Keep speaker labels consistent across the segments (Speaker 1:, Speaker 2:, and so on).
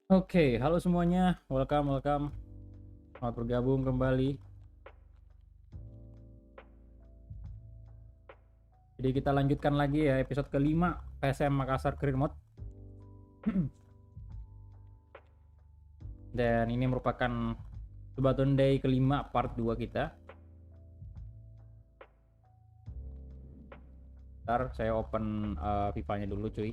Speaker 1: Oke, halo semuanya, welcome. Selamat bergabung kembali. Jadi kita lanjutkan lagi ya episode kelima PSM Makassar Career Mode. Dan ini merupakan Subathon Day kelima part 2 kita. Ntar saya open FIFA-nya dulu cuy.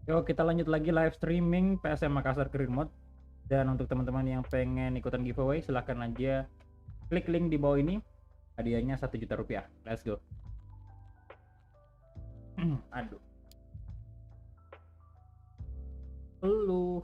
Speaker 1: Yuk kita lanjut lagi live streaming PSM Makassar Career Mode. Dan untuk teman-teman yang pengen ikutan giveaway, silahkan aja klik link di bawah ini. Hadiahnya 1 juta rupiah. Let's go. Aduh. Lu.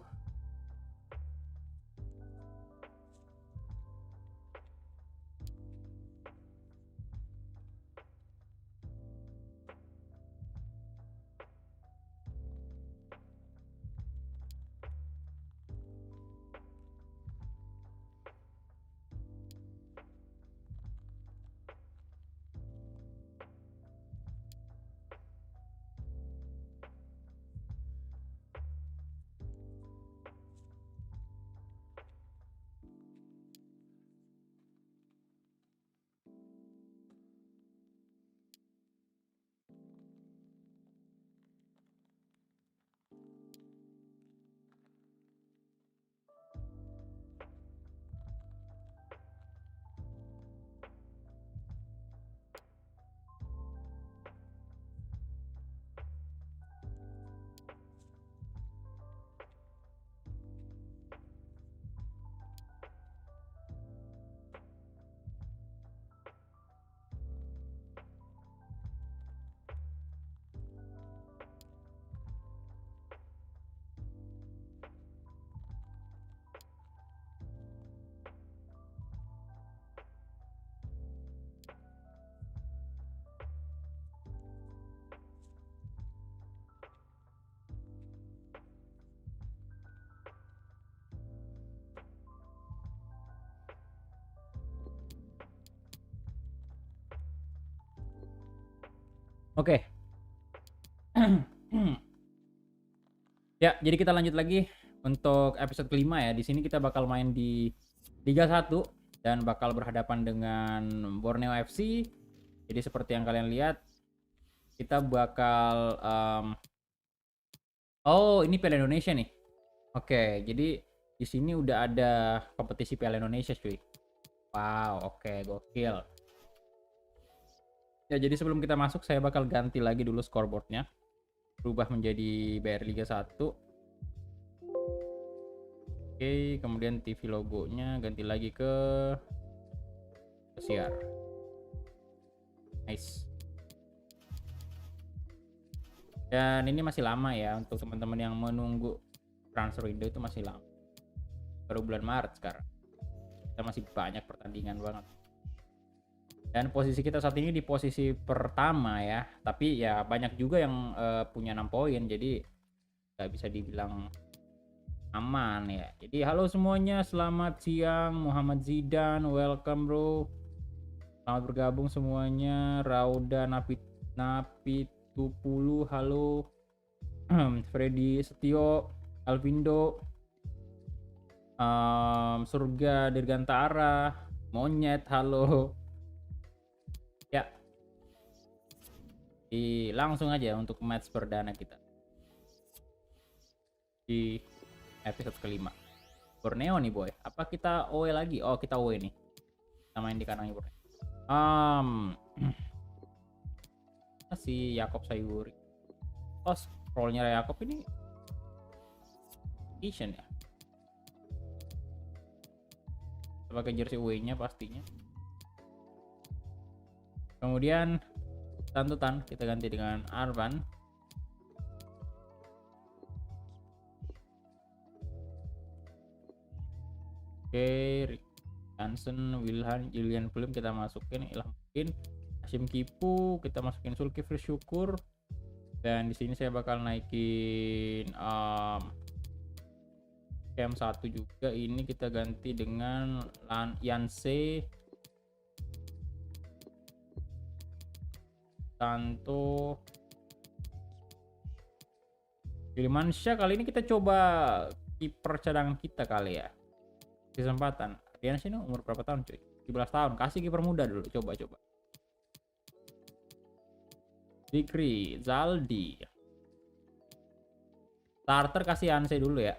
Speaker 1: Oke. Ya, jadi kita lanjut lagi untuk episode kelima ya. Di sini kita bakal main di Liga 1 dan bakal berhadapan dengan Borneo FC. Jadi seperti yang kalian lihat, kita bakal oh, ini Piala Indonesia nih. Oke, jadi di sini udah ada kompetisi Piala Indonesia, cuy. Wow, oke, gokil. Ya, jadi sebelum kita masuk, saya bakal ganti lagi dulu scoreboardnya. Berubah menjadi BR Liga 1. Oke, kemudian TV logonya ganti lagi ke Siar. Nice. Dan ini masih lama ya untuk teman-teman yang menunggu transfer window, itu masih lama. Baru bulan Maret sekarang. Kita masih banyak pertandingan banget. Dan posisi kita saat ini di posisi pertama ya. Tapi ya banyak juga yang punya 6 poin. Jadi nggak bisa dibilang aman ya. Jadi halo semuanya, selamat siang. Muhammad Zidan, welcome bro. Selamat bergabung semuanya. Rauda Napitupulu, halo. Freddy Setio, Alvindo, Surga Dirgantara, Monyet, halo. Ya. Langsung aja untuk match perdana kita di episode kelima. Borneo nih boy, apa kita OE lagi? Oh kita OE nih, kita main di kandangnya Borneo. Si Yakob Sayuri. Oh scrollnya Yakob ini Asian ya, pakai jersey away-nya pastinya. Kemudian Tantutan kita ganti dengan Arvan. Oke, Hansen, Wilhan, Julian Film kita masukin, Ilham Mungkin, Hashim Kipu kita masukin, Zulkifli Syukur, dan di sini saya bakal naikin Cam 1 juga. Ini kita ganti dengan Yanse, Tanto, Gilmansyah. Kali ini kita coba kiper cadangan kita kali ya, kesempatan. Diansyah ini umur berapa tahun cuy? 17 tahun, kasih kiper muda dulu, coba Dikri, Zaldi, starter kasih Yanse dulu ya.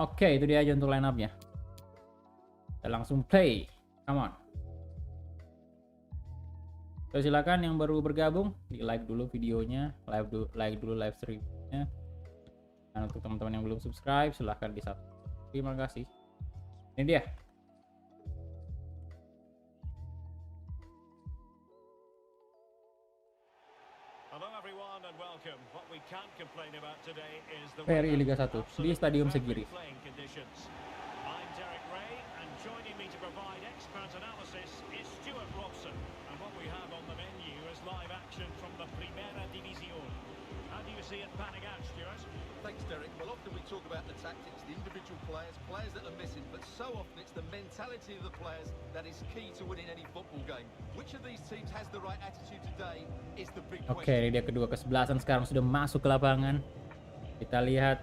Speaker 1: Oke, itu dia aja untuk line up nya. Kita langsung play, come on. So, silakan yang baru bergabung di like dulu videonya, like dulu live streamnya. Dan untuk teman-teman yang belum subscribe silahkan di subscribe. Terima kasih. Ini dia. PRI Liga 1 di Stadium Segiri.
Speaker 2: Thanks, Derek. Well, often we talk about the tactics, the individual players that are missing, but so often it's the mentality of the players that is key to winning any football game. Which of these teams has the right attitude today is the big question.
Speaker 1: Oke, ini dia kedua kesebelasan sekarang sudah masuk ke lapangan. Kita lihat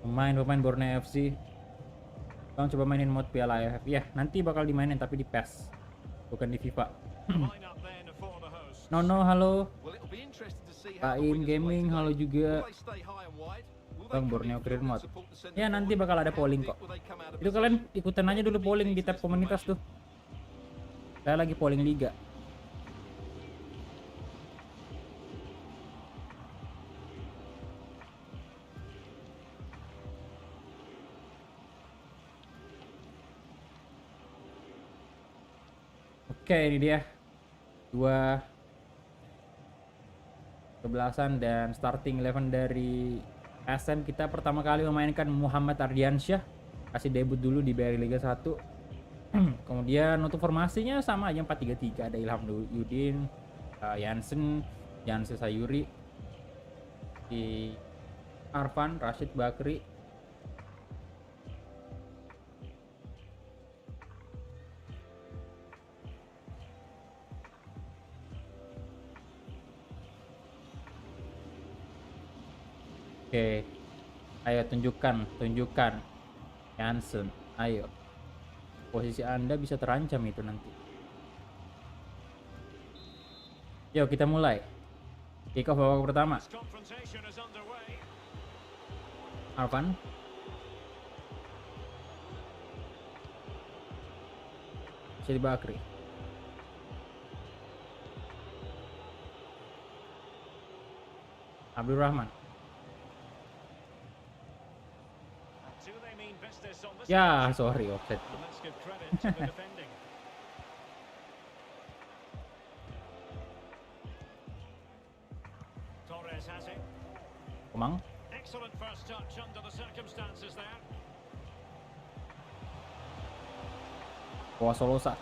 Speaker 1: pemain Borneo FC. Bang coba mainin mode Piala AFF. Ya, nanti bakal dimainin tapi di PES, bukan di FIFA. Nono, halo. Pak Im Gaming, halo juga. Bang Borneo Career Mode. Ya nanti bakal ada polling kok. Itu kalian ikutan aja dulu polling di tab komunitas tuh. Saya lagi polling liga. Oke, ini dia. Dua kebelasan dan starting 11 dari SM. Kita pertama kali memainkan Muhammad Ardiansyah, kasih debut dulu di BRI Liga 1. Kemudian untuk formasinya sama aja 4-3-3, ada Ilham Yudin, Yanse Sayuri, di Arvan, Rashid Bakri, Oke, ayo tunjukkan Jansen, ayo. Posisi Anda bisa terancam itu nanti. Yuk kita mulai. Kick off babak pertama. Arvan. Syed Bakri. Abdul Rahman. Ya, sorry offset. Komang. Solosa.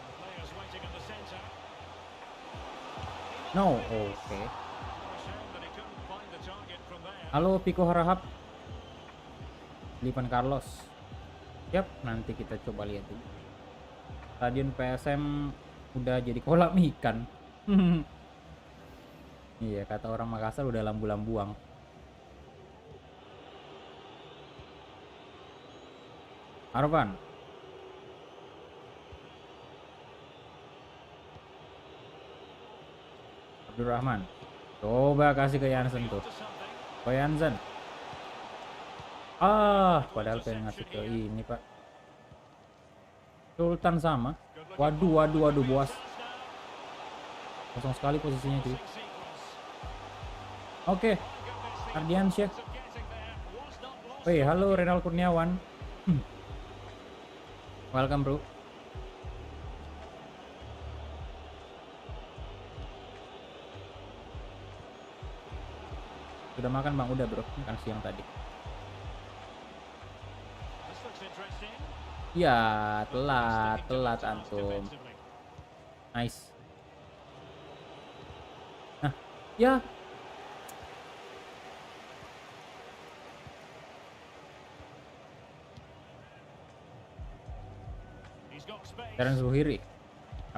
Speaker 1: No, oke. Halo Pico Harahap. Lipan Carlos. Yap, nanti kita coba lihat dulu. Stadion PSM udah jadi kolam ikan. Iya, kata orang Makassar udah lambu-lambuang. Arvan. Abdurrahman. Coba kasih ke Jansen tuh. Ke Jansen. Padahal pengen ngasih ke ini, Pak. Sultan sama. Waduh, bos. Kosong sekali posisinya, cuy. Oke. Ardiansyah. Woi, halo Renal Kurniawan. Welcome, bro. Sudah makan, Bang? Udah, bro. Makan siang tadi. Ya, telat antum. Nice. Nah, ya. Terence Zuhiri.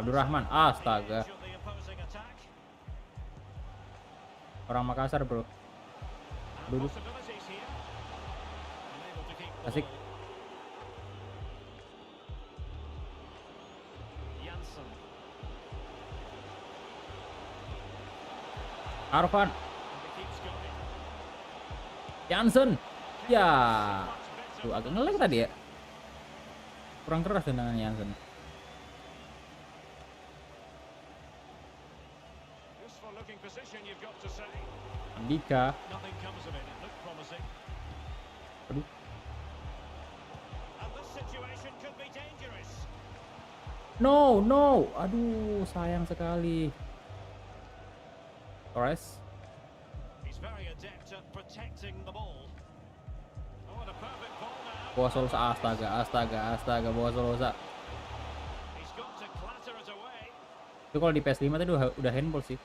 Speaker 1: Abdurrahman. Astaga. Orang Makassar, bro. Duduk. Asik. Arfan. Jansen. Ya. Tuh agak ngelag tadi ya. Kurang keras tendangan Jansen. Andika. Aduh. No. Aduh, sayang sekali. Torres. Boasolosa, astaga, Boasolosa. Itu kalau di PS5 tadi udah handball sih.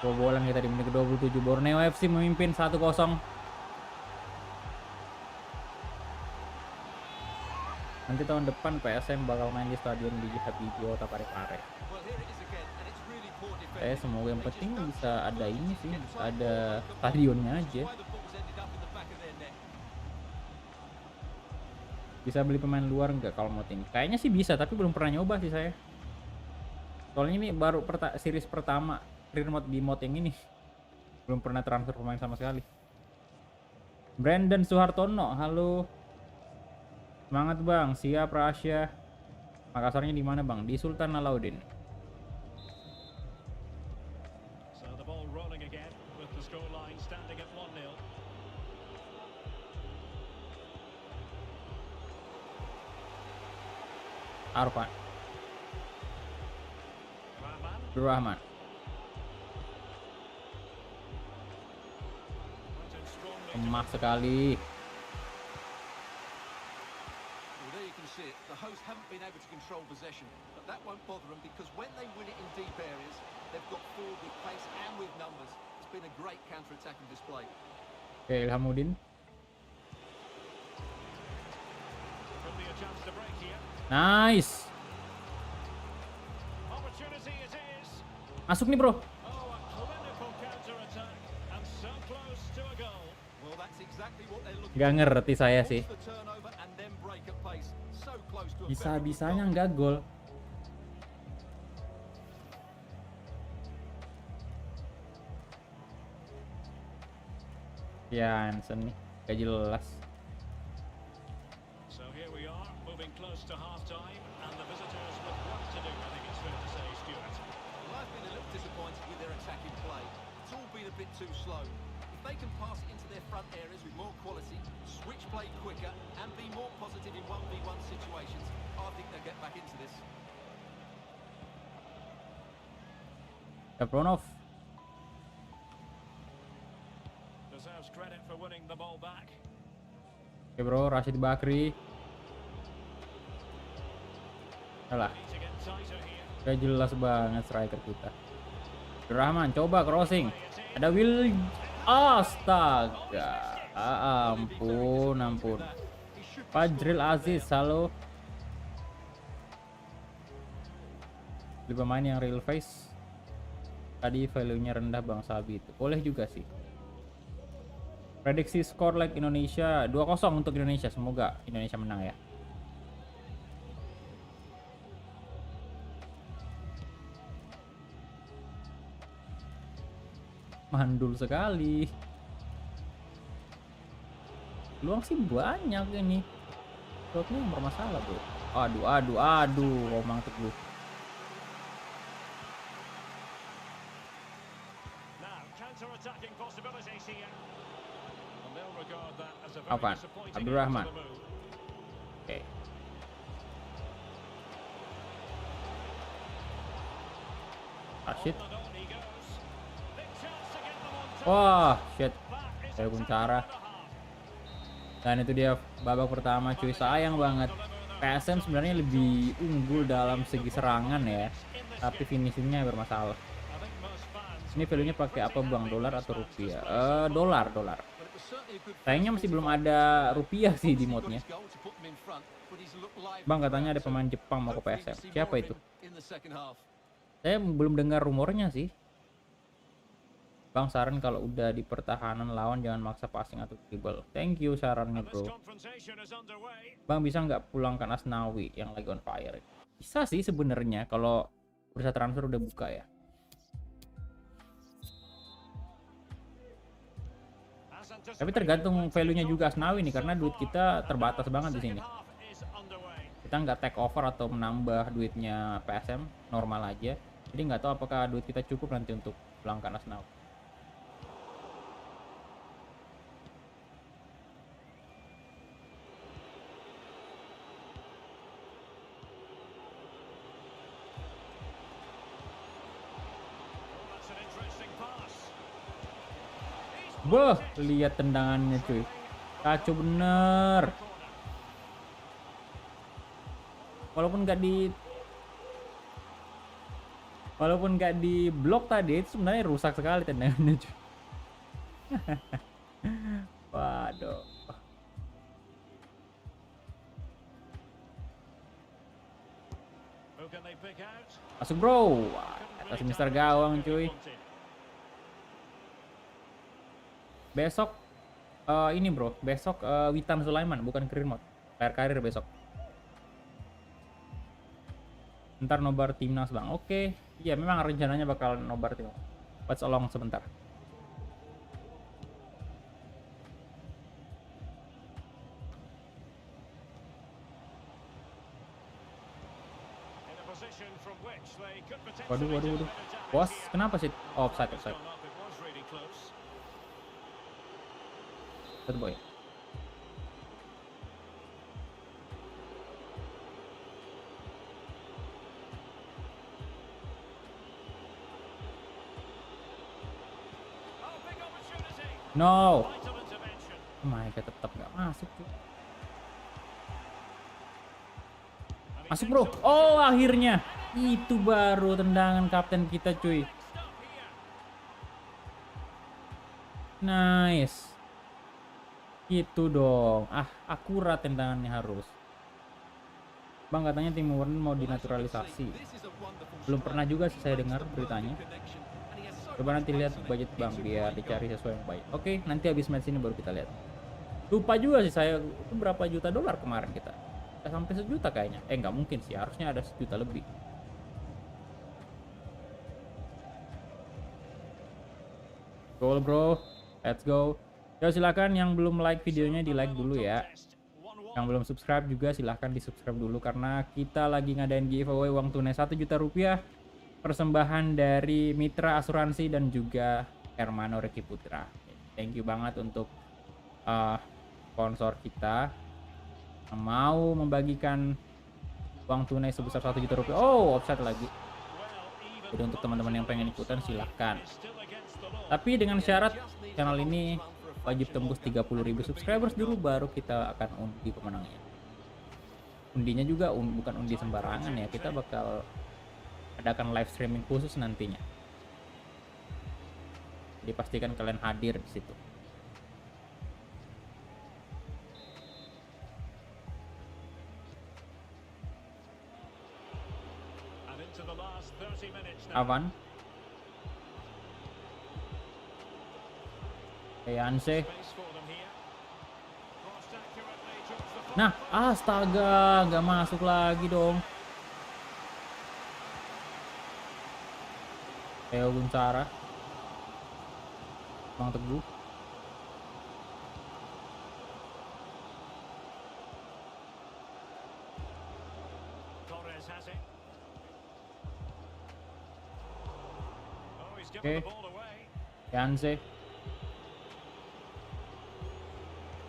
Speaker 1: Bobolan kita di menit ke-27. Borneo FC memimpin 1-0. Nanti tahun depan PSM bakal main di stadion di Habibie Kota Parepare. Semoga yang penting bisa ada ini sih, bisa ada stadionnya aja. Bisa beli pemain luar nggak kalau mau tim? Kayaknya sih bisa, tapi belum pernah nyoba sih saya. Soalnya ini baru series pertama remote di mode yang ini. Belum pernah transfer pemain sama sekali. Brandon Suhartono, halo. Semangat, Bang. Siap, Rasya. Makassarnya di mana, Bang? Di Sultan Alauddin. Arfan. Abdurrahman. Lemah sekali.
Speaker 2: The hosts haven't been able to control possession, but that won't bother them because when they win it in deep areas, they've got forward with pace and with numbers. It's been a great counter-attacking display.
Speaker 1: Oke, Ilhamuddin. Nice. Masuk nih, bro. Gak ngerti saya sih. Bisa-bisanya nggak gol. Jansen nih, gak jelas.
Speaker 2: Too slow. If they can pass it into their front areas with more quality, switch play quicker, and be more positive in 1v1 situations, I think they'll get back into this.
Speaker 1: Kapronov.
Speaker 2: Deserves credit for winning the ball back.
Speaker 1: Oke, bro, Rashid Bakri. Alah. Gak jelas banget striker kita. Rahman coba crossing. Ada Will. Astaga. Ampun. Fajril Aziz, halo. Beli pemain yang real face. Tadi value-nya rendah, Bang Sabi itu. Boleh juga sih. Prediksi skor like Indonesia 2-0 untuk Indonesia. Semoga Indonesia menang ya. Mandul sekali. Peluang sih banyak ini. Slotnya yang bermasalah, bro. Aduh, Omang Teguh. Apaan? Abdurrahman. Oke. Rashid. Wah, shit. Saya Guncara. Dan itu dia babak pertama, cuy. Sayang banget. PSM sebenarnya lebih unggul dalam segi serangan ya, tapi finishingnya bermasalah. Ini value-nya pakai apa bang? Dolar atau rupiah? Dolar. Sayangnya masih belum ada rupiah sih di modnya. Bang, katanya ada pemain Jepang mau ke PSM. Siapa itu? Saya belum dengar rumornya sih. Bang, saran kalau udah di pertahanan lawan jangan maksa passing atau dribble. Thank you sarannya, bro. Bang, bisa nggak pulangkan Asnawi yang lagi on fire? Bisa sih sebenarnya kalau bursa transfer udah buka ya. Tapi tergantung value-nya juga Asnawi nih, karena duit kita terbatas banget di sini. Kita nggak take over atau menambah duitnya PSM, normal aja. Jadi nggak tahu apakah duit kita cukup nanti untuk pulangkan Asnawi. Wah, lihat tendangannya cuy. Kacau bener. Walaupun nggak di blok tadi, itu sebenarnya rusak sekali tendangannya cuy. Waduh. Masuk bro. Wah, atas Mister Gawang cuy. Besok ini bro, besok Witan Sulaiman bukan Krimot, karir besok. Ntar nobar timnas bang. Oke, iya memang rencananya bakal nobar timnas. Watch along sebentar. Waduh. Bos, kenapa sih? Oh, offside. Boy. No. Oh my god, tetap nggak masuk tuh. Masuk bro. Oh, akhirnya itu baru tendangan kapten kita cuy. Nice. Gitu dong. Akurat tendangannya harus. Bang, katanya tim Warren mau dinaturalisasi. Belum pernah juga sih saya dengar beritanya. Coba nanti lihat budget bang biar dicari sesuai yang baik. Oke, nanti habis match ini baru kita lihat. Lupa juga sih saya, itu berapa juta dolar kemarin kita. Nggak sampai 1 juta kayaknya. Nggak mungkin sih, harusnya ada 1 juta lebih. Goal bro, let's go. Ya silakan yang belum like videonya di like dulu ya. Yang belum subscribe juga silahkan di subscribe dulu, karena kita lagi ngadain giveaway uang tunai 1 juta rupiah persembahan dari Mitra Asuransi dan juga Hermano Reki Putra. Thank you banget untuk sponsor kita yang mau membagikan uang tunai sebesar 1 juta rupiah. Oh, offside lagi. Jadi untuk teman-teman yang pengen ikutan silahkan. Tapi dengan syarat channel ini wajib tembus 30.000 subscribers dulu, baru kita akan undi pemenangnya. Undinya juga bukan undi sembarangan ya, kita bakal adakan live streaming khusus nantinya. Jadi pastikan kalian hadir di situ. Avan. Eyanse. Nah, astaga, nggak masuk lagi dong. Theo Guncara. Bang Teguh.
Speaker 3: Torres has it. Oh, he's given
Speaker 1: Okay.
Speaker 3: the ball away.
Speaker 1: Janse.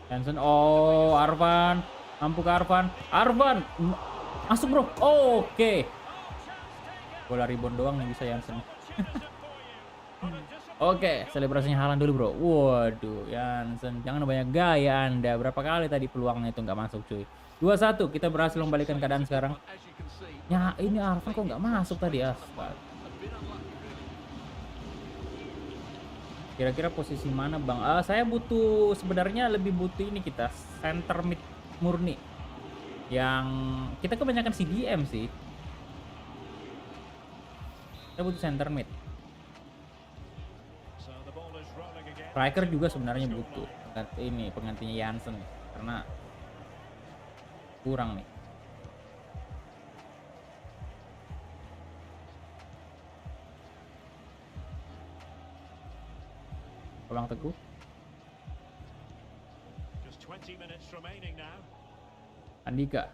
Speaker 1: Jansen. Oh, Arvan. Mampu ke Arvan. Arvan. Masuk bro. Oh, oke. Bola rebound doang nih bisa Jansen. Oke, selebrasinya Haaland dulu bro. Waduh, Jansen. Jangan banyak gaya Anda. Berapa kali tadi peluangnya itu nggak masuk cuy. 2-1. Kita berhasil membalikkan keadaan sekarang.
Speaker 2: As you can see,
Speaker 1: Ya, ini Arvan kok nggak masuk tadi. Astaga.
Speaker 2: a bit unlucky really.
Speaker 1: Kira-kira posisi mana bang? Saya butuh sebenarnya lebih butuh ini kita center mid murni. Yang kita kebanyakan CDM sih. Kita butuh center mid.
Speaker 3: So the ball is rolling again.
Speaker 1: Striker juga sebenarnya butuh. Ini penggantinya Jansen karena kurang nih. Bang Teguh.
Speaker 3: Just 20 minutes remaining now.
Speaker 1: Andika.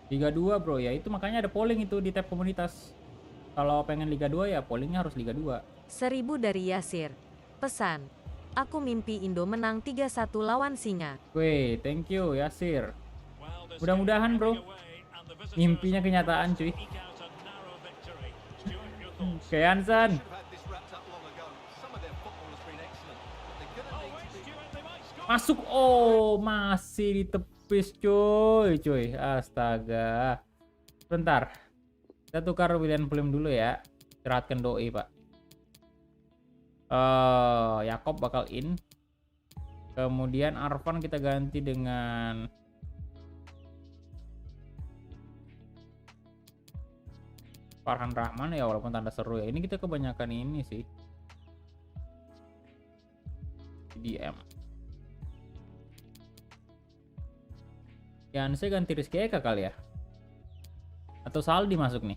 Speaker 1: Liga 2 bro ya, itu makanya ada polling itu di tab komunitas. Kalau pengen Liga 2 ya pollingnya harus Liga 2.
Speaker 4: 1000 dari Yasir. Pesan. Aku mimpi Indo menang 3-1 lawan Singa.
Speaker 1: Weh, thank you Yasir.
Speaker 3: Well, this
Speaker 1: Mudah-mudahan,
Speaker 3: game
Speaker 1: bro.
Speaker 3: heading away and the visitors
Speaker 1: Mimpinya
Speaker 3: will
Speaker 1: kenyataan,
Speaker 3: perhaps
Speaker 1: cuy.
Speaker 3: eke out a narrow victory. Stuart, your thoughts?
Speaker 1: Oke Jansen.
Speaker 2: Should have had this wrapped up long ago. Some of their football has been excellent, but they're going to
Speaker 3: Oh,
Speaker 2: need
Speaker 3: wait,
Speaker 2: to be.
Speaker 3: Stuart, they might score.
Speaker 1: Masuk. Oh, masih ditepis cuy. Astaga. Bentar. Kita tukar William Plim dulu ya. Istirahatkan doi, Pak. Yakob bakal in. Kemudian Arvan kita ganti dengan Farhan Rahman ya, walaupun tanda seru ya. Ini kita kebanyakan ini sih. DM. Janse ganti Rizky Eka kali ya. Atau Saldi masuk nih.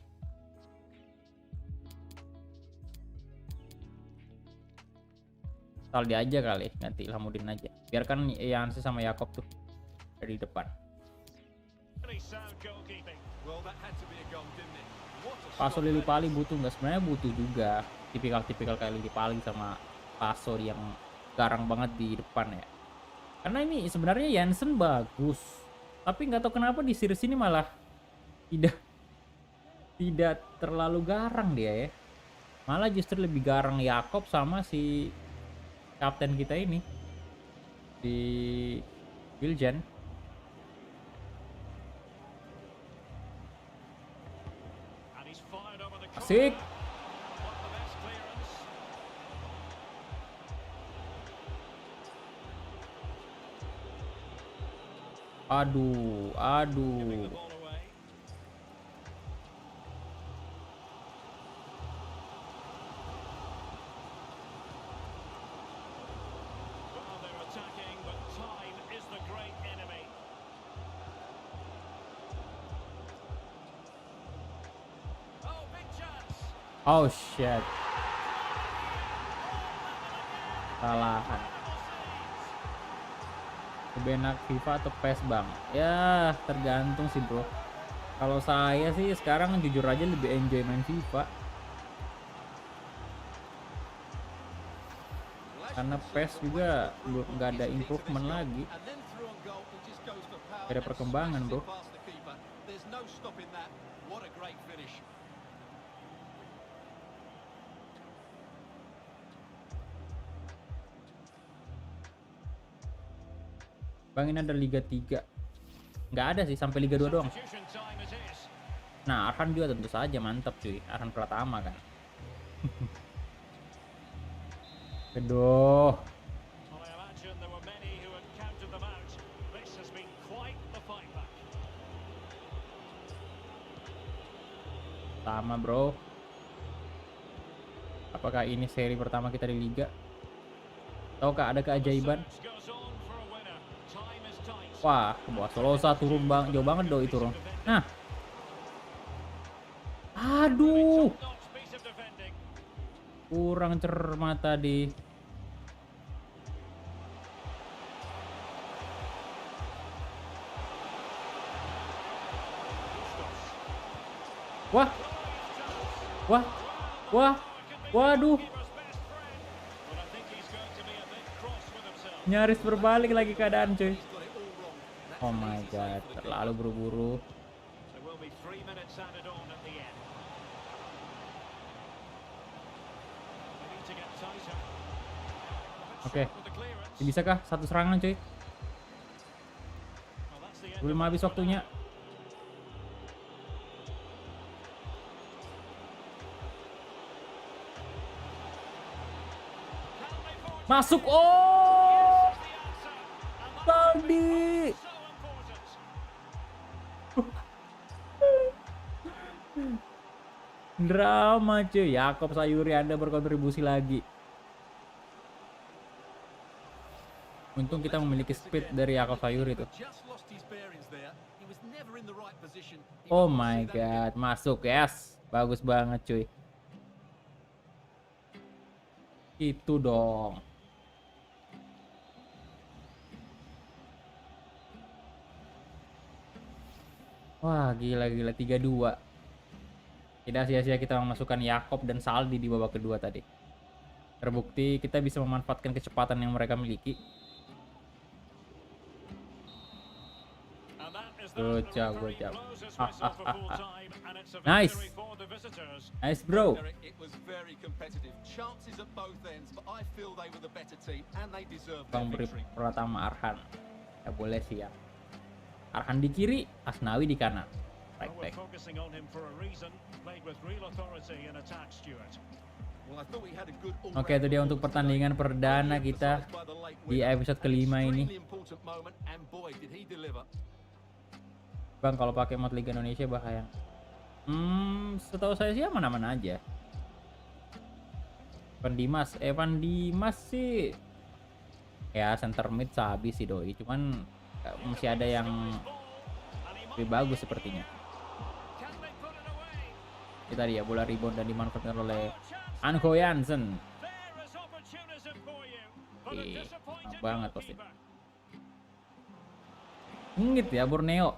Speaker 1: Saldi aja kali, ganti Ilhamuddin aja. Biarkan Janse sama Yakob tuh dari depan.
Speaker 3: Very sound goalkeeping.
Speaker 2: Well, that had to be a goal, didn't it? What a
Speaker 1: Paso
Speaker 2: stop
Speaker 1: Lili
Speaker 2: that
Speaker 1: Pali
Speaker 2: is.
Speaker 1: butuh nggak? Sebenarnya butuh juga. Tipikal-tipikal kayak Lili Pali sama Paso yang garang banget di depan ya. Karena ini sebenarnya Jansen bagus, tapi nggak tahu kenapa di series ini malah tidak terlalu garang dia ya. Malah justru lebih garang Yakob sama si kapten kita ini di Wiljan.
Speaker 3: And he's fired over the corner.
Speaker 1: Asik.
Speaker 3: Not the best clearance.
Speaker 1: Aduh,
Speaker 3: Giving
Speaker 1: aduh.
Speaker 3: the ball away. Well, they're attacking, but time is the great enemy. Oh, big chance.
Speaker 1: Oh shit. Salahan. Lebih enak FIFA atau PES bang? Ya tergantung sih bro. Kalau saya sih sekarang jujur aja lebih enjoy main FIFA. Karena PES juga belum nggak ada improvement lagi.
Speaker 2: And then through on goal, he just goes for power
Speaker 1: Ada
Speaker 2: and
Speaker 1: perkembangan,
Speaker 2: smashes
Speaker 1: bro.
Speaker 2: it past the keeper. There's no stopping that. What a great finish.
Speaker 1: Bang ini ada Liga 3. Nggak ada sih sampai Liga 2 doang.
Speaker 3: Substitution time it is.
Speaker 1: Nah Arhan juga tentu saja mantap cuy. Arhan Pratama kan. Aduh.
Speaker 3: Well, I imagine there were many who had counted them out. This has been quite the fight back.
Speaker 1: Sama bro. Apakah ini seri pertama kita di Liga? Tahukah ada keajaiban?
Speaker 3: Search goes on for a winner. Time is tight.
Speaker 1: Wah, ke bawah Solosa turun bang, jauh banget do itu Ron. Nah, aduh,
Speaker 3: Top-notch piece of defending.
Speaker 1: kurang cermat tadi. Wah, wah, wah, waduh,
Speaker 3: But I think he's going to be a bit cross with himself.
Speaker 1: nyaris berbalik lagi keadaan cuy.
Speaker 2: He's got it all wrong. That's
Speaker 1: Oh
Speaker 2: an
Speaker 1: my
Speaker 2: easy save
Speaker 1: god,
Speaker 2: for the
Speaker 1: terlalu buru-buru.
Speaker 3: There will be 3 minutes added on at the end. They need to get tighter.
Speaker 1: Oke,
Speaker 3: With the clearance.
Speaker 1: bisakah satu serangan cuy?
Speaker 3: Well, that's the end
Speaker 1: Belum
Speaker 3: of
Speaker 1: habis
Speaker 3: that for
Speaker 1: waktunya.
Speaker 3: now.
Speaker 1: Masuk, oh,
Speaker 3: Is the answer. And that
Speaker 1: Baldi.
Speaker 3: so important.
Speaker 1: Drama cuy, Yakob Sayuri Anda berkontribusi lagi. Untung kita memiliki speed dari Yakob Sayuri itu.
Speaker 2: Just lost his bearings there. He was never in the right position. He
Speaker 1: Oh
Speaker 2: wants to
Speaker 1: my
Speaker 2: see that again.
Speaker 1: god, masuk, yes. Bagus banget cuy. Itu dong. Wah, gila-gila 3-2. Tidak sia-sia kita memasukkan Yakob dan Saldi di babak kedua tadi. Terbukti kita bisa memanfaatkan kecepatan yang mereka miliki.
Speaker 3: And that is that.
Speaker 1: Good
Speaker 3: The
Speaker 1: job,
Speaker 3: referee
Speaker 1: good job.
Speaker 3: blows his whistle for full time, and it's a
Speaker 1: Nice.
Speaker 3: victory for the visitors.
Speaker 1: Nice bro.
Speaker 2: Derek, it was very competitive. Chances at both ends, but I feel they were the better team and they deserved their
Speaker 1: Bang beri
Speaker 2: victory.
Speaker 1: Pratama Arhan. Ya boleh sih ya. Arhan di kiri, Asnawi di kanan. Right
Speaker 3: Well, we're
Speaker 1: back.
Speaker 3: focusing on him for a reason. Played with real authority in attack, Stuart.
Speaker 2: Well, I thought he had a good
Speaker 1: Oke, itu dia untuk pertandingan perdana kita di episode kelima ini. Bang, kalau pakai mod Liga Indonesia bahaya. Setahu saya sih aman-aman aja. Evan Dimas sih ya center mid sehabis sih doi. Cuman masih ada yang lebih bagus sepertinya.
Speaker 3: Can they put it away?
Speaker 1: Itu tadi ya, bola rebound dan dimanfaatkan oleh Anko Jansen.
Speaker 3: There is opportunism for you, but a
Speaker 1: Ih,
Speaker 3: disappointed
Speaker 1: enak banget pasti.
Speaker 3: goalkeeper.
Speaker 1: Ngit ya Borneo.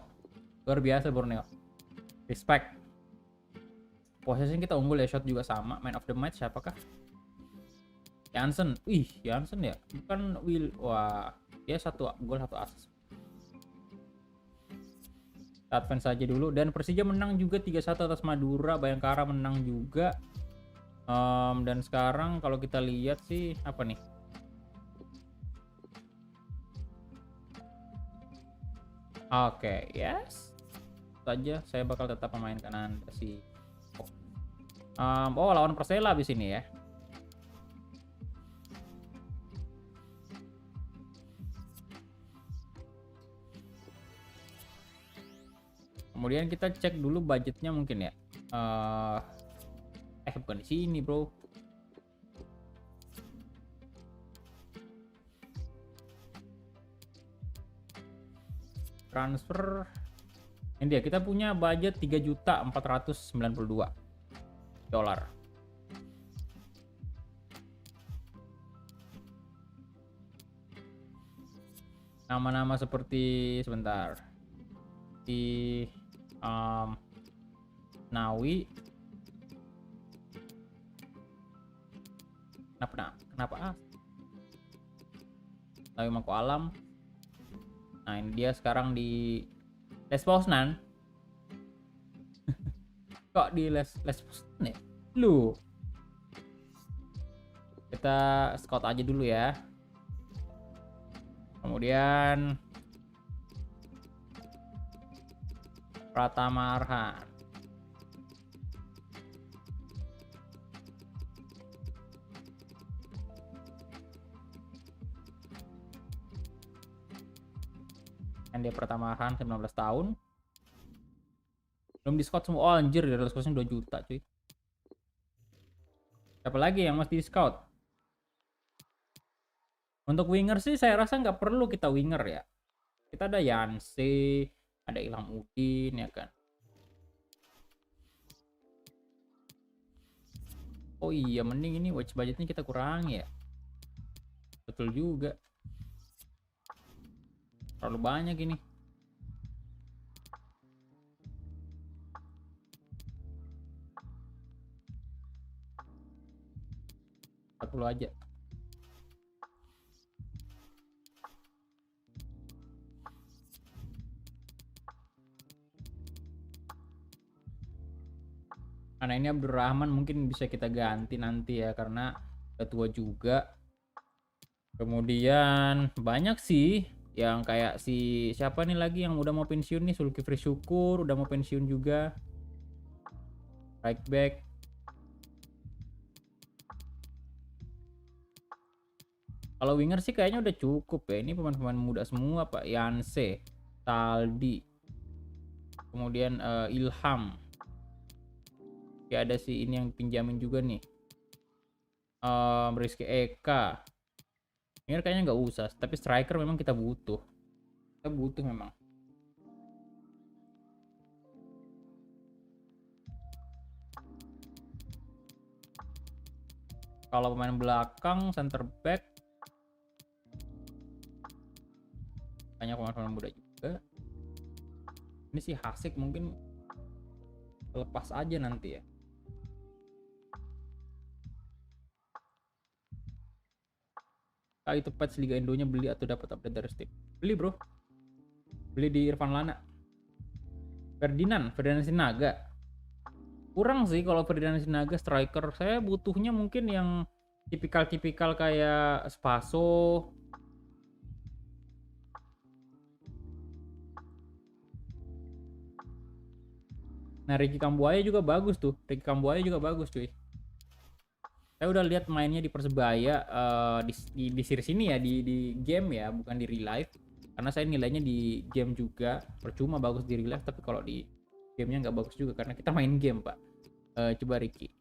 Speaker 1: Luar biasa Borneo. Respect. Possession kita unggul ya, shot juga sama. Man of the match siapakah? Jansen. Wih, Jansen ya. Bukan Will. Wah, dia satu gol satu assist. Kita advance saja dulu, dan Persija menang juga 3-1 atas Madura. Bayangkara menang juga. Dan sekarang kalau kita lihat sih apa nih? Oke, yes. Saja saya bakal tetap memainkan Anda si oh, lawan Persela habis ini ya. Kemudian kita cek dulu budgetnya mungkin ya. Bukan di sini, bro. Transfer. Ini dia, kita punya budget 3.492 dolar. Nama-nama seperti sebentar. Di Nawi. Kenapa Nawi Mako Alam. Nah, ini dia sekarang di Les Poznan. Kok di Les Poznan ya? Lu. Kita scout aja dulu ya. Kemudian Pratama Arhan. Dia Pratama Arhan 19 tahun. Belum di scout semua. Oh anjir, dari Les Poznan 2 juta cuy. Siapa lagi yang mesti di scout? Untuk winger sih saya rasa nggak perlu kita winger ya. Kita ada Yanse, ada Ilham Udin ya kan. Oh iya, mending ini watch budgetnya kita kurangi ya. Betul juga. Terlalu banyak ini. 40 aja. Karena ini Abdurrahman mungkin bisa kita ganti nanti ya, karena udah tua juga. Kemudian banyak sih yang kayak si siapa nih lagi yang udah mau pensiun nih, Zulkifli Syukur udah mau pensiun juga. Right back. Kalau winger sih kayaknya udah cukup ya. Ini pemain-pemain muda semua Pak. Yanse, Taldi, kemudian Ilham. Ya ada si ini yang pinjamin juga nih. Rizky Eka. Winger kayaknya nggak usah. Tapi striker memang kita butuh. Kita butuh memang. Kalau pemain belakang, center back, banyak pemain muda juga. Ini sih Hasik mungkin lepas aja nanti ya. Itu patch Liga Indonya beli atau dapat update dari Steam? Beli bro. Beli di Irfan Lana. Ferdinand Sinaga. Kurang sih kalau Ferdinand Sinaga striker. Saya butuhnya mungkin yang tipikal-tipikal kayak Spaso. Nah, Ricky Kambuaya juga bagus tuh. Ricky Kambuaya juga bagus cuy. Saya udah lihat mainnya di Persebaya di series ini ya, di game ya, bukan di real life. Karena saya nilainya di game juga. Percuma bagus di real life, tapi kalau di gamenya nggak bagus juga karena kita main game Pak. Coba Ricky.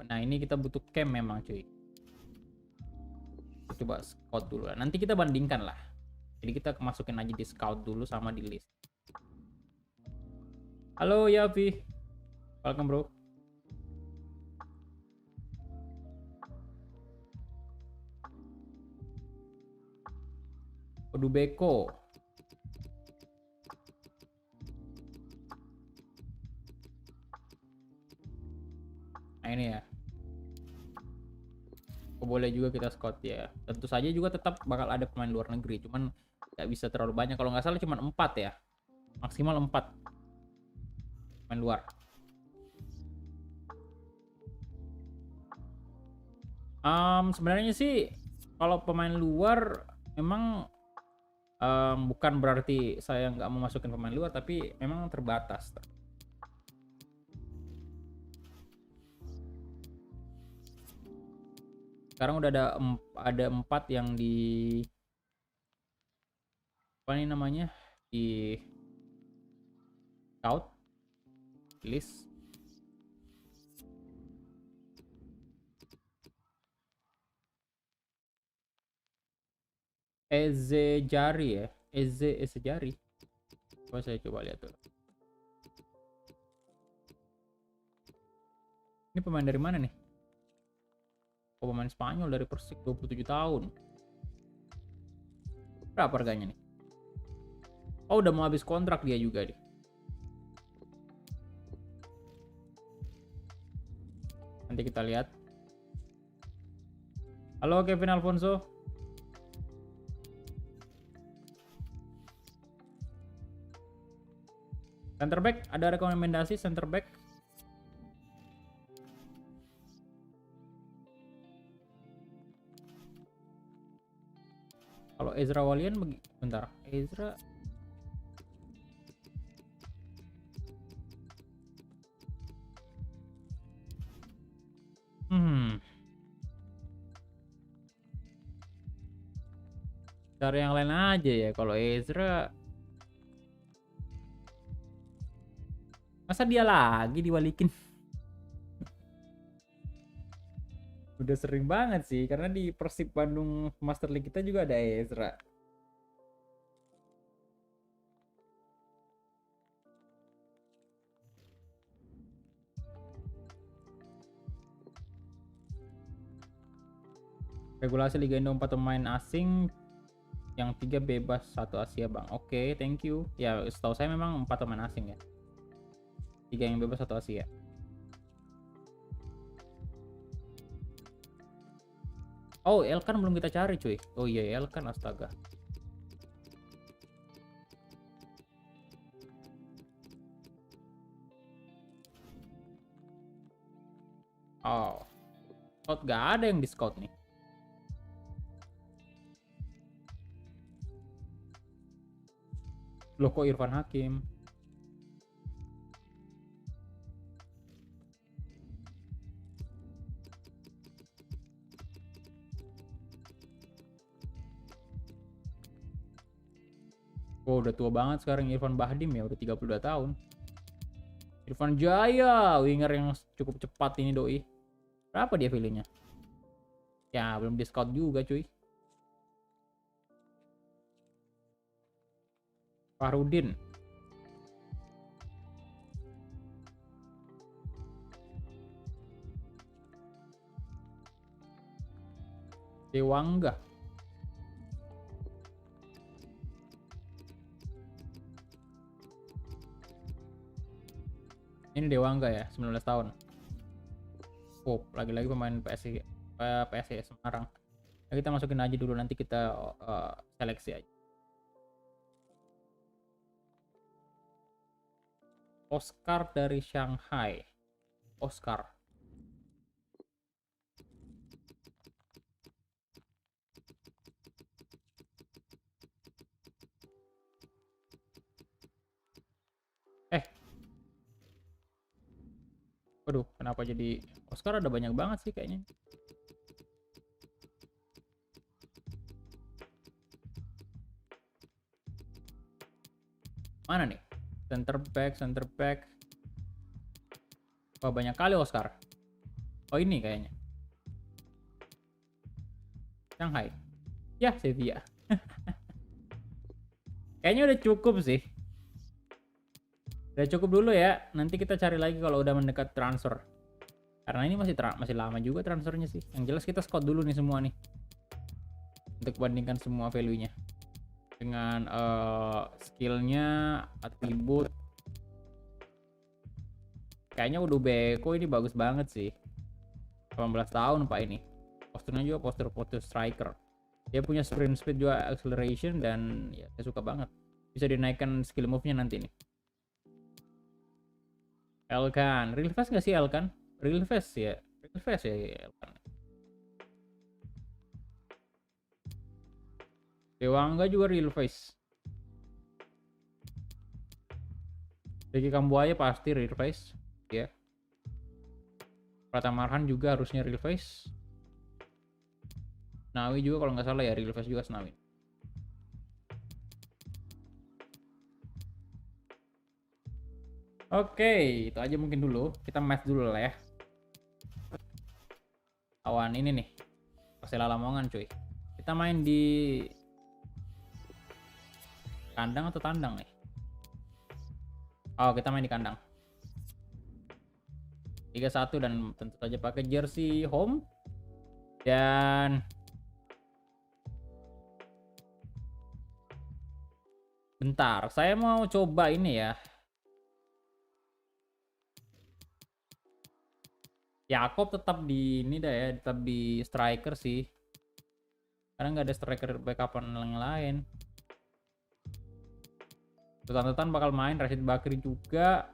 Speaker 1: Nah ini kita butuh camp memang cuy. Coba scout dulu lah. Nanti kita bandingkan lah. Jadi kita masukin aja di scout dulu sama di list. Halo Yavi. Welcome bro. Odubeko. Nah ini ya. Boleh juga kita scout ya. Tentu saja juga tetap bakal ada pemain luar negeri. Cuman nggak bisa terlalu banyak. Kalau nggak salah cuma 4 ya. Maksimal 4 pemain luar. Sebenarnya sih kalau pemain luar memang bukan berarti saya nggak mau masukin pemain luar, tapi memang terbatas. Sekarang udah ada 4 yang di apa ini namanya, di scout list. Eze Jari ya, Eze Jari. Saya coba lihat tuh. Ini pemain dari mana nih? Oh, pemain Spanyol dari Persik, 27 tahun. Berapa harganya nih? Oh, udah mau habis kontrak dia juga nih. Nanti kita lihat. Halo Kevin Alfonso. Center back, ada rekomendasi center back? Kalau Ezra Walian, bentar. Ezra cari yang lain aja ya. Kalau Ezra, masa dia lagi diwalikin? Udah sering banget sih, karena di Persib Bandung Master League kita juga ada Ezra. Regulasi Liga Indo 4 pemain asing, yang 3 bebas, 1 Asia bang. Oke, thank you. Ya setahu saya memang 4 pemain asing ya, 3 yang bebas, 1 Asia. Oh, Elkan belum kita cari cuy. Oh iya, Elkan, astaga. Oh, scout gak ada yang di scout nih. Loh kok Irfan Hakim? Oh, udah tua banget sekarang Irfan Bahdim ya, udah 32 tahun. Irfan Jaya, winger yang cukup cepat ini doi. Berapa dia value-nya? Ya, belum di scout juga cuy. Farudin. Dewangga. Ini Dewangga ya, 19 tahun. Oh, lagi-lagi pemain PSIS Semarang. Nah, kita masukin aja dulu, nanti kita seleksi aja. Oscar dari Shanghai. Oscar. Waduh, kenapa jadi Oscar ada banyak banget sih kayaknya. Mana nih? Center back. Wah, banyak kali Oscar. Oh, ini kayaknya. Shanghai. Ya, Sevilla. Kayaknya udah cukup sih. Udah cukup dulu ya. Nanti kita cari lagi kalau udah mendekat transfer. Karena ini masih lama juga transfernya sih. Yang jelas kita scout dulu nih semua nih. Untuk bandingkan semua value-nya. Dengan skillnya, atribut. Kayaknya udah Beko ini bagus banget sih. 18 tahun pak ini. Posturnya juga postur striker. Dia punya sprint speed juga, acceleration, dan ya saya suka banget. Bisa dinaikkan skill move-nya nanti nih. Elkan, real fast nggak sih Elkan? Real fast ya, Elkan. Dewangga juga real face. Ricky Kambuaya pasti real face, ya. Pratama Arhan juga harusnya real face. Nawi juga kalau nggak salah ya real face juga Snawi. Oke, itu aja mungkin dulu. Kita match dulu lah ya. Awan ini nih, Persela Lamongan cuy. Kita main di kandang atau tandang nih? Oh, kita main di kandang. 3-1 dan tentu saja pakai jersey home. Dan bentar, saya mau coba ini ya. Yakob tetap di ini dah ya, tetap di striker sih. Karena nggak ada striker backupan yang lain. Sultan bakal main, Rashid Bakri juga.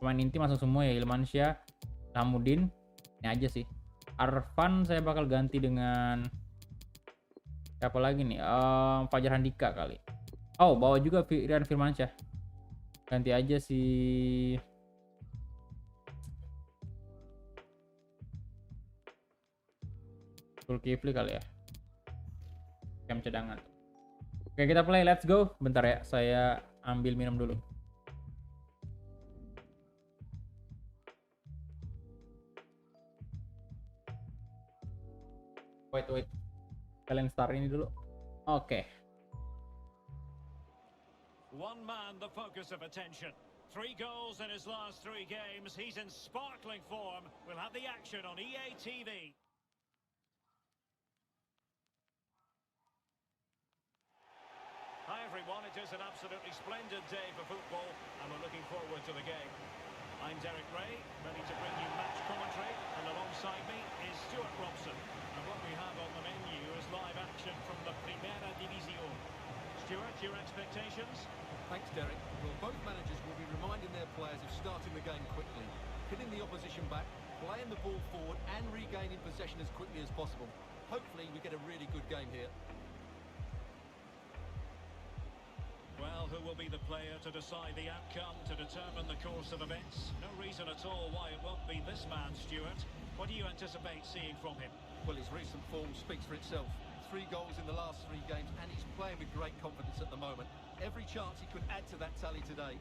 Speaker 1: Pemain inti masuk semua ya, Ilmansyah, Samudin. Ini aja sih. Arfan saya bakal ganti dengan siapa lagi nih? Fajar Handika kali. Oh, bawa juga Rian Firmansyah. Ganti aja si Zulkifli kali ya. Camp cadangan. Oke, kita play, let's go. Bentar ya, saya ambil minum dulu. Wait. Kalian start ini dulu. Oke.
Speaker 3: One man the focus of attention. 3 goals in his last 3 games. He's in sparkling form. We'll have the action on EA TV. Hi everyone, it is an absolutely splendid day for football and we're looking forward to the game. I'm Derek Ray, ready to bring you match commentary, and alongside me is Stuart Robson. And what we have on the menu is live action from the Primera División. Stuart, your expectations?
Speaker 2: Thanks, Derek. Well, both managers will be reminding their players of starting the game quickly, hitting the opposition back, playing the ball forward and regaining possession as quickly as possible. Hopefully we get a really good game here.
Speaker 3: Well, who will be the player to decide the outcome, to determine the course of events? No reason at all why it won't be this man, Stuart. What do you anticipate seeing from him?
Speaker 2: Well, his recent form speaks for itself. 3 goals in the last 3 games, and he's playing with great confidence at the moment. Every chance he could add to that tally today.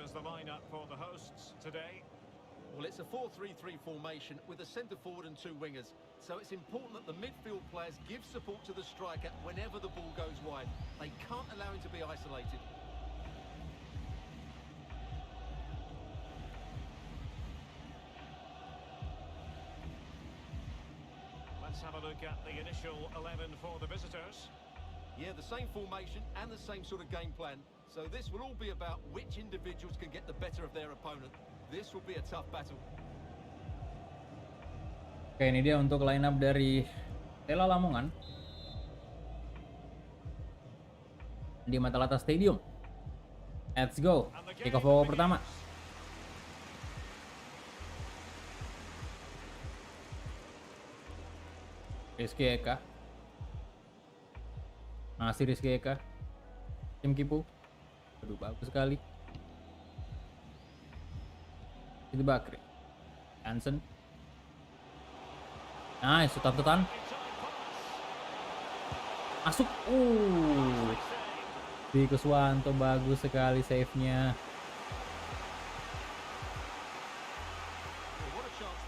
Speaker 3: The lineup for the hosts today.
Speaker 2: Well, it's a 4-3-3 formation with a centre forward and 2 wingers. So it's important that the midfield players give support to the striker whenever the ball goes wide. They can't allow him to be isolated.
Speaker 3: Let's have a look at the initial 11 for the visitors.
Speaker 2: Yeah, the same formation and the same sort of game plan. So this will all be about which individuals can get the better of their opponent. This will be a tough battle.
Speaker 1: Oke, ini dia untuk line up dari Stella Lamongan di Matalata Stadium. Let's go. Kick off babak pertama. Rizky Eka. Masih Rizky Eka. Tim Kipu. Aduh, bagus sekali. Itu Bakri. Hansen. Nice, tutan-tutan. Masuk. Di Kuswanto bagus sekali save-nya.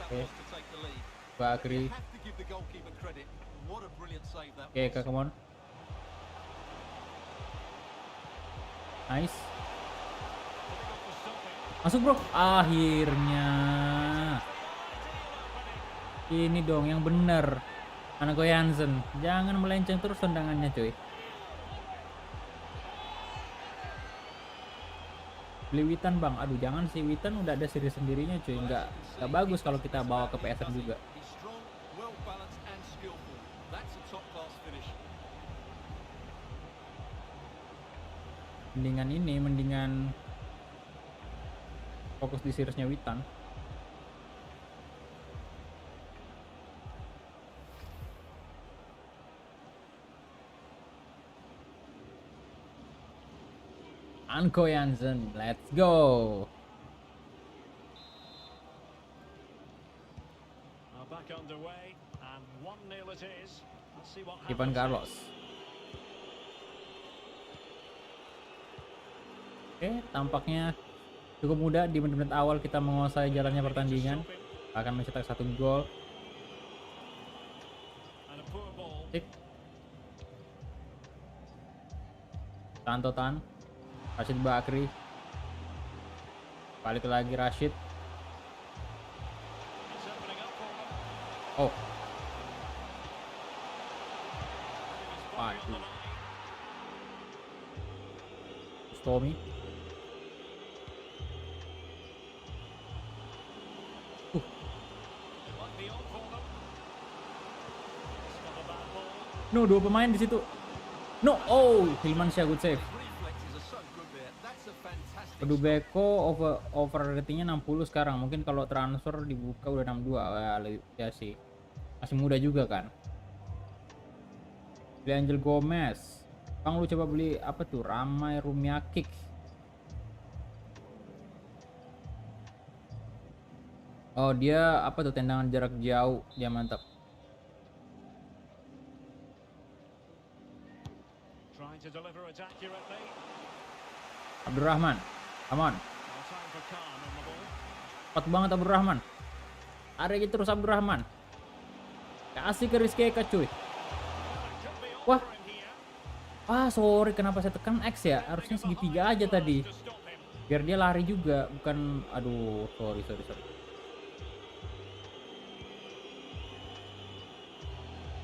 Speaker 1: Oke. Bakri. Oke, come on. Nice. Masuk bro. Akhirnya. Ini dong yang bener. Anak Jansen. Jangan melenceng terus tendangannya cuy. Beli Witan bang. Aduh jangan sih, Witan udah ada seri sendirinya cuy. Nggak bagus kalau kita bawa ke PSN juga. Mendingan fokus di seriesnya Witan. Anko Jansen, let's go.
Speaker 3: Back underway and 1-0 it is. Let's see what
Speaker 1: Ivan Carlos. Oke, tampaknya cukup mudah di menit-menit awal kita menguasai jalannya pertandingan. Akan mencetak 1 gol. Cik. Tantotan. Rashid Bakri. Balik lagi Rashid. Oh. Waduh. Tommy. No, 2 pemain di situ. No, Hilman Syah good save. Pedubeko over ratingnya 60 sekarang. Mungkin kalau transfer dibuka udah 62. Ya sih. Masih muda juga kan. Angel Gomez. Bang, lu coba beli apa tuh? Ramai Rumia Kick. Oh, dia apa tuh, tendangan jarak jauh. Dia mantap.
Speaker 3: Trying to deliver it accurately.
Speaker 1: Abdurrahman. Come on.
Speaker 3: Well, time for Khan on the ball.
Speaker 1: Cepat banget Abdurrahman. Ada gitu terus Abdurrahman. Kasih ke Rizky Eka cuy.
Speaker 3: Could be on
Speaker 1: Wah.
Speaker 3: for him here.
Speaker 1: Ah, sorry, kenapa saya tekan X ya? Harusnya segitiga aja tadi.
Speaker 3: To stop him.
Speaker 1: Biar dia lari juga, bukan. Aduh, sorry.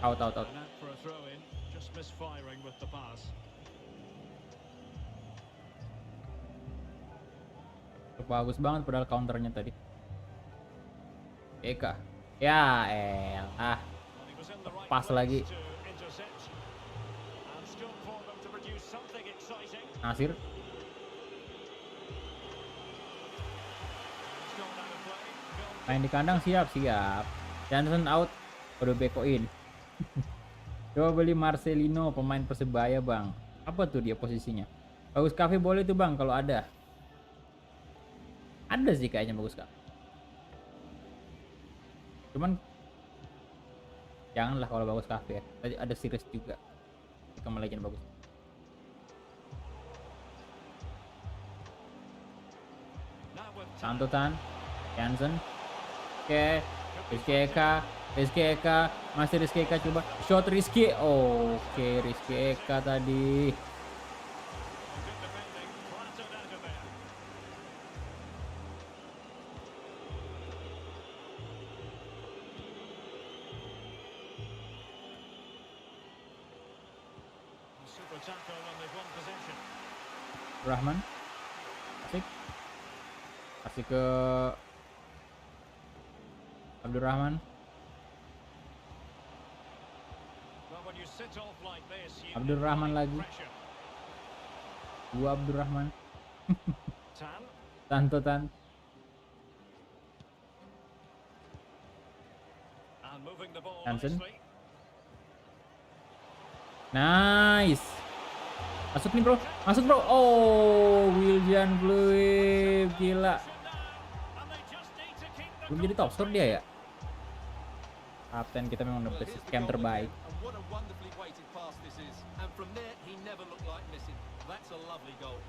Speaker 1: Out.
Speaker 3: And out for a throw in. Just misfiring with the pass.
Speaker 1: Bagus banget padahal counternya tadi. Eka. Ya elah.
Speaker 3: Well, he was in the right
Speaker 1: Pas
Speaker 3: place
Speaker 1: lagi.
Speaker 3: to intercept. And scope for them to produce something exciting.
Speaker 1: Nasir.
Speaker 3: It's gone out of play. Goal
Speaker 1: Main di kandang, siap. Johnson out. Udah bekoin. Coba beli Marcelino, pemain Persebaya bang. Apa tuh dia posisinya? Bagus Cafe boleh tuh bang kalau ada. Ada sih kayaknya bagus Cafe. Cuman janganlah kalau bagus Cafe ya. Tadi ada series juga. Kamu Legend bagus.
Speaker 3: now with
Speaker 1: Santutan, Jansen, oke, Rizky Eka, masih Rizky Eka coba shot Rizky, oke Rizky Eka tadi,
Speaker 3: good defending. Flattered out of there. Super tackle and they've won possession.
Speaker 1: Rahman, kasih ke Abdurrahman,
Speaker 3: Well, when you sit off like this, you
Speaker 1: Abdurrahman
Speaker 3: apply
Speaker 1: lagi.
Speaker 3: pressure.
Speaker 1: dua Abdurrahman,
Speaker 3: Tan.
Speaker 1: Santutan,
Speaker 3: And moving the ball
Speaker 1: Hansen.
Speaker 3: nicely.
Speaker 1: nice, masuk nih bro, oh Willian Bluip, gila,
Speaker 3: And they just need to keep the
Speaker 1: belum jadi top score dia ya. Kapten kita memang
Speaker 2: Well,
Speaker 1: dapat
Speaker 2: here's the
Speaker 1: scam
Speaker 2: goal
Speaker 1: terbaik.
Speaker 2: again, and what a wonderfully weighted pass this is. And from there, he never looked like missing. That's a lovely goal.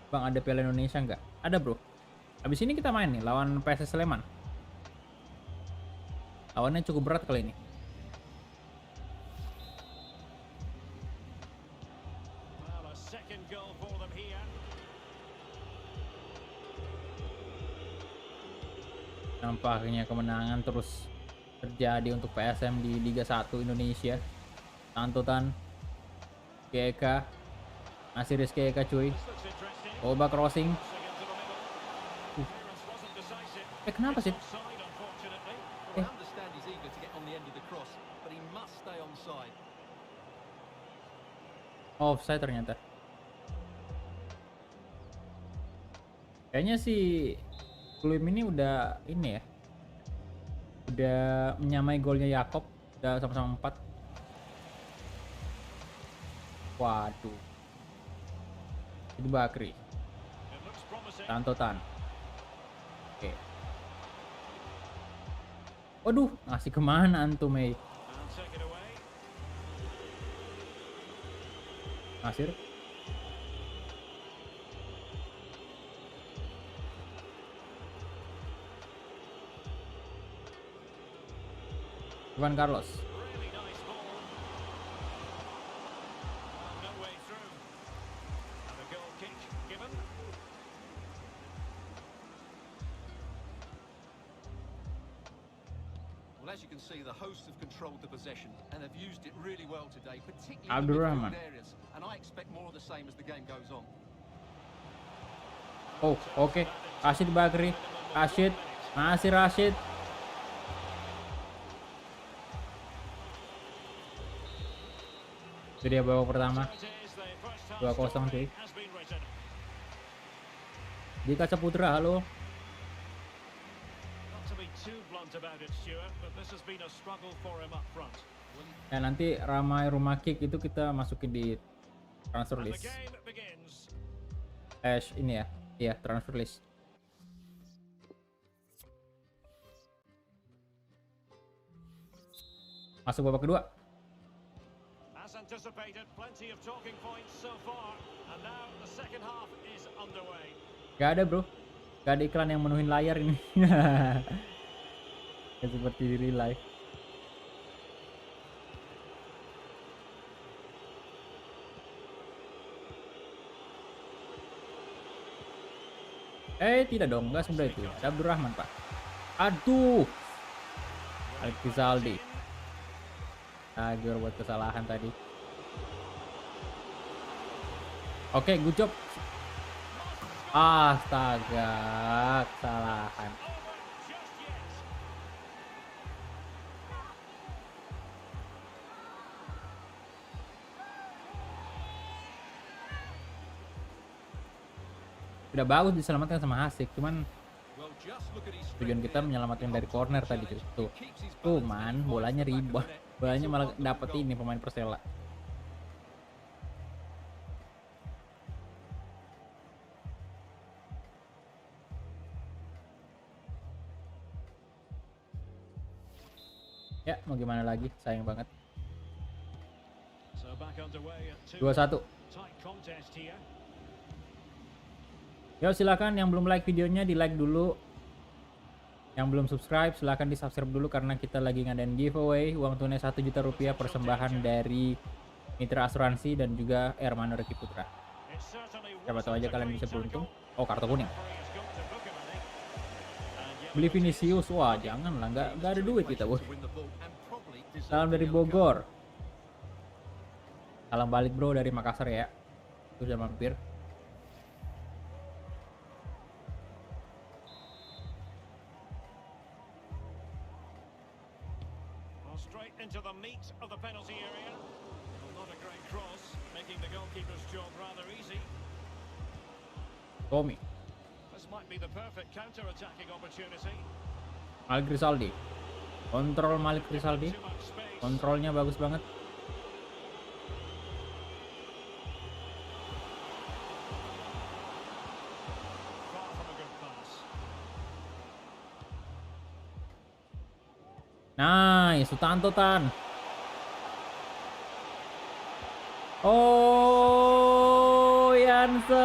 Speaker 1: Bang, ada Piala Indonesia nggak? Ada bro. Habis ini kita main nih lawan PSS Sleman. Lawannya cukup berat kali ini.
Speaker 3: Well, a second goal for them here.
Speaker 1: Nampaknya kemenangan terus terjadi untuk PSM di Liga 1 Indonesia. Santutan, Eka, masih Rizky Eka cuy.
Speaker 3: This looks interesting.
Speaker 1: Coba crossing.
Speaker 3: Crossing into the middle. Clearance wasn't decisive.
Speaker 1: Kenapa sih?
Speaker 3: Offside, unfortunately.
Speaker 2: Well, I understand he's eager to get on the end of the cross, but he must stay onside.
Speaker 1: Offside ternyata. Kayaknya si Bluim ini udah ini ya. Udah menyamai golnya Yakob. Udah sama-sama 4. Waduh. Itu Bakri.
Speaker 3: It looks promising.
Speaker 1: Santotan. Oke. Waduh, ngasih kemana antum,
Speaker 3: And take it away.
Speaker 1: Nasir. Juan Carlos.
Speaker 3: Really nice ball. And no way through. And a goal kick given.
Speaker 2: Well, as you can see, the hosts have controlled the possession and have used it really well today, particularly in the
Speaker 1: Abdurrahman.
Speaker 2: midfield areas. And I expect more of the same as the game goes on.
Speaker 1: Oh, oke. Rashid Bakri. Rashid. Masih Rashid. Itu dia babak pertama.
Speaker 3: It is the first half
Speaker 1: 2-0
Speaker 3: story
Speaker 1: cuy.
Speaker 3: has been written.
Speaker 1: Di Kaca Putra, halo.
Speaker 3: Not to be too blunt about it, Stuart, but this has been a struggle for him up front.
Speaker 1: Ya nanti ramai rumah kick itu kita masukin di transfer
Speaker 3: And the
Speaker 1: list.
Speaker 3: game begins.
Speaker 1: Ini ya. Iya, transfer list. Masuk babak kedua.
Speaker 3: As anticipated, plenty of talking points so far, and now the second half is underway.
Speaker 1: Gak ada bro. Gak ada iklan yang menuhin layar ini. Ya, seperti di real life. Tidak dong, nggak semudah itu. Ada Abdurrahman pak. Aduh, Alex Rizaldi. Gue buat kesalahan tadi. Oke, good job. Astaga, kesalahan.
Speaker 3: Just yet.
Speaker 1: Udah bagus diselamatkan sama Hasik, cuman
Speaker 2: Well, just look at his
Speaker 1: tujuan
Speaker 2: strength
Speaker 1: kita
Speaker 2: there.
Speaker 1: menyelamatkan dari corner tadi tuh. Tuh,
Speaker 2: Keeps his
Speaker 1: tuh
Speaker 2: balance
Speaker 1: man,
Speaker 2: and
Speaker 1: bolanya
Speaker 2: finds the back
Speaker 1: riba.
Speaker 2: of the net.
Speaker 1: Bolanya
Speaker 2: It's a
Speaker 1: malah
Speaker 2: wonderful
Speaker 1: dapet
Speaker 2: goal.
Speaker 1: ini pemain Persela. Ya, mau gimana lagi? Sayang banget.
Speaker 3: So back underway at
Speaker 1: 2-1.
Speaker 3: tight contest here.
Speaker 1: Yo, silakan yang belum like videonya di like dulu. Yang belum subscribe silakan di subscribe dulu karena kita lagi ngadain giveaway uang tunai 1 juta rupiah persembahan dari Mitra Asuransi dan juga Hermano Reki Putra.
Speaker 3: It certainly
Speaker 1: Siapa tahu aja
Speaker 3: wasn't a
Speaker 1: kalian
Speaker 3: great
Speaker 1: bisa beruntung.
Speaker 3: tackle.
Speaker 1: Oh, kartu kuning.
Speaker 3: Referee has got to book him, I think. And yellow
Speaker 1: Beli
Speaker 3: it is.
Speaker 1: Vinicius, wah jangan lah, nggak ada duit kita boy.
Speaker 2: To win the ball and probably deserve
Speaker 1: Salam
Speaker 2: the
Speaker 1: dari
Speaker 2: yellow card.
Speaker 1: Bogor. Salam balik bro dari Makassar ya. Itu udah mampir.
Speaker 3: Well, straight into the meat of the penalty area. Well, not a great cross, making the goalkeeper's job rather easy.
Speaker 1: Tommy,
Speaker 3: This might be the perfect counter-attacking opportunity.
Speaker 1: Malik Rizaldi. Kontrol Malik Rizaldi.
Speaker 3: Too much space.
Speaker 1: Kontrolnya bagus banget.
Speaker 3: Far from a good pass.
Speaker 1: Nice, Sutanto Tan. Oh, Jansen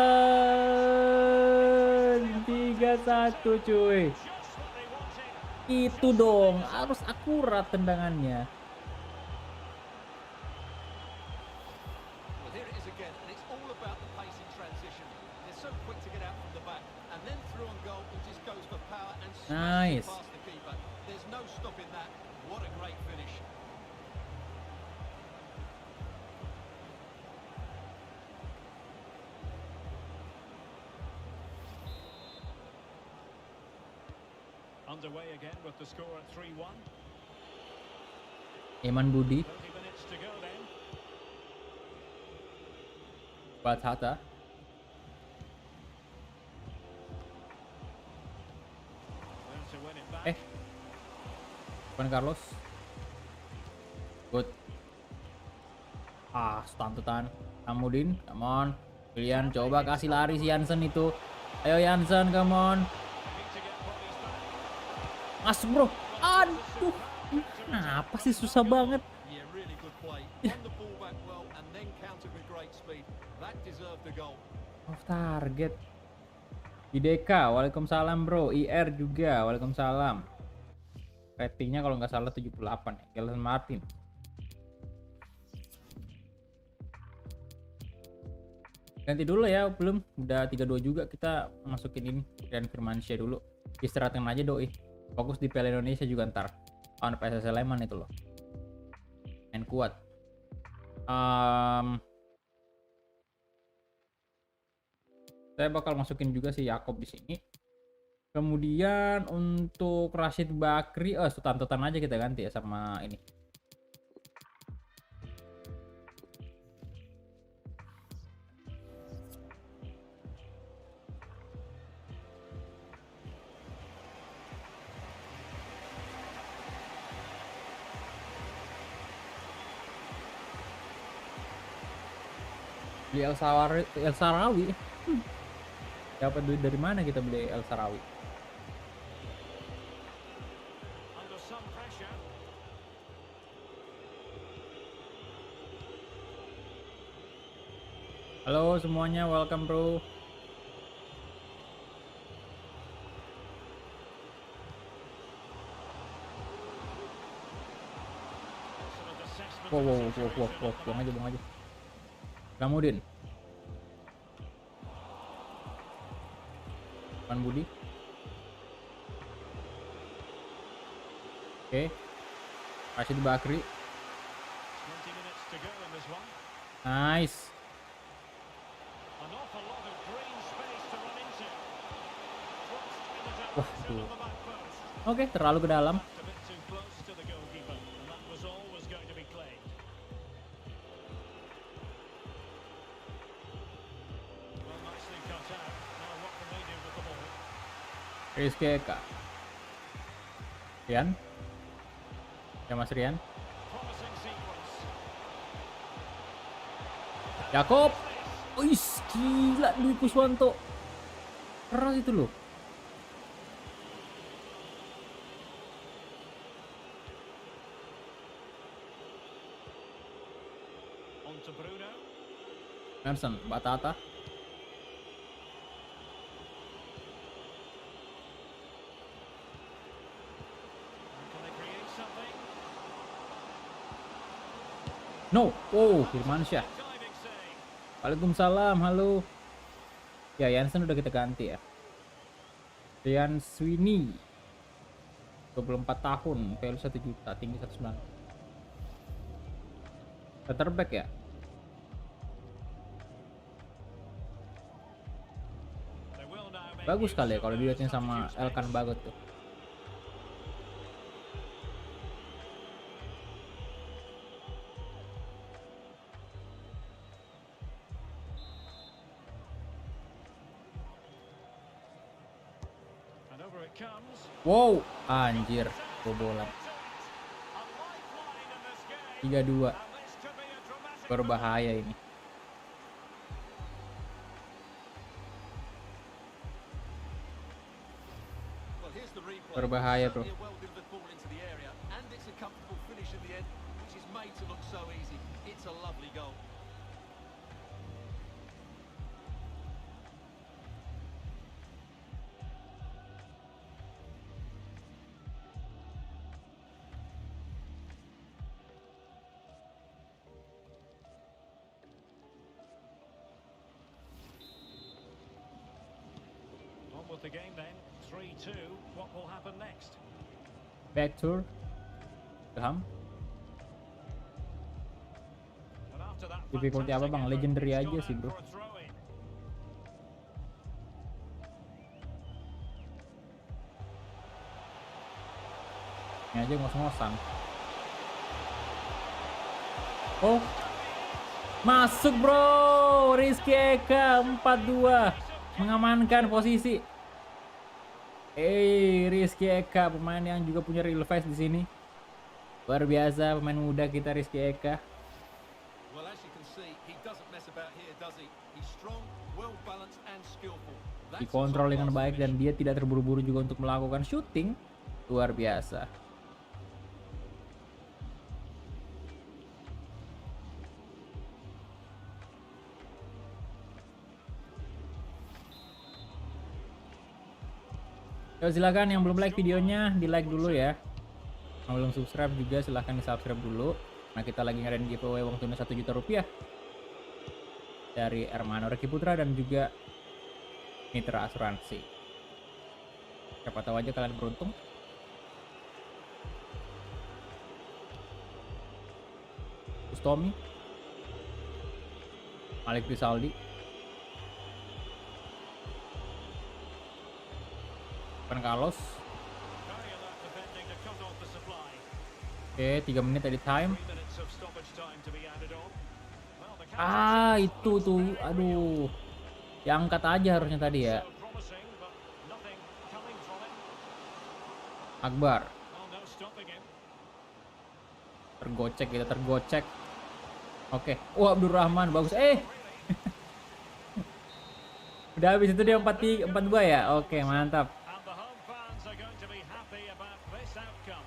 Speaker 1: 3-1 cuy.
Speaker 3: Just what they wanted.
Speaker 1: Itu dong, harus akurat tendangannya.
Speaker 2: Well, here it is again, and it's all about the pace in transition. They're so quick to get out from the back, and then through on goal, he just goes for power and
Speaker 1: Nice.
Speaker 2: smashes it past the keeper. There's no stopping that. What a great finish.
Speaker 3: Underway again with the score at 3-1.
Speaker 1: Eman Budi,
Speaker 3: 30 minutes to go then.
Speaker 1: Buat Hatta.
Speaker 3: Well, to win it back.
Speaker 1: Juan Carlos. Good. Sutanto Tan. Amudin, come on. Pilihan, coba kasih lari si Jansen itu. Ayo Jansen, come on.
Speaker 3: Need to get bodies back.
Speaker 1: Masuk bro. Aduh. Kenapa sih susah banget?
Speaker 2: Yeah, really good play. Won the ball back well, and then countered with great speed. That deserved the goal.
Speaker 1: Off target. IDK, waalaikumsalam bro. IR juga, waalaikumsalam. Ratingnya kalau nggak salah 78 ya. Kelvin Martin. Ganti dulu ya, belum. Udah 3-2 juga, kita masukin ini. Rian Firmansyah dulu. Istirahatin aja doi. Fokus di Piala Indonesia juga ntar. Lawan PSS Sleman itu loh. Main kuat. Saya bakal masukin juga si Yakob di sini. Kemudian untuk Rashid Bakri, Sutanto-tan aja kita ganti ya sama ini. Beli El Sarawi. Dapat duit dari mana kita beli El Sarawi?
Speaker 3: Under some pressure.
Speaker 1: Halo semuanya, welcome bro.
Speaker 3: Excellent assessment
Speaker 1: Wow,
Speaker 3: of
Speaker 1: wow,
Speaker 3: the
Speaker 1: wow,
Speaker 3: situation
Speaker 1: wow,
Speaker 3: at
Speaker 1: wow,
Speaker 3: the
Speaker 1: buang aja,
Speaker 3: back.
Speaker 1: buang aja. Gamudin. Pan Budi. Oke. Rashid Bakri.
Speaker 3: 20 minutes to go in this one.
Speaker 1: Nice.
Speaker 3: An awful lot of green space to run into. Crossed in the
Speaker 1: Wah,
Speaker 3: direction
Speaker 1: tuh.
Speaker 3: of the back post.
Speaker 1: Oke, terlalu ke dalam.
Speaker 3: Just a bit too close to the goalkeeper, and that was always going to be claimed. Well, nicely cut out. Now what can they do with the ball?
Speaker 1: Rizky Eka. Rian. Ya Mas Rian.
Speaker 3: Promising sequence.
Speaker 1: Yakob. Wih, gila Dwi Kuswanto. Keras itu loh.
Speaker 3: On to Bruno.
Speaker 1: Nelson, Batata.
Speaker 3: Can they create something?
Speaker 1: No. Wow, Firmansyah.
Speaker 3: Diving save.
Speaker 1: Waalaikumsalam, halo. Ya, Jansen udah kita ganti ya. Rian Swini. 24 tahun, value 1 juta, tinggi 190. Center back ya?
Speaker 3: They will now make
Speaker 1: Bagus
Speaker 3: use
Speaker 1: kali ya
Speaker 3: of
Speaker 1: kalau
Speaker 3: those
Speaker 1: dilihatin sama
Speaker 3: substitutes.
Speaker 1: Elkan Bagot tuh.
Speaker 3: And over it comes.
Speaker 1: Wow, anjir, bobolan.
Speaker 3: A lifeline in this game.
Speaker 1: 3-2,
Speaker 3: And this could be a dramatic
Speaker 1: berbahaya ini.
Speaker 2: Well, here's the replay.
Speaker 1: Berbahaya, bro.
Speaker 2: Certainly a well-delivered ball into the area, and it's a comfortable finish in the end, which is made to look so easy. It's a lovely goal.
Speaker 3: On with the game then. 3-2. What will happen next?
Speaker 1: Back tour. Paham?
Speaker 3: And after that
Speaker 1: Difficulty apa,
Speaker 3: fantastic
Speaker 1: Bang?
Speaker 3: effort,
Speaker 1: Legendary
Speaker 3: it's
Speaker 1: aja
Speaker 3: gone
Speaker 1: sih,
Speaker 3: out
Speaker 1: bro.
Speaker 3: for a throw-in.
Speaker 1: Ini aja ngos-ngosan. Oh, masuk bro. Rizky Eka 4-2 mengamankan posisi. Rizky Eka, pemain yang juga punya real face di sini. Luar biasa pemain muda kita Rizky Eka.
Speaker 2: Well, as you can see, he doesn't mess about here, does he? He's strong, well-balanced, and skillful. That's a
Speaker 1: Dikontrol dengan
Speaker 2: top-class
Speaker 1: baik dan
Speaker 2: finish.
Speaker 1: dia tidak terburu-buru juga untuk melakukan shooting. Luar biasa. Yo, silakan yang belum like videonya di like dulu ya. Yang belum subscribe juga silahkan di subscribe dulu. Nah, kita lagi ngadain giveaway uang tunai 1 juta rupiah dari Hermano Reki Putra dan juga Mitra Asuransi. Siapa tahu aja kalian beruntung. Bustomi, Malik Rizaldi, Pan Carlos.
Speaker 3: Very alert defending to cut off the supply.
Speaker 1: Oke, 3 menit edit time.
Speaker 3: 3 minutes of stoppage time to be added on. Well, the
Speaker 1: Itu tuh, aduh. Diangkat aja harusnya tadi ya.
Speaker 3: so promising, but nothing coming from it.
Speaker 1: Akbar,
Speaker 3: Well, no stopping him.
Speaker 1: tergocek kita tergocek. Oke, wah Abdurrahman bagus. Udah habis itu dia 4-2 ya. Oke, mantap.
Speaker 3: And the home fans are going to be happy about this outcome.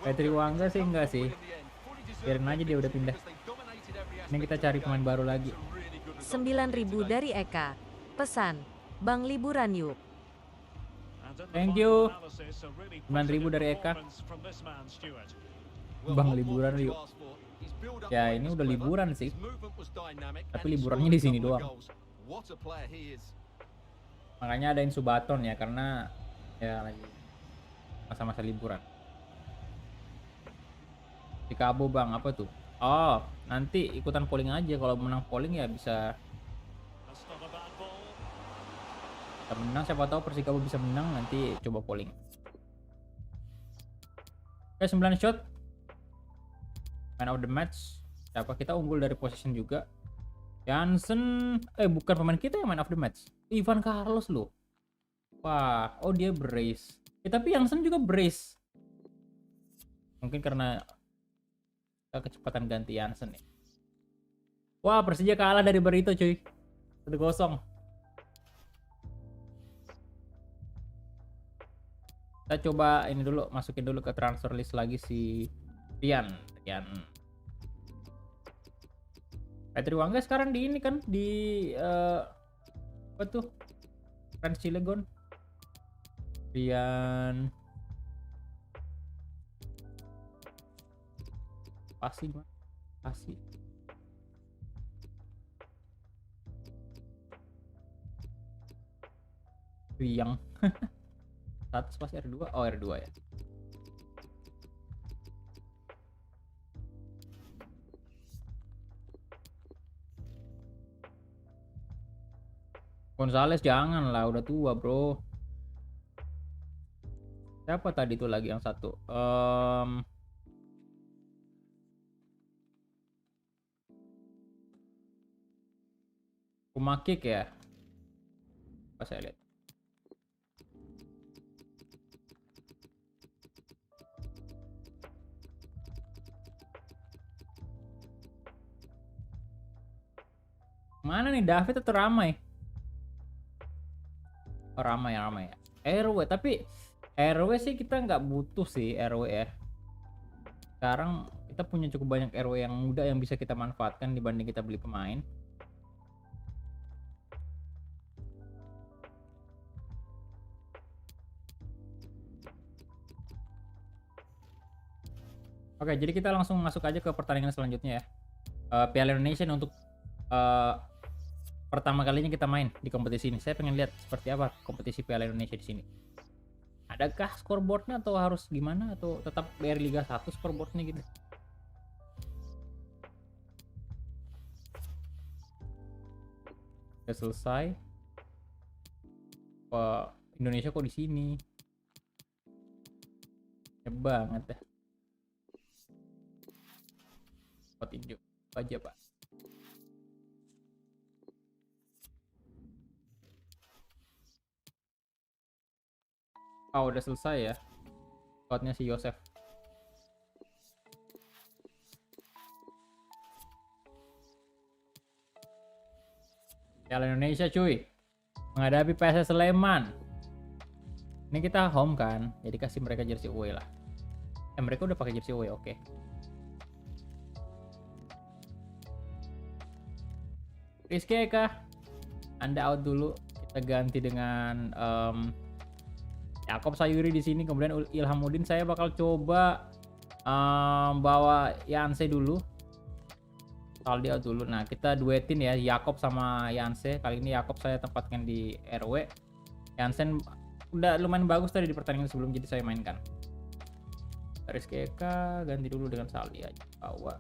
Speaker 1: Patrick Wangga sih enggak sih. Biarin aja dia udah pindah. Ini kita cari pemain baru lagi.
Speaker 4: 9.000 dari Eka. Pesan, Bang liburan yuk.
Speaker 3: And in the
Speaker 1: Thank
Speaker 3: final
Speaker 1: you.
Speaker 3: analysis, a really
Speaker 1: 9.000 dari Eka.
Speaker 3: performance from this man, Stuart.
Speaker 1: Bang liburan yuk. Ya, ini udah liburan sih. Tapi liburannya di sini doang. Makanya adain Subaton ya, karena ya lagi masa-masa liburan. Di Cabo Bang, apa tuh? Oh, nanti ikutan polling aja. Kalau menang polling ya bisa
Speaker 3: That's not a bad ball.
Speaker 1: kita menang. Siapa tahu Persikabo bisa menang, nanti coba polling. Oke, 9 shot. Man of the match. Siapa? Kita unggul dari possession juga. Jansen, bukan pemain kita yang man of the match. Ivan Carlos loh. Wah, oh dia brace. Tapi Jansen juga brace. Mungkin karena kecepatan ganti Jansen ya. Wah, Persija kalah dari Barito cuy. 1-0. Kita coba ini dulu, masukin dulu ke transfer list lagi si Rian. Patrick Wangga sekarang di ini kan di apa tuh? Trans Cilegon. Rian pasti gimana? Pasti. Riang. Status pasti R2. Oh, R2 ya. Gonzales jangan lah, udah tua bro. Siapa tadi tuh lagi yang satu? Kumakik ya. Apa saya lihat? Mana nih David atau Ramai? Oh, ramai ya. RW, tapi RW sih kita nggak butuh sih RW ya. Sekarang kita punya cukup banyak RW yang muda yang bisa kita manfaatkan dibanding kita beli pemain. Oke, jadi kita langsung masuk aja ke pertandingan selanjutnya ya. Piala Indonesia untuk pertama kalinya kita main di kompetisi ini. Saya pengen lihat seperti apa kompetisi Piala Indonesia di sini. Adakah scoreboardnya atau harus gimana, atau tetap dari Liga 1 scoreboardnya gitu? Udah selesai. Wah, Indonesia kok di sini? Ya banget ya. Tinju aja Pak. Oh, udah selesai ya. Squadnya si Yosef. Piala Indonesia cuy. Menghadapi PSS Sleman. Ini kita home kan, jadi kasih mereka jersey away lah. Mereka udah pakai jersey away, oke. Rizky Eka, Anda out dulu. Kita ganti dengan Yakob Sayuri di sini, kemudian Ilhamuddin. Saya bakal coba bawa Yanse dulu. Saldi out dulu. Nah, kita duetin ya Yakob sama Yanse. Kali ini Yakob saya tempatkan di RW. Yansen udah lumayan bagus tadi di pertandingan sebelum, jadi saya mainkan. Rizky Eka ganti dulu dengan Saldi aja. Bawa.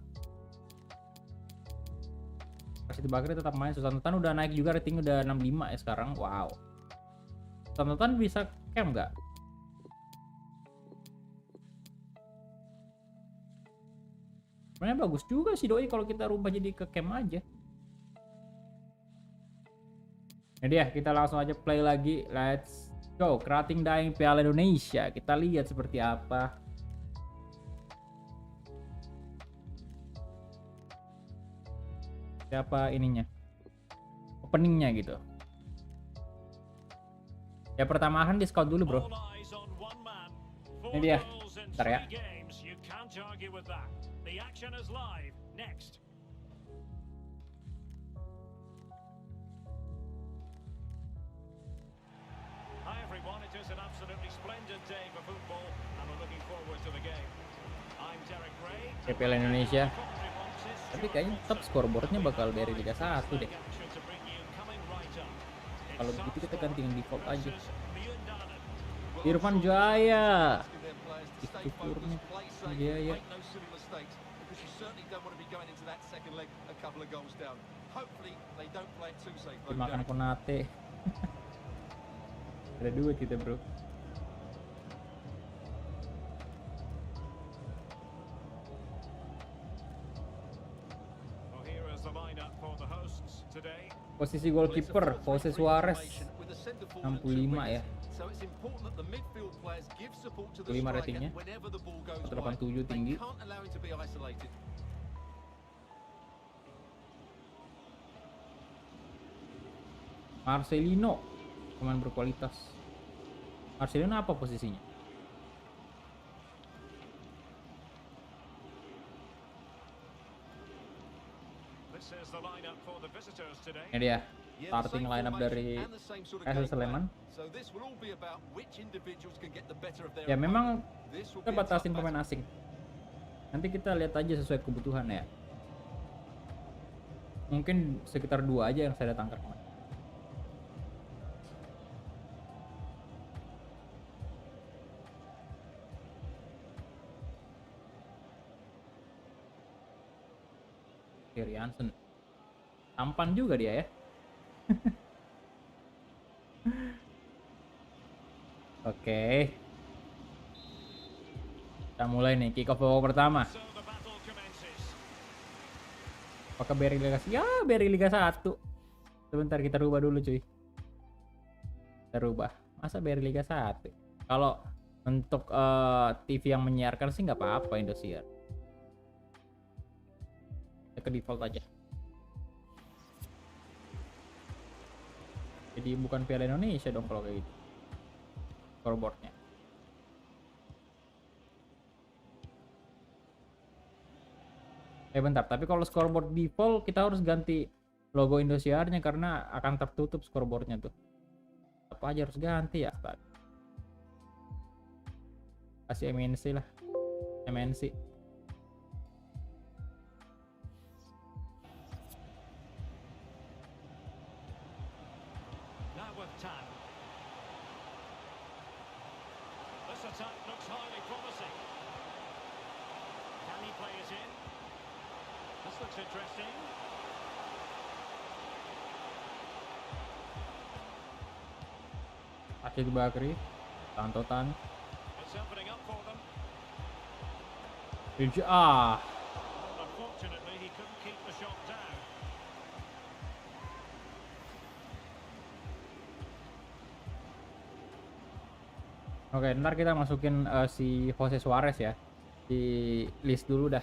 Speaker 1: Persiti Bakri tetap main. Susanto Tan udah naik juga, rating udah 65 ya sekarang. Wow. Susanto Tan bisa camp nggak? Sebenarnya bagus juga sih Doi kalau kita rubah jadi ke camp aja. Nah dia, kita langsung aja play lagi. Let's go. Kerating Daeng Piala Indonesia. Kita lihat seperti apa. Siapa ininya? openingnya gitu. Ya pertama-tama di scout dulu bro.
Speaker 3: All eyes on one man.
Speaker 1: Ini dia.
Speaker 3: Four goals in
Speaker 1: Bentar ya.
Speaker 3: 3 games. You can't argue with that. The action is live. Next. Hi everyone, it is an absolutely splendid day for football and we're looking forward to the game. I'm Derek Ray.
Speaker 1: Kayak Piala Indonesia. Tapi kayaknya tetap scoreboardnya bakal dari Liga 1 deh. Kalau begitu kita ganti yang default aja. Irfan Jaya. Itu turunnya. Jaya. Dimakan Konate. Ada duit kita bro.
Speaker 3: Well, here is the lineup for the hosts today.
Speaker 1: Posisi goalkeeper Jose Suarez 65 ya. 65 ratingnya. 187 tinggi. Marcelino pemain berkualitas. Marcelino apa posisinya?
Speaker 3: This is the lineup for the visitors today.
Speaker 1: Ini dia starting lineup dari PSS Sleman. Ya memang kita batasin pemain asing. Nanti kita lihat aja sesuai kebutuhan ya. Mungkin sekitar 2 aja yang saya datangkan. Thierry Hansen. Tampan juga dia ya. Oke. Kita mulai nih kick off babak pertama.
Speaker 3: So the battle commences.
Speaker 1: Apakah Berry Liga 1? Ya, Berry Liga 1. Sebentar kita rubah dulu cuy. Kita rubah. Masa Berry Liga 1? Kalau untuk TV yang menyiarkan sih nggak apa-apa Indosiar. Kita ke default aja. Jadi bukan Piala Indonesia dong kalau kayak gitu. Scoreboardnya. Bentar, tapi kalau scoreboard default kita harus ganti logo Indosiarnya karena akan tertutup scoreboardnya tuh. Apa aja harus ganti ya? Kasih MNC lah. MNC.
Speaker 3: Now with Tan. This attack looks highly promising. Can he play it in? This looks interesting.
Speaker 1: Akid Bakri, Tantotan,
Speaker 3: It's opening up for them. Unfortunately, he couldn't keep the shot down.
Speaker 1: Oke, ntar kita masukin si Jose Suarez ya di list dulu dah,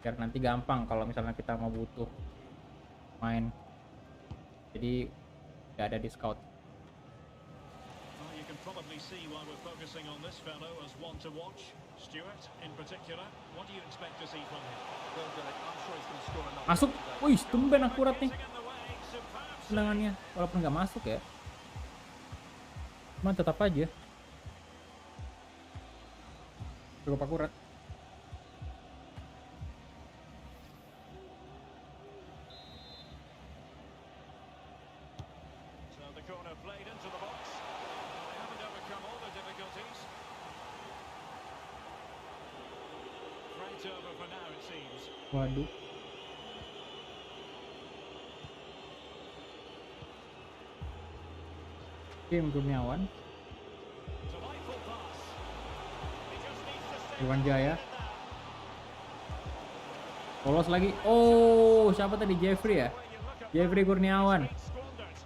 Speaker 1: biar nanti gampang kalau misalnya kita mau butuh main. Jadi nggak ada di scout.
Speaker 3: Well, you can probably see why we're focusing on this fellow as one to watch. Stuart, in particular, what do you expect to see from him?
Speaker 1: Masuk, wih, tumben akurat nih
Speaker 3: Getting in the way, superb save.
Speaker 1: tendangannya, walaupun nggak masuk ya. Cuman tetap aja cukup akurat.
Speaker 3: So the corner played into the box. They haven't overcome all the difficulties. Right over for now, it seems.
Speaker 1: Waduh. Kim Kurniawan,
Speaker 3: Delightful pass. He just needs to stay
Speaker 1: Irwan Jaya,
Speaker 3: in there.
Speaker 1: polos lagi. Oh, siapa tadi? Jeffrey ya?
Speaker 3: When you look at
Speaker 1: Jeffrey Kurniawan.
Speaker 3: that, squandered.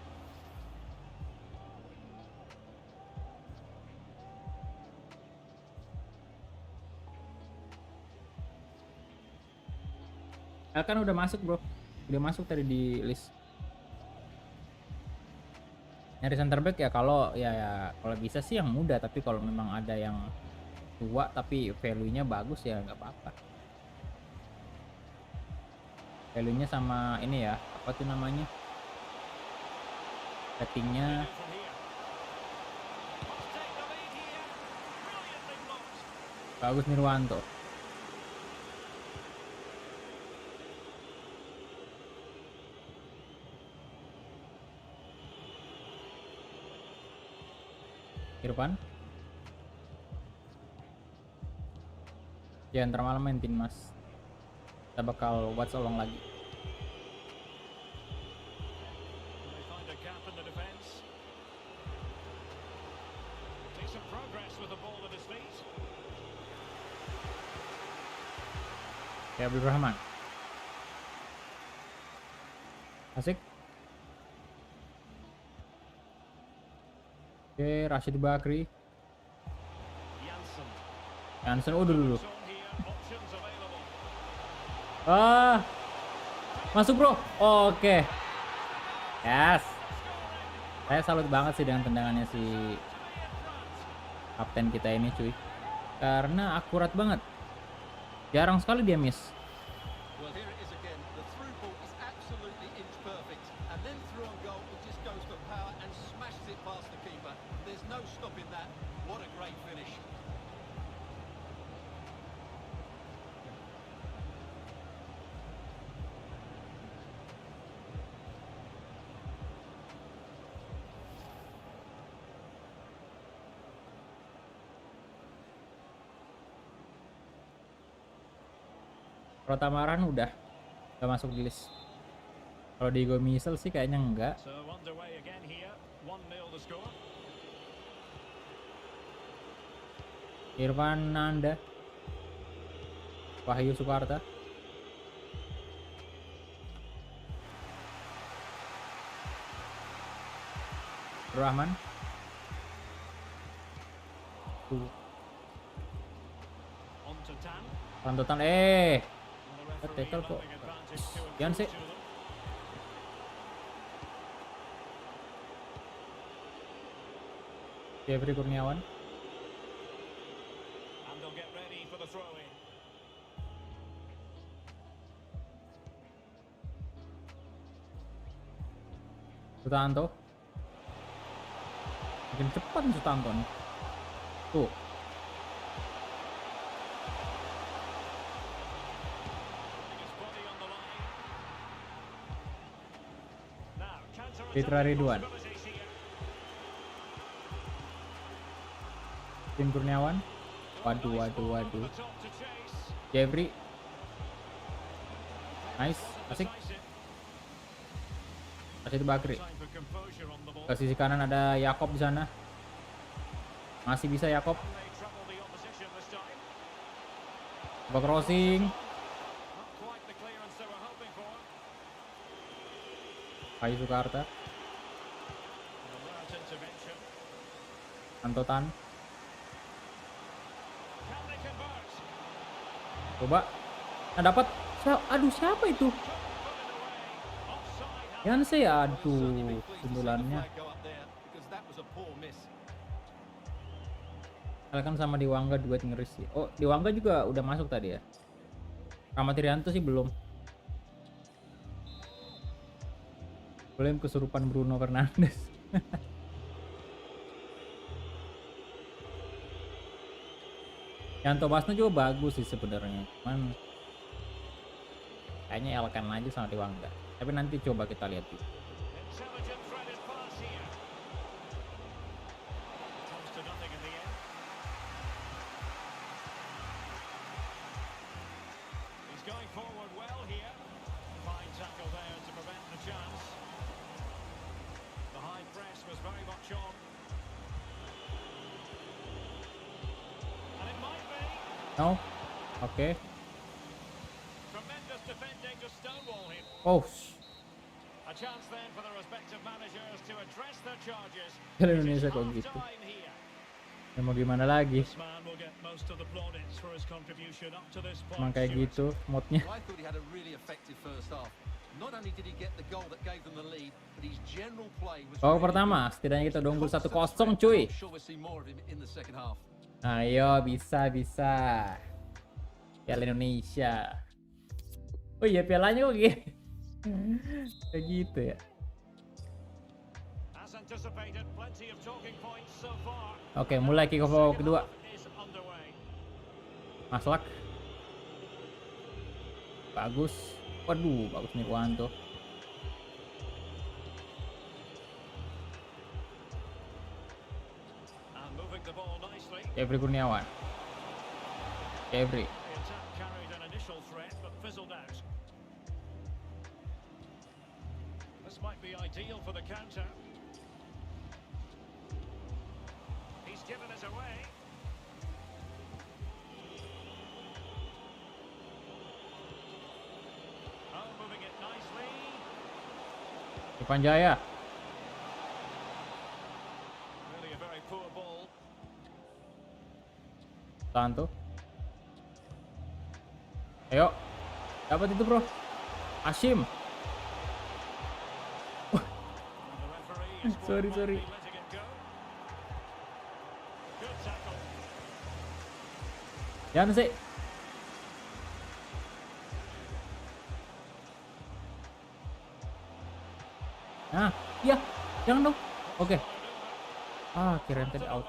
Speaker 1: El kan udah masuk bro, udah masuk tadi di list. Nyari center back ya kalau kalau bisa sih yang muda, tapi kalau memang ada yang tua tapi value-nya bagus ya nggak apa-apa. Value-nya sama ini ya, apa tuh namanya? Ratingnya
Speaker 3: From here. Must take the lead here. Brilliantly blocked.
Speaker 1: bagus Nirwanto. Irfan. Ya ntar malam main timnas. Kita bakal watch along lagi.
Speaker 3: They find a gap in the defence. Decent progress with the ball at his feet.
Speaker 1: Ya Abdul Rahman. Asik. Oke, Rashid Bakri.
Speaker 3: Janssen.
Speaker 1: Jansen dulu.
Speaker 3: It's on here. Options available.
Speaker 1: Masuk bro. Oke. Yes. Saya salut banget sih dengan tendangannya si kapten kita ini cuy. Karena akurat banget. Jarang sekali dia miss.
Speaker 2: Well, here it is again. The through ball is absolutely inch perfect. And then through on goal, it just goes for power and smashes it past the keeper. There's no stopping that. What a great finish.
Speaker 1: Kalau Tamaran udah masuk di list. Kalau Diego Misel sih kayaknya enggak.
Speaker 3: So underway again here. 1-0 the score.
Speaker 1: Irfan Nanda, Wahyu Suparta, Rahman,
Speaker 3: On to Tan.
Speaker 1: Pantutan
Speaker 3: And the referee
Speaker 1: tackle kok.
Speaker 3: allowing advantage to
Speaker 1: Yan sih.
Speaker 3: accrue to them.
Speaker 1: Jeffrey Kurniawan,
Speaker 3: And they'll get ready for the throw-in.
Speaker 1: Sutanto. Makin cepat nih Sutanto nih. Tuh,
Speaker 3: Putting his body on the line. Now, counter-attack
Speaker 1: Fitra Ridwan.
Speaker 3: possibilities here.
Speaker 1: Tim Kurniawan. Waduh.
Speaker 3: Over the top to chase.
Speaker 1: Jeffrey. Nice, asik.
Speaker 3: Decisive.
Speaker 1: Rashid Bakri.
Speaker 3: Time for composure on the ball.
Speaker 1: Ke sisi kanan ada Yakob di sana. Masih bisa Yakob.
Speaker 3: Can they trouble the opposition this time?
Speaker 1: Coba crossing.
Speaker 3: Not quite the clearance they were hoping for.
Speaker 1: Wahyu Sukarta.
Speaker 3: An alert intervention.
Speaker 1: Antotan.
Speaker 3: Can they convert?
Speaker 1: Coba. Nah dapat. Aduh siapa itu?
Speaker 3: Put it away. Offside.
Speaker 1: Yanse ya.
Speaker 2: Well, he'll certainly
Speaker 1: Aduh.
Speaker 2: be pleased to see the
Speaker 1: Sundulannya.
Speaker 2: flag go up there, because that was a poor miss.
Speaker 1: Kan sama Dewangga juga ngeris sih. Oh, Dewangga juga udah masuk tadi ya. Rahmat Irianto sih belum. Belum kesurupan Bruno Fernandes. Yanto Basna juga bagus sih sebenarnya. Cuman kayaknya Elkan aja sama Dewangga. Tapi nanti coba kita lihat dulu.
Speaker 3: Intelligent threaded pass here. Comes to nothing in the end. He's going forward well here. Fine tackle there to prevent the chance. The high press was very much on. And it might be.
Speaker 1: No? Oke.
Speaker 3: Tremendous defending to stonewall him.
Speaker 1: Oh,
Speaker 3: A chance then for the respective managers to address their charges.
Speaker 1: Kalau
Speaker 3: It is
Speaker 1: Indonesia kok
Speaker 3: half
Speaker 1: gitu.
Speaker 3: time here.
Speaker 1: ya mau gimana lagi?
Speaker 3: This man will get most of the plaudits for his contribution up to this point.
Speaker 1: Emang kayak
Speaker 3: Stuart.
Speaker 1: gitu modnya.
Speaker 2: Well, I thought he had a really effective first half. Not only did he get the goal that gave them the lead, but his general play was
Speaker 1: Babak
Speaker 2: really
Speaker 1: pertama,
Speaker 2: good.
Speaker 1: setidaknya kita udah unggul
Speaker 2: Constant
Speaker 1: 1-0
Speaker 2: threat.
Speaker 1: cuy.
Speaker 2: I'm sure we'll see more of him in the second half.
Speaker 1: Ayo, bisa. Piala Indonesia. Oh iya, pialanya kok gini? Kayak gitu ya.
Speaker 3: As anticipated, plenty of talking points so far.
Speaker 1: Oke, mulai kick off babak kedua.
Speaker 3: Is underway.
Speaker 1: Maslak. Bagus. Waduh, bagus nih Wanto.
Speaker 3: And moving the ball nicely.
Speaker 1: Jeffrey Kurniawan. Jeffrey.
Speaker 3: The attack carried an initial threat but fizzled out. This might be ideal for the counter. He's given us away. Oh, moving it nicely.
Speaker 1: Ivan Jaya.
Speaker 3: Really a very poor ball.
Speaker 1: Santo. Ayo. Dapat itu, Bro. Hashim.
Speaker 3: And the referee is
Speaker 1: Sorry.
Speaker 3: letting it go. Good tackle.
Speaker 1: Jangan sih. Nah, iya. Jangan dong. Oke. Kirain tadi out.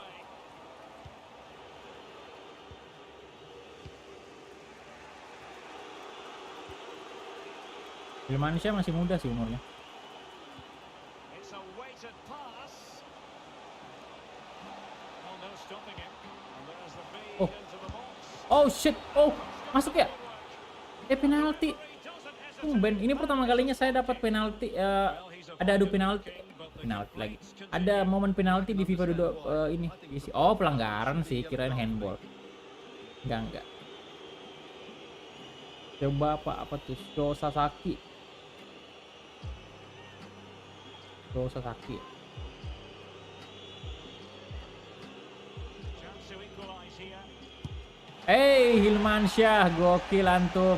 Speaker 1: Ilmansyah masih muda sih umurnya.
Speaker 3: It's a weighted pass. Oh, no stopping him. And there's the feed
Speaker 1: Oh.
Speaker 3: into the box.
Speaker 1: Oh shit. Oh, masuk ya?
Speaker 3: Good work.
Speaker 1: Penalti.
Speaker 3: He doesn't hesitate.
Speaker 1: Tumben, ini pertama kalinya saya dapat penalti. Ada adu penalti. Penalti lagi. Ada momen penalti di FIFA Dodo ini. Oh, pelanggaran sih, kirain handball. Enggak. Coba apa tuh? Sho Sasaki.
Speaker 3: Chance to equalise here.
Speaker 1: Hey, Hilmansyah, gokil antum.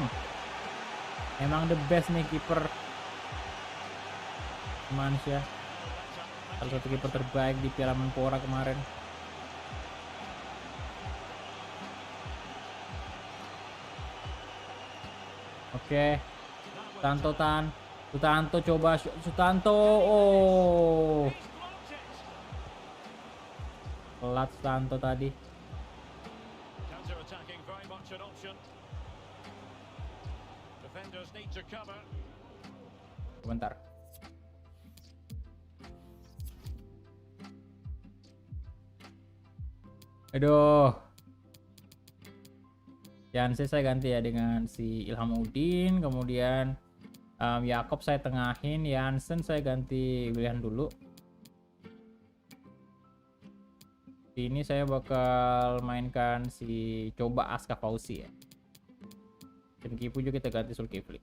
Speaker 1: Emang the best nih kiper. Hilmansyah, salah satu kiper terbaik di Piala Menpora kemarin. Oke, Sutanto coba Sutanto. Oh,
Speaker 3: He's blocked it.
Speaker 1: pelat Sutanto tadi.
Speaker 3: Counter attacking very much an option. Defenders need to cover.
Speaker 1: Bentar. Aduh. Jansen saya ganti ya dengan si Ilham Udin, kemudian Yakob saya tengahin, Jansen saya ganti Willian dulu. Ini saya bakal mainkan si coba Aska Fauzi ya. Dan Kipu juga kita ganti Zulkifli.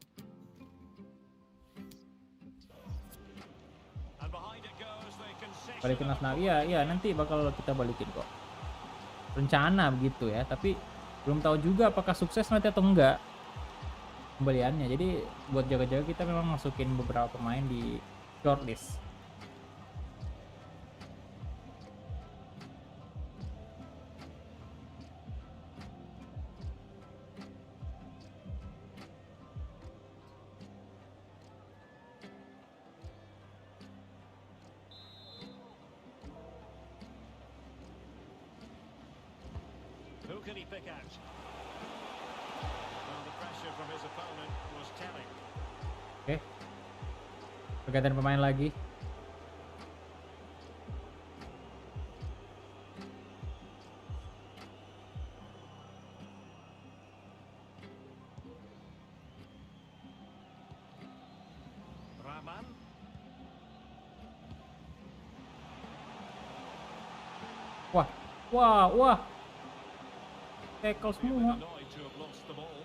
Speaker 3: And behind it goes the concession.
Speaker 1: Balikin Asnawi, iya nanti bakal kita balikin kok. Rencana begitu ya, tapi belum tahu juga apakah sukses nanti atau enggak kembaliannya. Jadi buat jaga-jaga kita memang masukin beberapa pemain di shortlist.
Speaker 3: Who can he pick out? Well, the pressure from his opponent was telling.
Speaker 1: Oke. Pergantian pemain lagi.
Speaker 3: Rahman.
Speaker 1: Wah. Tackle semua.
Speaker 3: Annoyed to have lost the ball.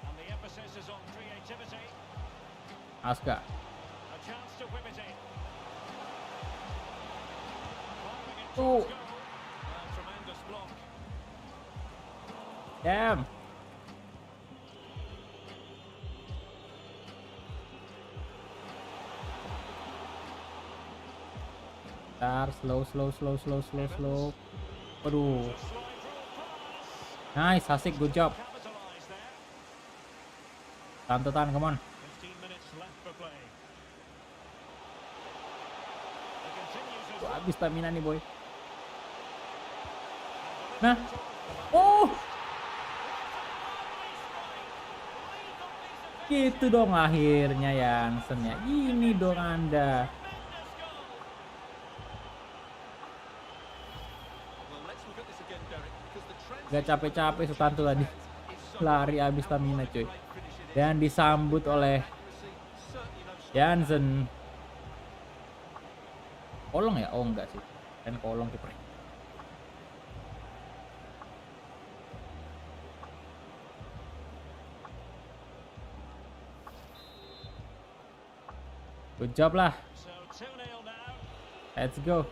Speaker 3: And the emphasis is on creativity.
Speaker 1: Aska.
Speaker 3: A chance to whip it in. Firing it
Speaker 1: Oh.
Speaker 3: towards goal. Tremendous block.
Speaker 1: Damn. Bentar, slow. Aduh. Nice, Hasik, good job.
Speaker 3: Capitalised there.
Speaker 1: Tahan, come on.
Speaker 3: 15 minutes left for play. He continues his
Speaker 1: Wah, habis stamina nih, boy. Nah. Oh. Gitu dong akhirnya Jansen ya. Ini dong Anda.
Speaker 2: Well, let's look at this again, Derek, because the trend
Speaker 1: Gak capek-capek Sutanto tadi. Lari habis stamina cuy. Dan disambut oleh Jansen. Kolong ya? Oh enggak sih. Kan kolong kiper. Good job lah.
Speaker 3: So 2-0 now.
Speaker 1: Let's go.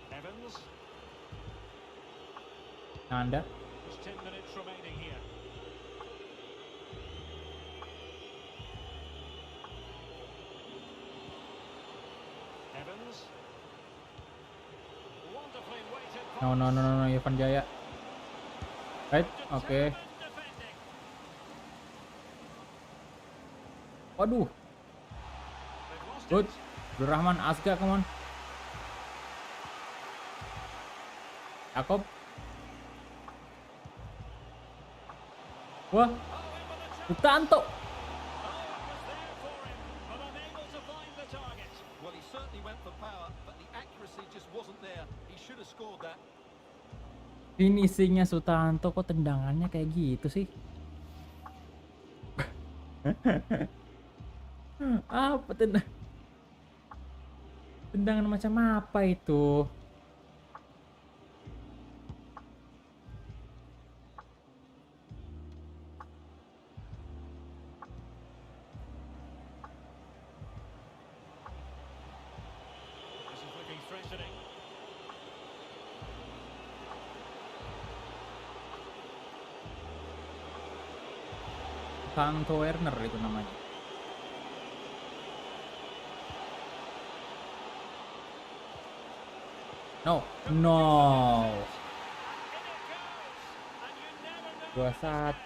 Speaker 3: Evans.
Speaker 1: Anda.
Speaker 3: There's 10 minutes remaining here. Evans. Wonderfully weighted
Speaker 1: No, Irfan Jaya. Right, oke.
Speaker 3: defending.
Speaker 1: Waduh,
Speaker 3: They've lost
Speaker 1: good.
Speaker 3: it.
Speaker 1: Abdul Rahman, Asga, come on. Jakob. Wah, Sutanto.
Speaker 3: Oh, it was there for him, but unable to find the target.
Speaker 2: Well, he certainly went for power, but the accuracy just wasn't there. He should have scored that.
Speaker 1: Finishingnya Sutanto kok tendangannya kayak gitu sih? Apa tendangan macam apa itu?
Speaker 3: This is looking threatening.
Speaker 1: Santo Werner itu namanya. No.
Speaker 3: In it goes, and you never know.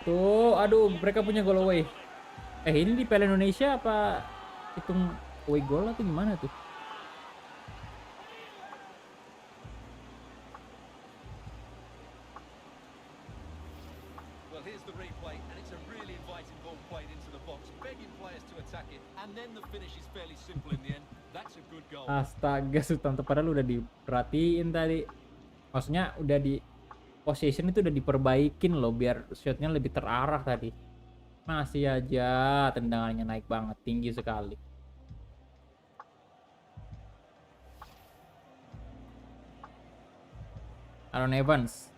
Speaker 1: 2-1. Aduh, mereka punya goal away. Ini di Piala Indonesia apa hitung away goal atau gimana tuh?
Speaker 2: Well, here's the replay, and it's a really inviting ball played into the box, begging players to attack it, and then the finish is fairly simple in the end. That's a good goal.
Speaker 1: Astaga, Sutanto padahal udah diperhatiin tadi. Maksudnya udah di position itu udah diperbaikin loh biar shotnya lebih terarah tadi. Masih aja tendangannya naik banget, tinggi sekali. Aaron Evans.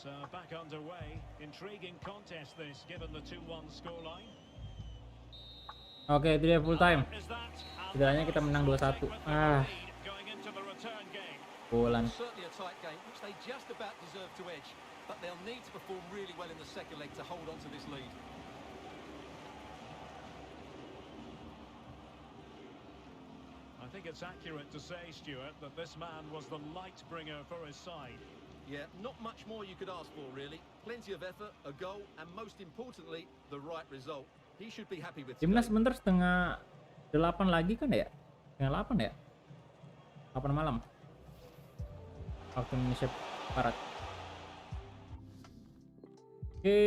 Speaker 3: So back underway. Intriguing contest this, given the 2-1 scoreline.
Speaker 1: Oke, itu dia full time.
Speaker 3: Is that
Speaker 1: Setidaknya kita menang 2-1. Ah,
Speaker 3: going into the return game?
Speaker 1: bulan.
Speaker 2: Certainly a tight game, which they just about deserve to edge, but they'll need to perform really well in the second leg to hold on to this lead.
Speaker 3: I think it's accurate to say, Stuart, that this man was the light bringer for his side.
Speaker 2: Yeah, not much more you could ask for, really. Plenty of effort, a goal, and most importantly, the right result. He should be happy with
Speaker 1: Timnas
Speaker 2: today.
Speaker 1: bentar setengah 8 lagi kan ya? Setengah 8 ya? 8 malam. Waktu Indonesia Barat. Oke.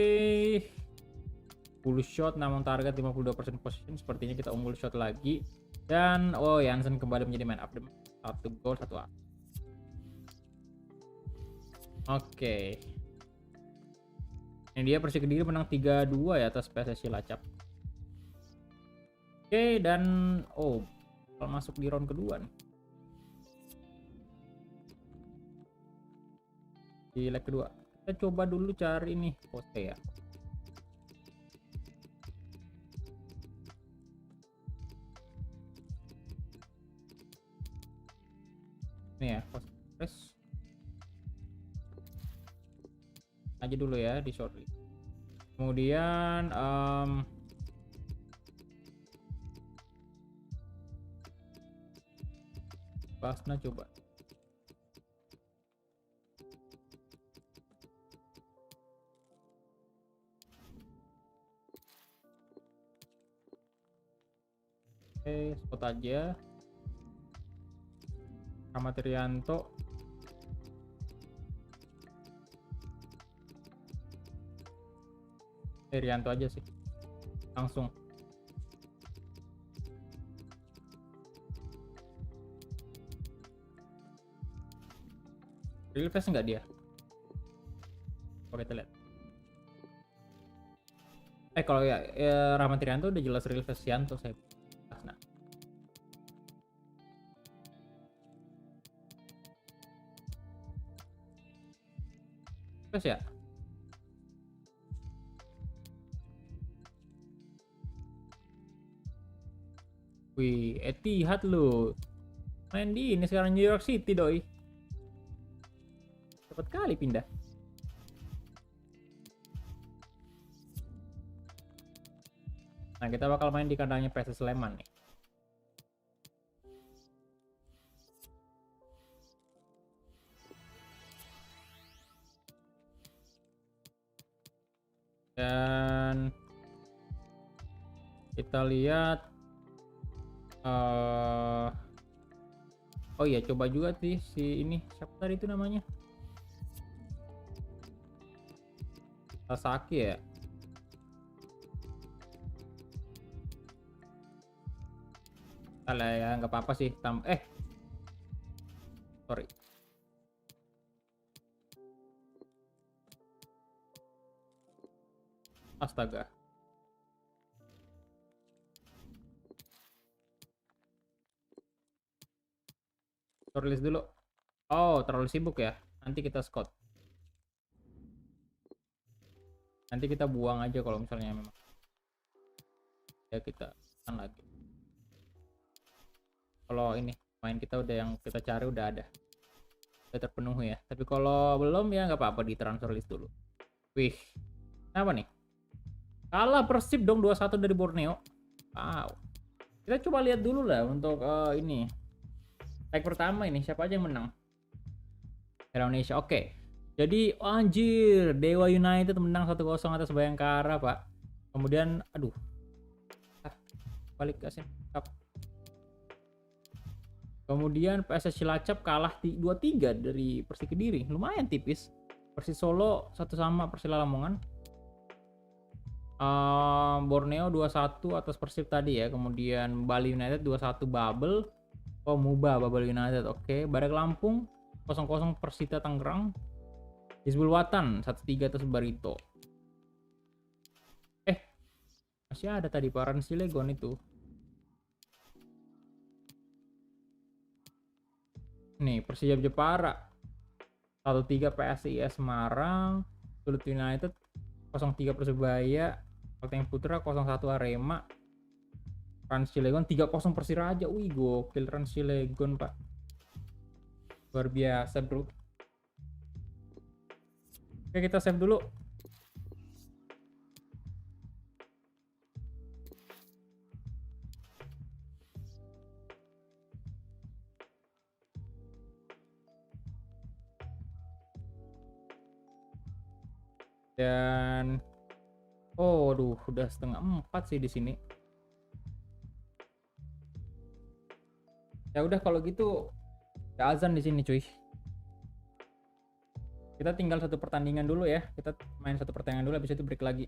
Speaker 1: Full shot namun target 52% possession. Sepertinya kita unggul shot lagi. Dan oh, Jansen kembali menjadi man of the match. 1 gol 1 assist. Oke. Ini dia Persik Kediri menang 3-2 ya atas PSSI Cilacap. Oke, dan oh, kalau masuk di round kedua nih. di leg kedua. Kita coba dulu cari ini Poste ya. Ini ya, Poste aja dulu ya di shortlist. Kemudian Basna coba. Oke, spot aja. Rahmat Irianto. Irianto aja sih. Langsung. Real face enggak dia? Oke, kita lihat. Kalau ya Rahmat Irianto udah jelas real face Yanto saya. Nah. Face ya? Wih, Etihad lu. Main di ini sekarang New York City doi. Cepat kali pindah. Nah, kita bakal main di kandangnya PSS Sleman nih. Dan kita lihat oh iya, coba juga sih si ini siapa tadi itu namanya, Sasaki ya. Salah ya, nggak apa-apa sih. Sorry. Astaga. Tulis dulu. Oh, terlalu sibuk ya. Nanti kita scout. Nanti kita buang aja kalau misalnya memang. Ya kita kan lagi. Kalau ini main kita udah yang kita cari udah ada. Udah terpenuhi ya. Tapi kalau belum ya nggak apa-apa, di transfer list dulu. Wih. Kenapa nih? Kalah Persib dong 2-1 dari Borneo. Wow. Kita coba lihat dulu lah untuk ini. Leg pertama ini siapa aja yang menang? Indonesia. Oke. Jadi anjir, Dewa United menang 1-0 atas Bayangkara, Pak. Kemudian aduh. Balik ke sini. Kemudian PSS Cilacap kalah 2-3 dari Persi Kediri. Lumayan tipis. Persis Solo 1-1 Persela Lamongan. Borneo 2-1 atas Persib tadi ya. Kemudian Bali United 2-1 Babel. Oh, Muba Babel United. Oke. Badak Lampung 0-0 Persita Tangerang. Hizbul Watan 1-3 atas Barito. Masih ada tadi Paran Cilegon itu. Nih, Persija Jepara 1-3 PSIS Semarang. Sulut United 0-3 Persebaya. Kalteng Putra 0-1 Arema. Rans Cilegon 3-0 Persiraja. Wih, gokil Rans Cilegon, Pak. Luar biasa, bro. Oke, kita save dulu. Dan oh, aduh, udah 3:30 sih di sini. Ya udah kalau gitu, ya azan di sini, cuy. Kita tinggal satu pertandingan dulu ya. Kita main satu pertandingan dulu, habis itu break lagi.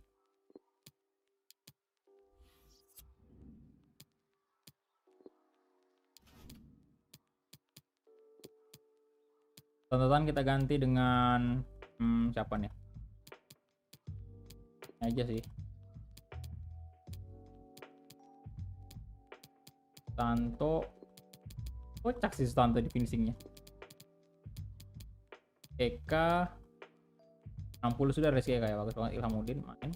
Speaker 1: Tontonan kita ganti dengan siapa nih? Aja sih. Tanto. Kocak sih Tanto di finishingnya. Eka 60 sudah Resia kayak bagus banget Ilhamuddin main.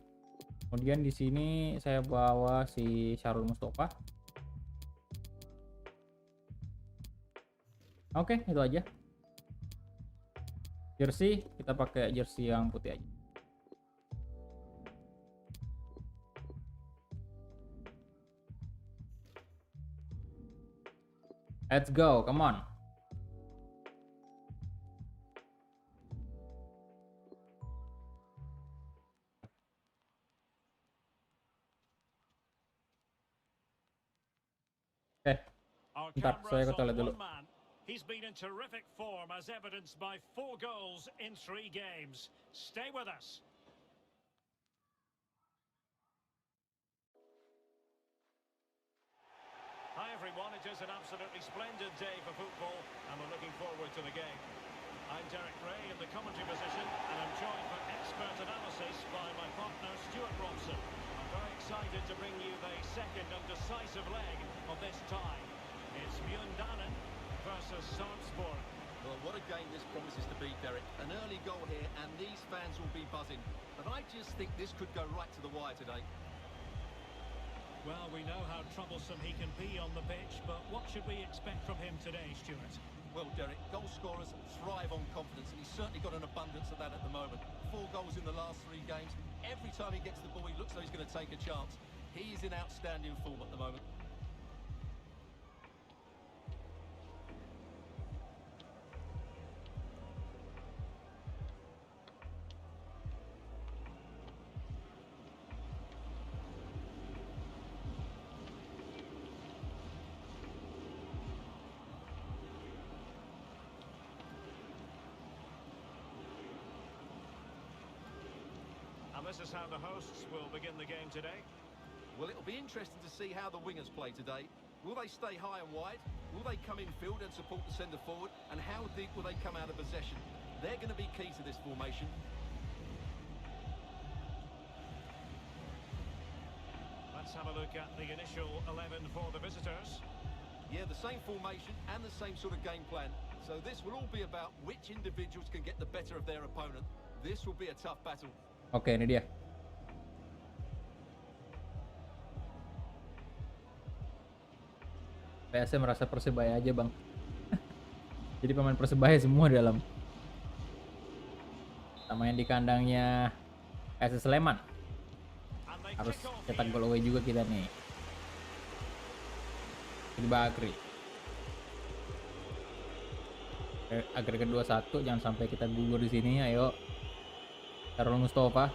Speaker 1: Kemudian di sini saya bawa si Syarul Mustafa. Oke, itu aja. Jersey kita pakai jersey yang putih aja. Let's go, come on. Oke,
Speaker 3: Our
Speaker 1: bentar, saya ke
Speaker 3: cameras
Speaker 1: toilet
Speaker 3: on
Speaker 1: dulu.
Speaker 3: one man. He's been in terrific form as evidenced by 4 goals in 3 games. Stay with us. Hi everyone, it is an absolutely splendid day for football and we're looking forward to the game. I'm Derek Ray in the commentary position and I'm joined for expert analysis by my partner Stuart Robson. I'm very excited to bring you the second and decisive leg of this tie. It's Mjøndalen versus Sarpsborg.
Speaker 2: Well, what a game this promises to be, Derek. An early goal here, and these fans will be buzzing. And I just think this could go right to the wire today.
Speaker 3: Well, we know how troublesome he can be on the pitch, but what should we expect from him today, Stuart?
Speaker 2: Well, Derek, goal scorers thrive on confidence, and he's certainly got an abundance of that at the moment. 4 goals in the last 3 games. Every time he gets the ball, he looks like he's going to take a chance. He's in outstanding form at the moment.
Speaker 3: And this is how the hosts will begin the game today.
Speaker 2: Well, it'll be interesting to see how the wingers play today. Will they stay high and wide? Will they come in field and support the centre forward? And how deep will they come out of possession? They're going to be key to this formation.
Speaker 3: Let's have a look at the initial 11 for the visitors.
Speaker 2: Yeah, the same formation and the same sort of game plan. So this will all be about which individuals can get the better of their opponent. This will be a tough battle.
Speaker 1: Oke, ini dia. PSM merasa Persebaya aja, Bang. Jadi pemain Persebaya semua dalam. Kita main di kandangnya SS Sleman.
Speaker 3: And they
Speaker 1: Harus
Speaker 3: kick off
Speaker 1: cetak
Speaker 3: here.
Speaker 1: gol away juga kita nih. Ini Bakri. Agregat 2-1, jangan sampai kita gugur di sini. Ayo. Syarul Mustafa.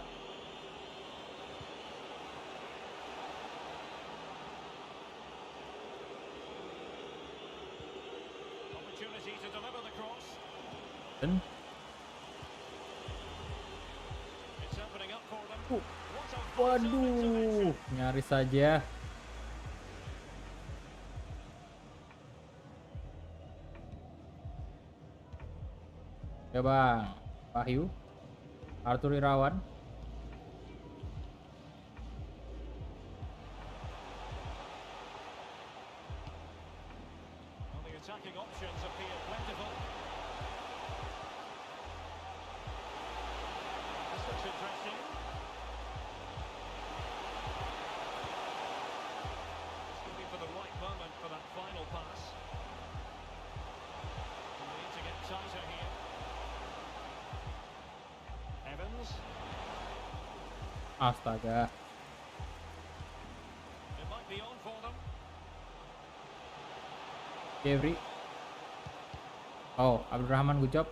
Speaker 3: Opportunity to deliver the cross.
Speaker 1: Dan
Speaker 3: It's opening up for them.
Speaker 1: Uh,
Speaker 3: What a
Speaker 1: waduh, nyaris saja. Ya Bang, Wahyu, Arthur Irawan.
Speaker 3: Well, the attacking options appear plentiful. This looks interesting. Just looking for the right moment for that final pass. We need to get tighter here. Evans.
Speaker 1: Astaga.
Speaker 3: It might be on for them.
Speaker 1: Jeffrey. Oh, Abdul Rahman, good job.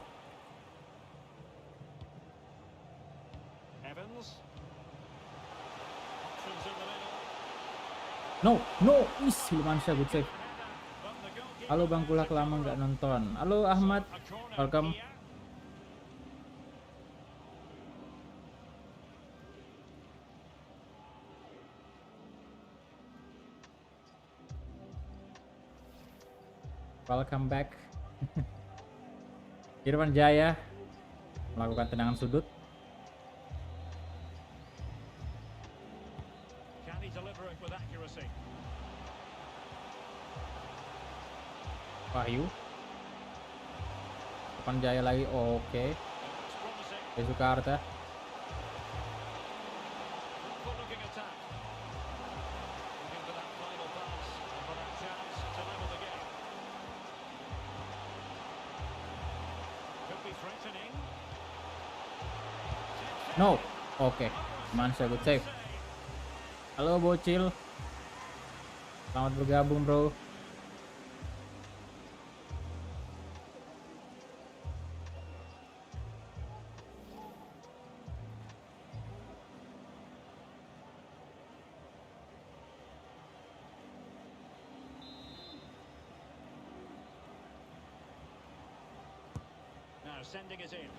Speaker 3: Evans. Options in the middle.
Speaker 1: No, no, Hilmansyah, good save.
Speaker 3: But the goalkeeper
Speaker 1: Halo Bang Kulak, lama nggak nonton. Halo Ahmad,
Speaker 3: a corner
Speaker 1: welcome.
Speaker 3: here.
Speaker 1: Welcome back. Irfan Jaya melakukan tendangan sudut.
Speaker 3: Can he deliver it with accuracy?
Speaker 1: Wahyu. Irfan Jaya lagi. Oh, oke.
Speaker 3: It looks promising.
Speaker 1: Sukarta. No. Oke. Mansyah good save. Halo bocil. Selamat bergabung, bro.
Speaker 3: Now sending it in.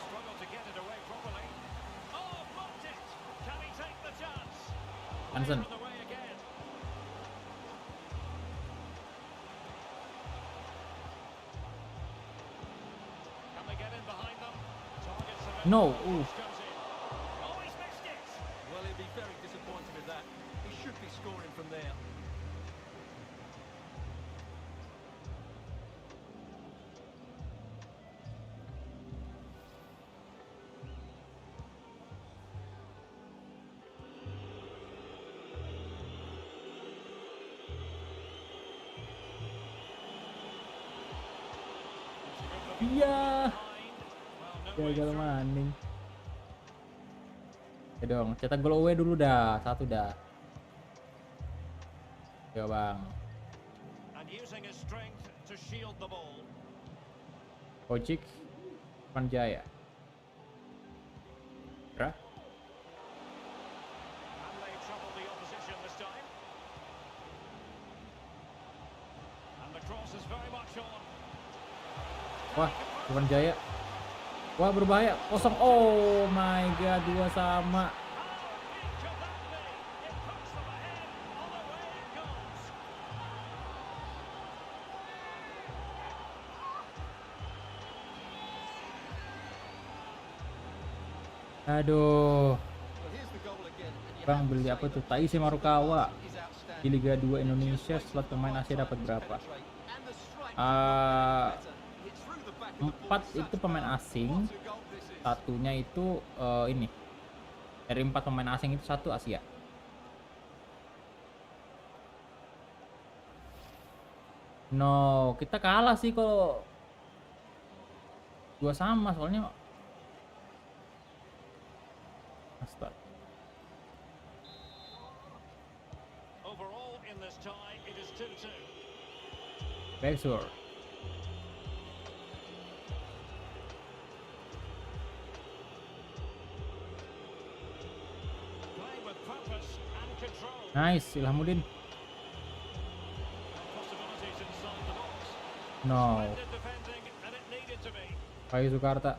Speaker 3: Struggle to get it away properly. Oh, blocked it. Can he take the chance?
Speaker 1: Hansen.
Speaker 3: On the way again. Can they get in behind them? Targets the
Speaker 1: No.
Speaker 3: comes in. Oh, he's missed it.
Speaker 2: Well, he'll be very disappointed with that. He should be scoring from there.
Speaker 1: Iya.
Speaker 3: Well, no way
Speaker 1: Gagal
Speaker 3: through.
Speaker 1: maning. Ya dong, cetak gol away dulu dah. Satu dah. Ya bang.
Speaker 3: And using his strength to shield the ball.
Speaker 1: Kocic. Panjaya. Ra.
Speaker 3: And they trouble the opposition this time. And the cross is very much on.
Speaker 1: Wah, Irfan Jaya. Wah, berbahaya. Kosong. Oh my god, 2 sama.
Speaker 3: How big could that be? It puts them ahead on the way it goes.
Speaker 1: Aduh.
Speaker 2: Well, here's the goal again. And you
Speaker 1: Bang,
Speaker 2: have to
Speaker 1: beli
Speaker 2: say
Speaker 1: apa
Speaker 2: that
Speaker 1: tuh?
Speaker 2: the
Speaker 1: Taisi Marukawa.
Speaker 2: is outstanding.
Speaker 1: Di Liga 2 Indonesia slot pemain Asia dapat berapa?
Speaker 2: And the strike
Speaker 1: Ah,
Speaker 2: hit through the back of the ball
Speaker 1: 4
Speaker 2: with
Speaker 1: itu
Speaker 2: such
Speaker 1: pemain
Speaker 2: power.
Speaker 1: asing.
Speaker 2: What a goal this is.
Speaker 1: Satunya itu ini. Dari 4 pemain asing itu 1 Asia. No, kita kalah sih kalau 2 sama soalnya. Astaga.
Speaker 3: Overall in this tie it is 2-2.
Speaker 1: Backsword.
Speaker 3: Playing with purpose and control.
Speaker 1: Nice, Ilhamuddin.
Speaker 3: Possibilities inside the box.
Speaker 1: No.
Speaker 3: Splendid defending and it needed to be.
Speaker 1: Bayu Sukarta.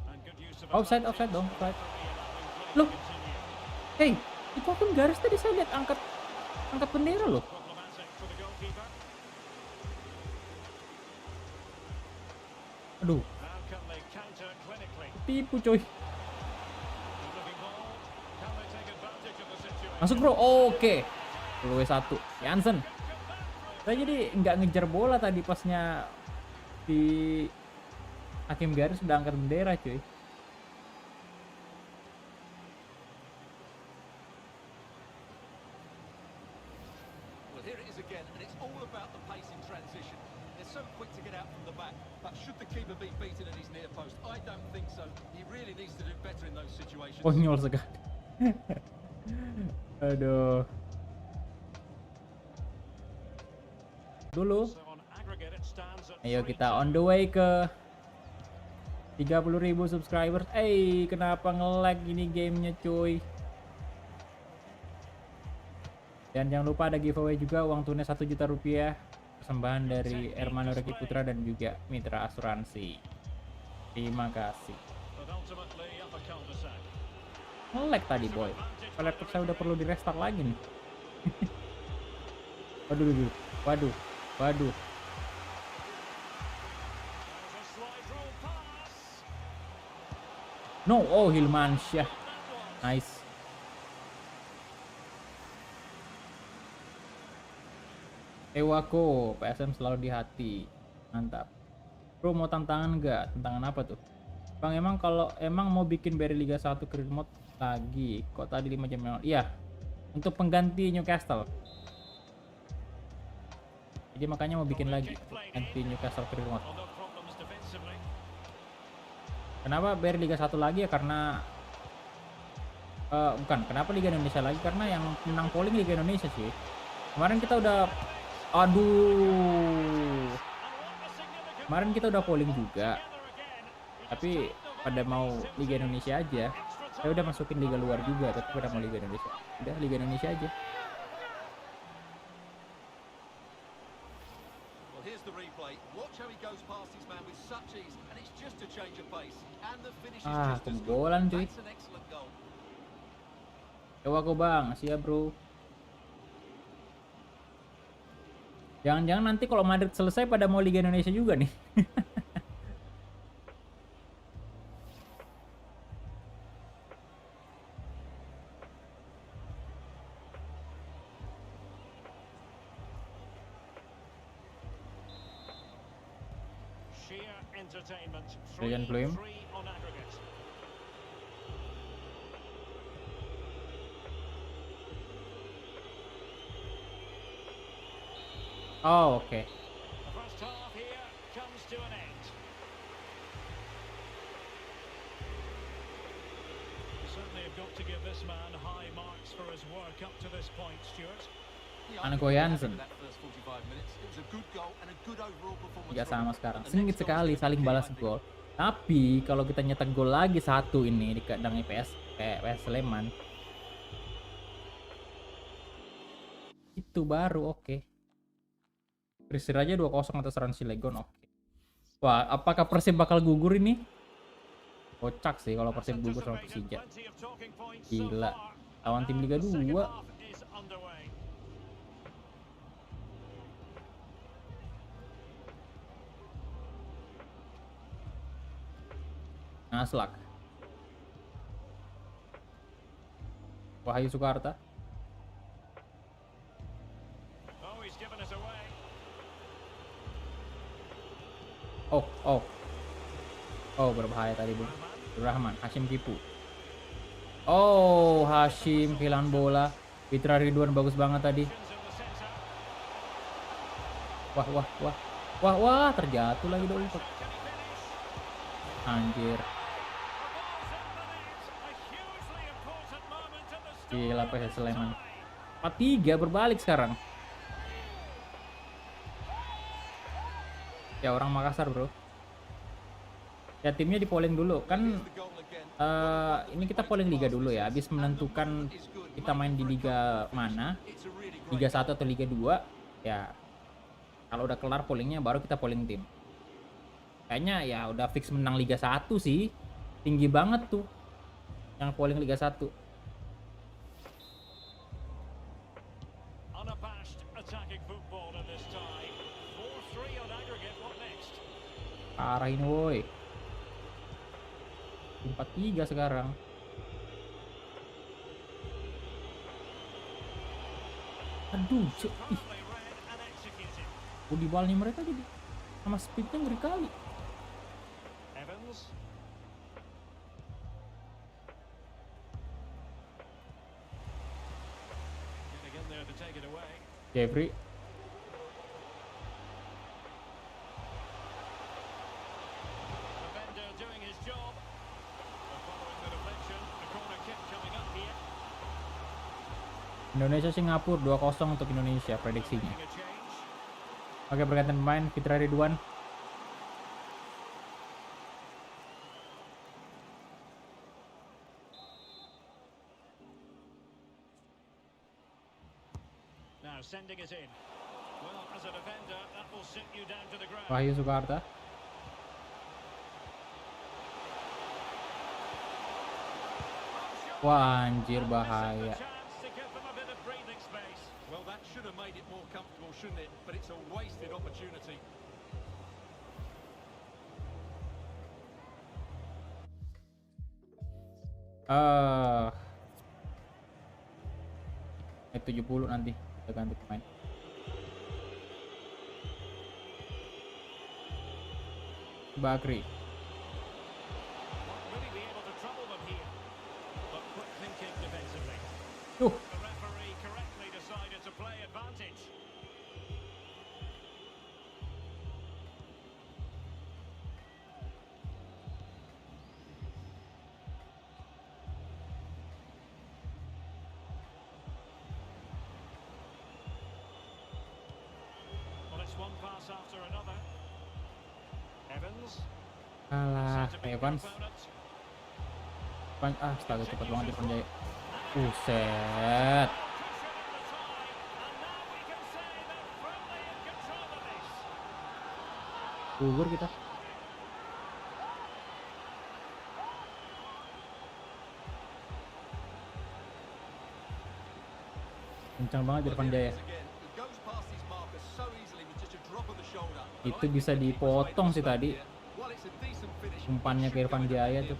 Speaker 3: And good use of
Speaker 1: Offside,
Speaker 3: advantage.
Speaker 1: offside dong, offside.
Speaker 3: Referee allowing play
Speaker 1: Loh.
Speaker 3: to continue.
Speaker 1: Hey, itu akun garis tadi saya lihat angkat bendera loh.
Speaker 3: Problematic for the goalkeeper.
Speaker 1: Aduh,
Speaker 3: How can they counter clinically?
Speaker 1: tipu coy.
Speaker 3: Good looking ball. Can they take advantage of the situation?
Speaker 1: Masuk bro, oke. 2-1, Jansen. Saya jadi nggak ngejar bola tadi pasnya di hakim garis sudah angkat bendera cuy.
Speaker 2: Well, here it is again, and it's all about the pace in transition. They're so quick to get out from the back, but should the keeper be beaten at his near post? I don't think so. He really needs to do better in those situations.
Speaker 1: Konyol sekali. Aduh. Dulu.
Speaker 3: So on aggregate it stands at
Speaker 1: Ayo
Speaker 3: 3-2.
Speaker 1: kita on the way ke 30.000 subscribers. Kenapa nge-lag ini gamenya cuy? Dan jangan lupa ada giveaway juga, uang tunai 1 juta rupiah. Persembahan dari Ermano Reki Putra dan juga Mitra Asuransi. Terima kasih.
Speaker 3: But ultimately up a cul-de-sac.
Speaker 1: Nge-lag tadi boy. Laptop saya udah perlu di restart lagi nih. Waduh.
Speaker 3: There's a slide rule pass.
Speaker 1: No, oh Hilmansyah.
Speaker 3: That was.
Speaker 1: Nice. Ewako, PSM selalu di hati. Mantap. Bro, mau tantangan nggak? Tantangan apa tuh? Bang, kalau mau bikin Barry Liga 1 career mode lagi, kok tadi 5 jam yang lalu? Iya, untuk pengganti Newcastle. Jadi makanya mau bikin lagi ganti Newcastle career mode.
Speaker 3: Although problems defensively.
Speaker 1: Kenapa bayar Liga 1 lagi ya karena bukan, kenapa Liga Indonesia lagi? Karena yang menang polling Liga Indonesia sih. Kemarin kita udah aduh. Kemarin kita udah polling juga. Tapi pada mau Liga Indonesia aja. Saya udah masukin liga luar juga, tapi pada mau Liga Indonesia. Udah Liga Indonesia aja.
Speaker 2: Well, here's the replay. Watch how he goes past his man with such ease, and it's just a change of pace. And the finish is just as good.
Speaker 1: Kebobolan cuy.
Speaker 2: That's an excellent goal.
Speaker 1: Coba kok bang, siap bro. Jangan-jangan nanti kalau Madrid selesai pada mau Liga Indonesia juga nih.
Speaker 3: Sheer entertainment.
Speaker 1: Ryan Bloem.
Speaker 3: 3-3 on aggregate.
Speaker 1: Oh, oke.
Speaker 3: The first half here comes to an end. You certainly have got to give this man high marks for his work up to this point, Stuart.
Speaker 2: Yeah,
Speaker 1: Anko Jansen.
Speaker 2: that first 45 minutes. It was a good goal and a good overall performance.
Speaker 1: Tiga
Speaker 2: from
Speaker 1: sama
Speaker 2: him.
Speaker 1: sekarang.
Speaker 2: The
Speaker 1: Sengit
Speaker 2: next goal
Speaker 1: sekali
Speaker 2: is
Speaker 1: saling
Speaker 2: key,
Speaker 1: balas
Speaker 2: I think.
Speaker 1: gol. Tapi kalau kita nyetak gol lagi satu ini di kandang PS Sleman, itu baru oke. Persir aja 2-0 atas Ransi Legon, oke. Wah, apakah Persib bakal gugur ini? Kocak sih kalau Persib gugur sama Persija. Gila. Lawan tim Liga 2. Naslak. Wahyu Sukarta.
Speaker 3: Oh, he's given us away.
Speaker 1: Oh, berbahaya tadi, Bu. Rahman, Hashim Kipu. Oh, Hashim kehilangan bola. Fitra Ridwan bagus banget tadi. Wah, terjatuh lagi dong. Anjir. Gila PS Sleman. 4-3 berbalik sekarang. Ya orang Makassar, Bro. Ya timnya di polling dulu. Kan ini kita polling liga dulu ya. Habis menentukan kita main di liga mana. Liga 1 atau Liga 2. Ya kalau udah kelar pollingnya baru kita polling tim. Kayaknya ya udah fix menang Liga 1 sih. Tinggi banget tuh yang polling Liga 1.
Speaker 3: Unabashed attacking football in this tie. 4-3 on aggregate. What next?
Speaker 1: Parah ini woi. 4-3 sekarang. Aduh, ih.
Speaker 3: Perfectly read and executed.
Speaker 1: Body ballnya mereka jadi sama speednya ngeri kali.
Speaker 3: Evans. Getting in there to take it away.
Speaker 1: Jeffrey.
Speaker 3: Defender doing his job. But following the deflection, a corner kick coming up here.
Speaker 1: Indonesia Singapura 2-0 untuk Indonesia prediksinya.
Speaker 3: Making a change.
Speaker 1: Oke, pergantian pemain Fitra Ridwan.
Speaker 3: Now sending it in. Well, as a defender, that will sit you down to the ground.
Speaker 1: Wahyu Sukarta. Wah, anjir bahaya.
Speaker 3: Chance to give them a bit of breathing space.
Speaker 2: Well, that should have made it more comfortable, shouldn't it? But it's a wasted opportunity.
Speaker 1: Eh 70 nanti kita ganti pemain. Bakri.
Speaker 3: Won't really be able to trouble them here. But quick thinking defensively.
Speaker 1: Tuh,
Speaker 3: The referee correctly decided to play advantage. one pass after another. Evans.
Speaker 1: Alah,
Speaker 3: Set to beat the
Speaker 1: Evans.
Speaker 3: opponent.
Speaker 1: Astaga, cepet banget Irfan Jaya. Buset. Gugur kita. Kencang banget Irfan Jaya. Itu bisa dipotong sih tadi. Umpannya ke Irfan Jaya tuh.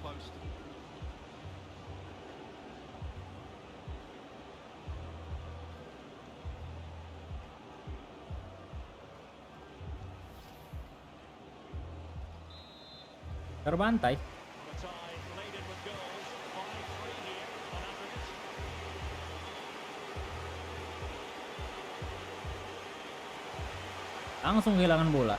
Speaker 1: Terbantai. Langsung kehilangan bola.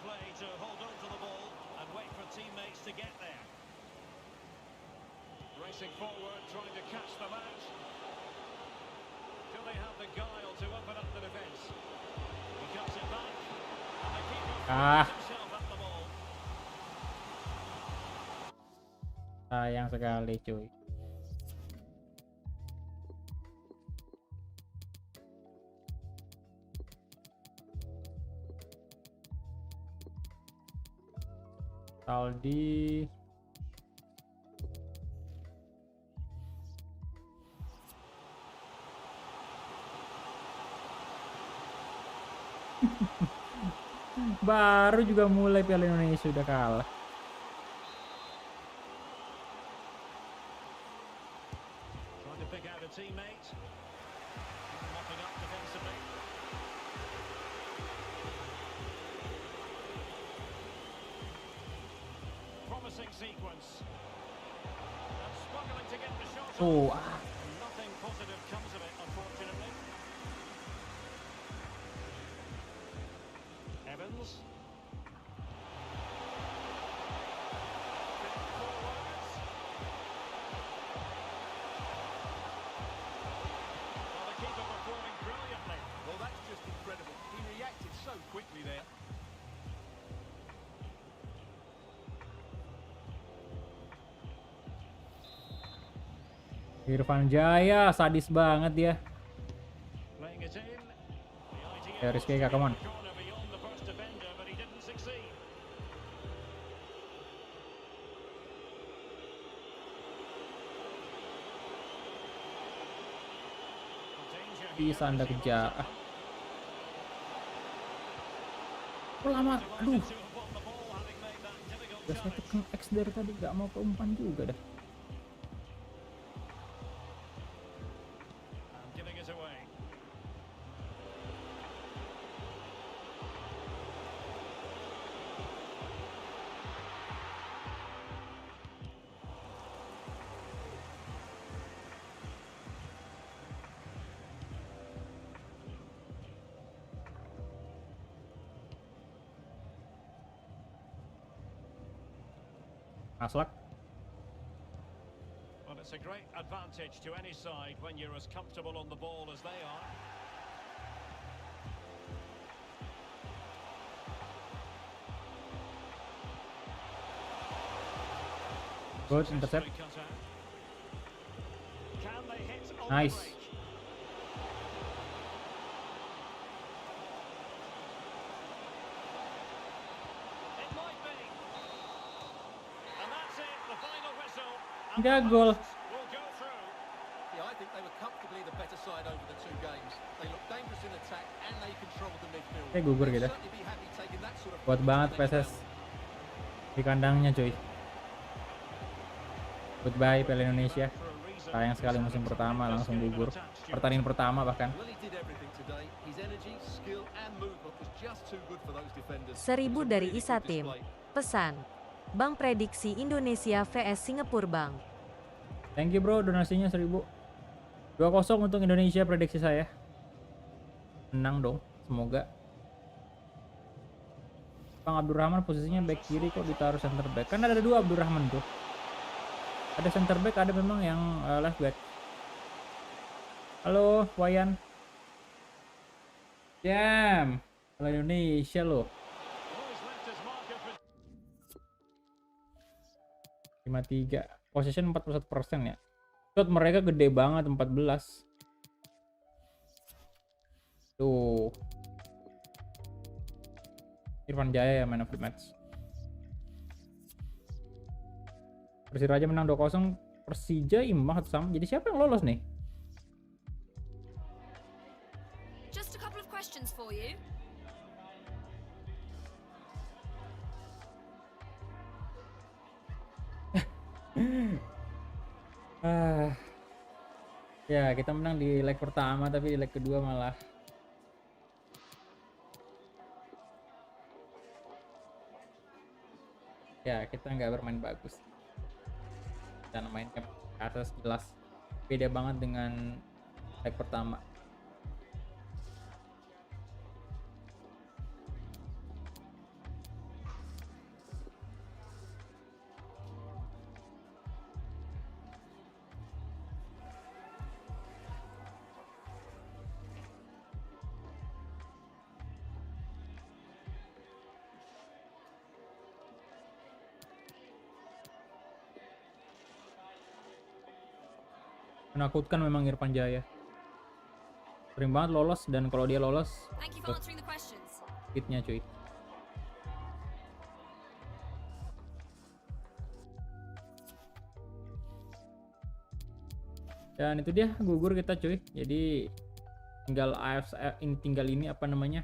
Speaker 3: Play to hold on to the ball and wait for teammates to get there. Racing forward, trying to catch them out. Do they have the guile to open up the defence? He cuts it back, and the keeper finds himself at the ball.
Speaker 1: Sayang sekali cuy. Saldi. Baru juga mulai Piala Indonesia sudah kalah.
Speaker 3: Trying to pick out a teammate. Mopping up defensively. Promising sequence. And struggling to get the shot
Speaker 1: Oh,
Speaker 3: off. Nothing positive comes of it, unfortunately. Evans. Forwards. Well, the keeper performing brilliantly.
Speaker 2: Well, that's just incredible. He reacted so quickly there.
Speaker 1: Irfan Jaya sadis banget dia.
Speaker 3: Playing it in. The idea
Speaker 1: Ya
Speaker 3: was
Speaker 1: Rizky
Speaker 3: to
Speaker 1: Kak, come on.
Speaker 3: get the corner beyond the first defender, but he didn't succeed. Danger here
Speaker 1: Bisa Anda
Speaker 3: as he
Speaker 1: kejar.
Speaker 3: was up.
Speaker 1: Kok lama? Aduh,
Speaker 3: To have won the ball, having made that difficult
Speaker 1: udah saya
Speaker 3: challenge.
Speaker 1: tekan X dari tadi gak mau ke umpan juga dah.
Speaker 3: And giving it away.
Speaker 1: Aslak.
Speaker 3: Well, it's a great advantage to any side when you're as comfortable on the ball as they are.
Speaker 1: Good intercept.
Speaker 3: Successfully cut out. Can they hit on
Speaker 1: Nice.
Speaker 3: the break? It might be. And that's it, the final whistle. And
Speaker 1: Nggak
Speaker 3: the
Speaker 1: gol.
Speaker 3: hosts will go through.
Speaker 2: Yeah, I think they were comfortably the better side over the two games. They looked dangerous in attack and they controlled the midfield.
Speaker 1: Kayak gugur
Speaker 2: They'll
Speaker 1: gitu.
Speaker 2: certainly be happy taking that sort of
Speaker 1: Kuat
Speaker 2: performance
Speaker 1: banget
Speaker 2: to the next
Speaker 1: PSS
Speaker 2: level.
Speaker 1: di kandangnya cuy. Goodbye Piala Indonesia. Sayang sekali musim pertama langsung gugur. Pertandingan pertama bahkan.
Speaker 2: Well, he did everything today. His energy, skill and movement was just too good for those defenders.
Speaker 4: 1000
Speaker 2: It was a
Speaker 4: dari
Speaker 2: really
Speaker 4: Isa
Speaker 2: good
Speaker 4: Tim.
Speaker 2: display.
Speaker 4: Pesan. Bang prediksi Indonesia vs Singapura Bang.
Speaker 1: Thank you bro donasinya 1000. 2-0 untuk Indonesia prediksi saya. Menang dong, semoga. Bang Abdurrahman posisinya back kiri kok ditaruh center back. Kan ada 2 Abdurrahman tuh. Ada center back, ada memang yang left back. Halo, Wayan. Jam. Kalau Indonesia loh. 53. Possession 41% ya. Shot mereka gede banget 14. Tuh. Irfan Jaya ya man of the match. Persiraja menang 2-0, Persija imbang 1 sama. Jadi siapa yang lolos nih?
Speaker 5: Just a couple of questions for you.
Speaker 1: Ya kita menang di leg pertama, tapi di leg kedua malah ya kita nggak bermain bagus. Dan mainnya atas jelas beda banget dengan leg pertama. Menakutkan memang Irfan Jaya. Sering banget lolos, dan kalau dia lolos
Speaker 5: Thank you for answering the questions.
Speaker 1: fitnya cuy. Dan itu dia gugur kita cuy. Jadi tinggal tinggal ini apa namanya?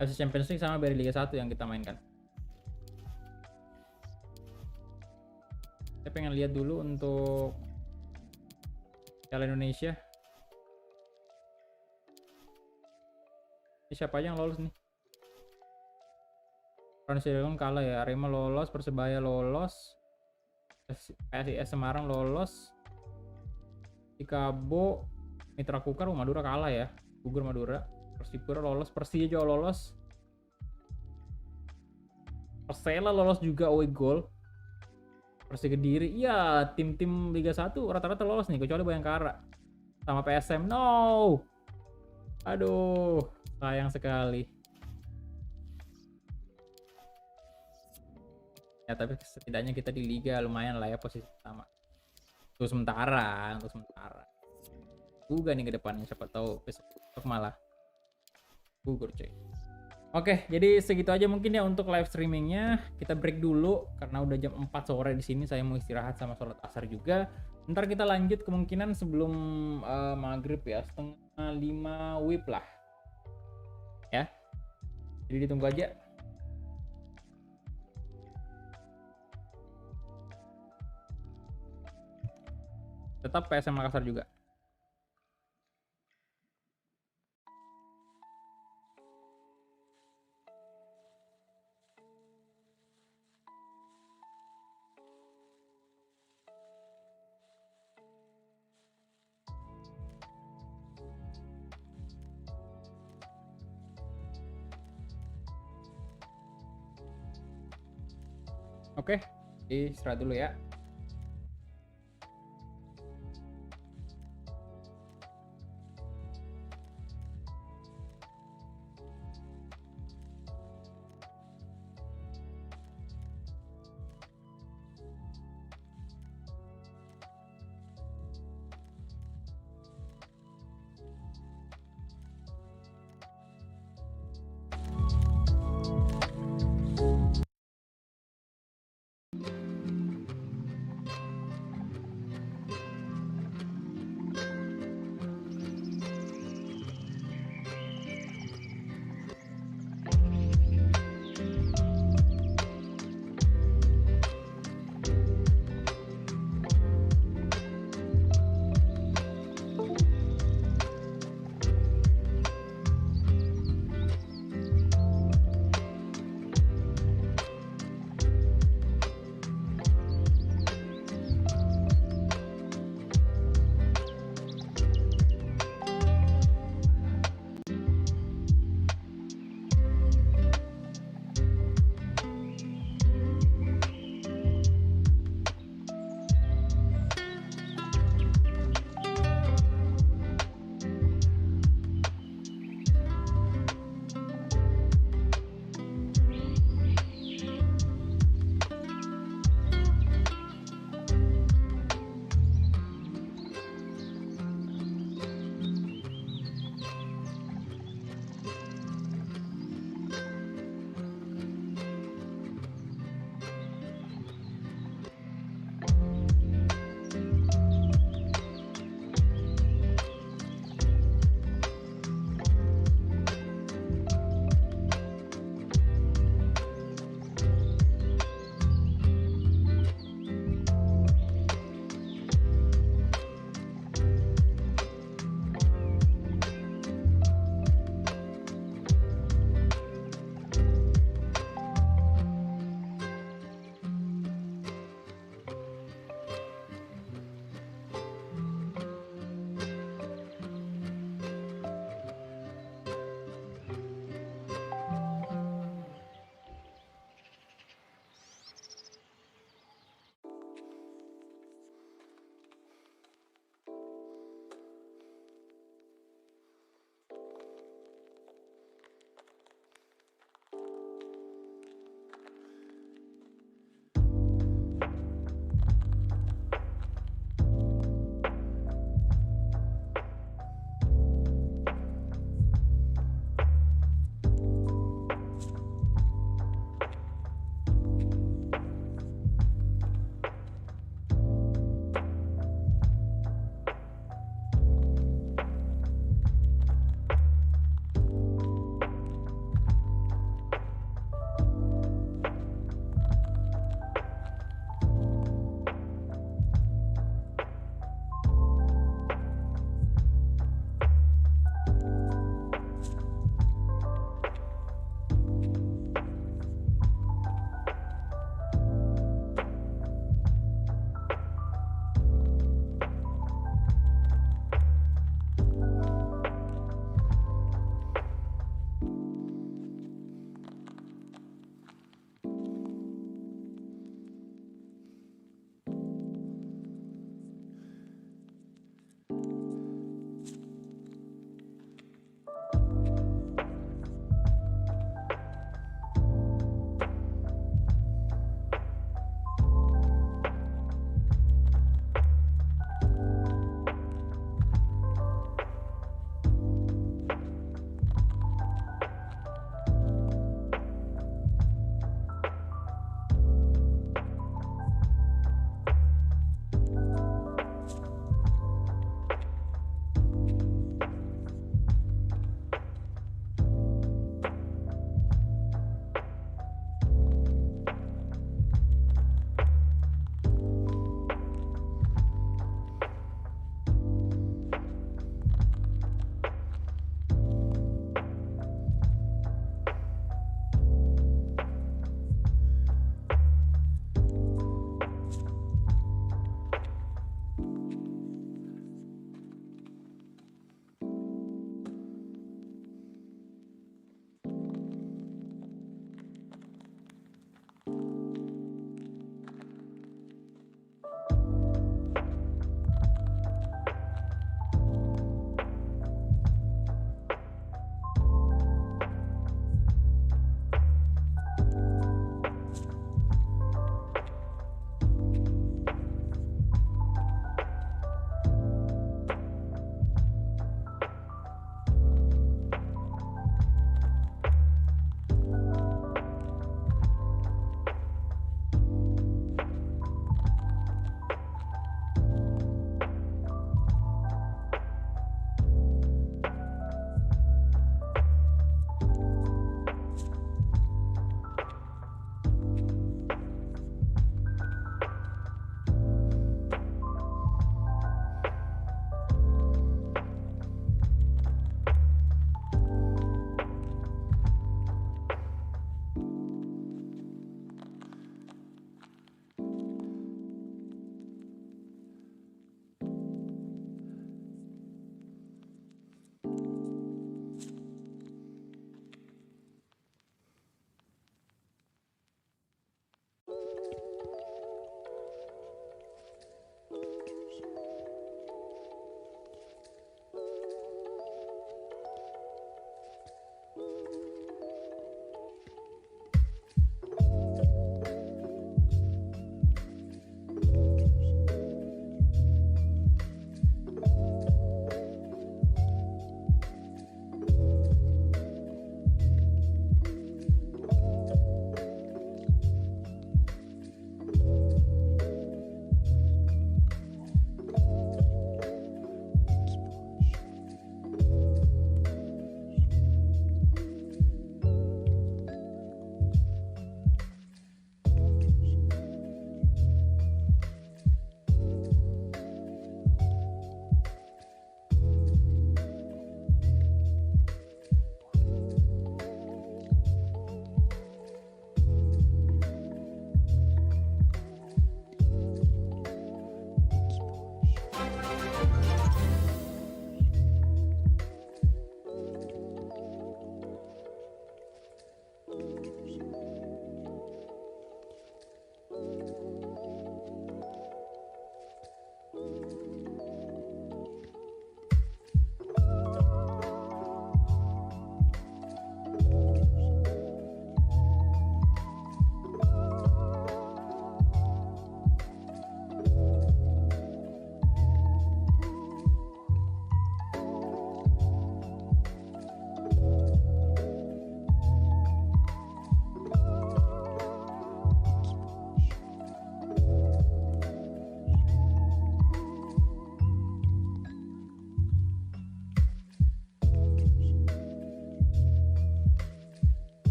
Speaker 1: AFC Champions League sama dari Liga 1 yang kita mainkan. Saya pengen lihat dulu untuk Piala Indonesia. Ini siapa aja yang lolos nih? Persiraja kalah ya. Arema lolos, Persebaya lolos, PSIS Semarang lolos, Cikabo, Mitra Kukar, Madura kalah ya. Gugur Madura. Persipura lolos, Persija juga lolos, Persela lolos juga away goal. Persik Kediri, iya tim-tim Liga 1 rata-rata lolos nih, kecuali Bayangkara sama PSM. No, aduh sayang sekali ya, tapi setidaknya kita di Liga lumayan lah ya, posisi pertama untuk sementara juga nih ke depannya, siapa tahu besok malah gugur cuy. Oke, jadi segitu aja mungkin ya untuk live streamingnya. Kita break dulu karena udah jam 4 sore di sini. Saya mau istirahat sama sholat asar juga. Ntar kita lanjut kemungkinan sebelum maghrib ya, 4:30 WIB lah. Ya, jadi ditunggu aja. Tetap PSM Makassar juga. Oke, istirahat dulu ya.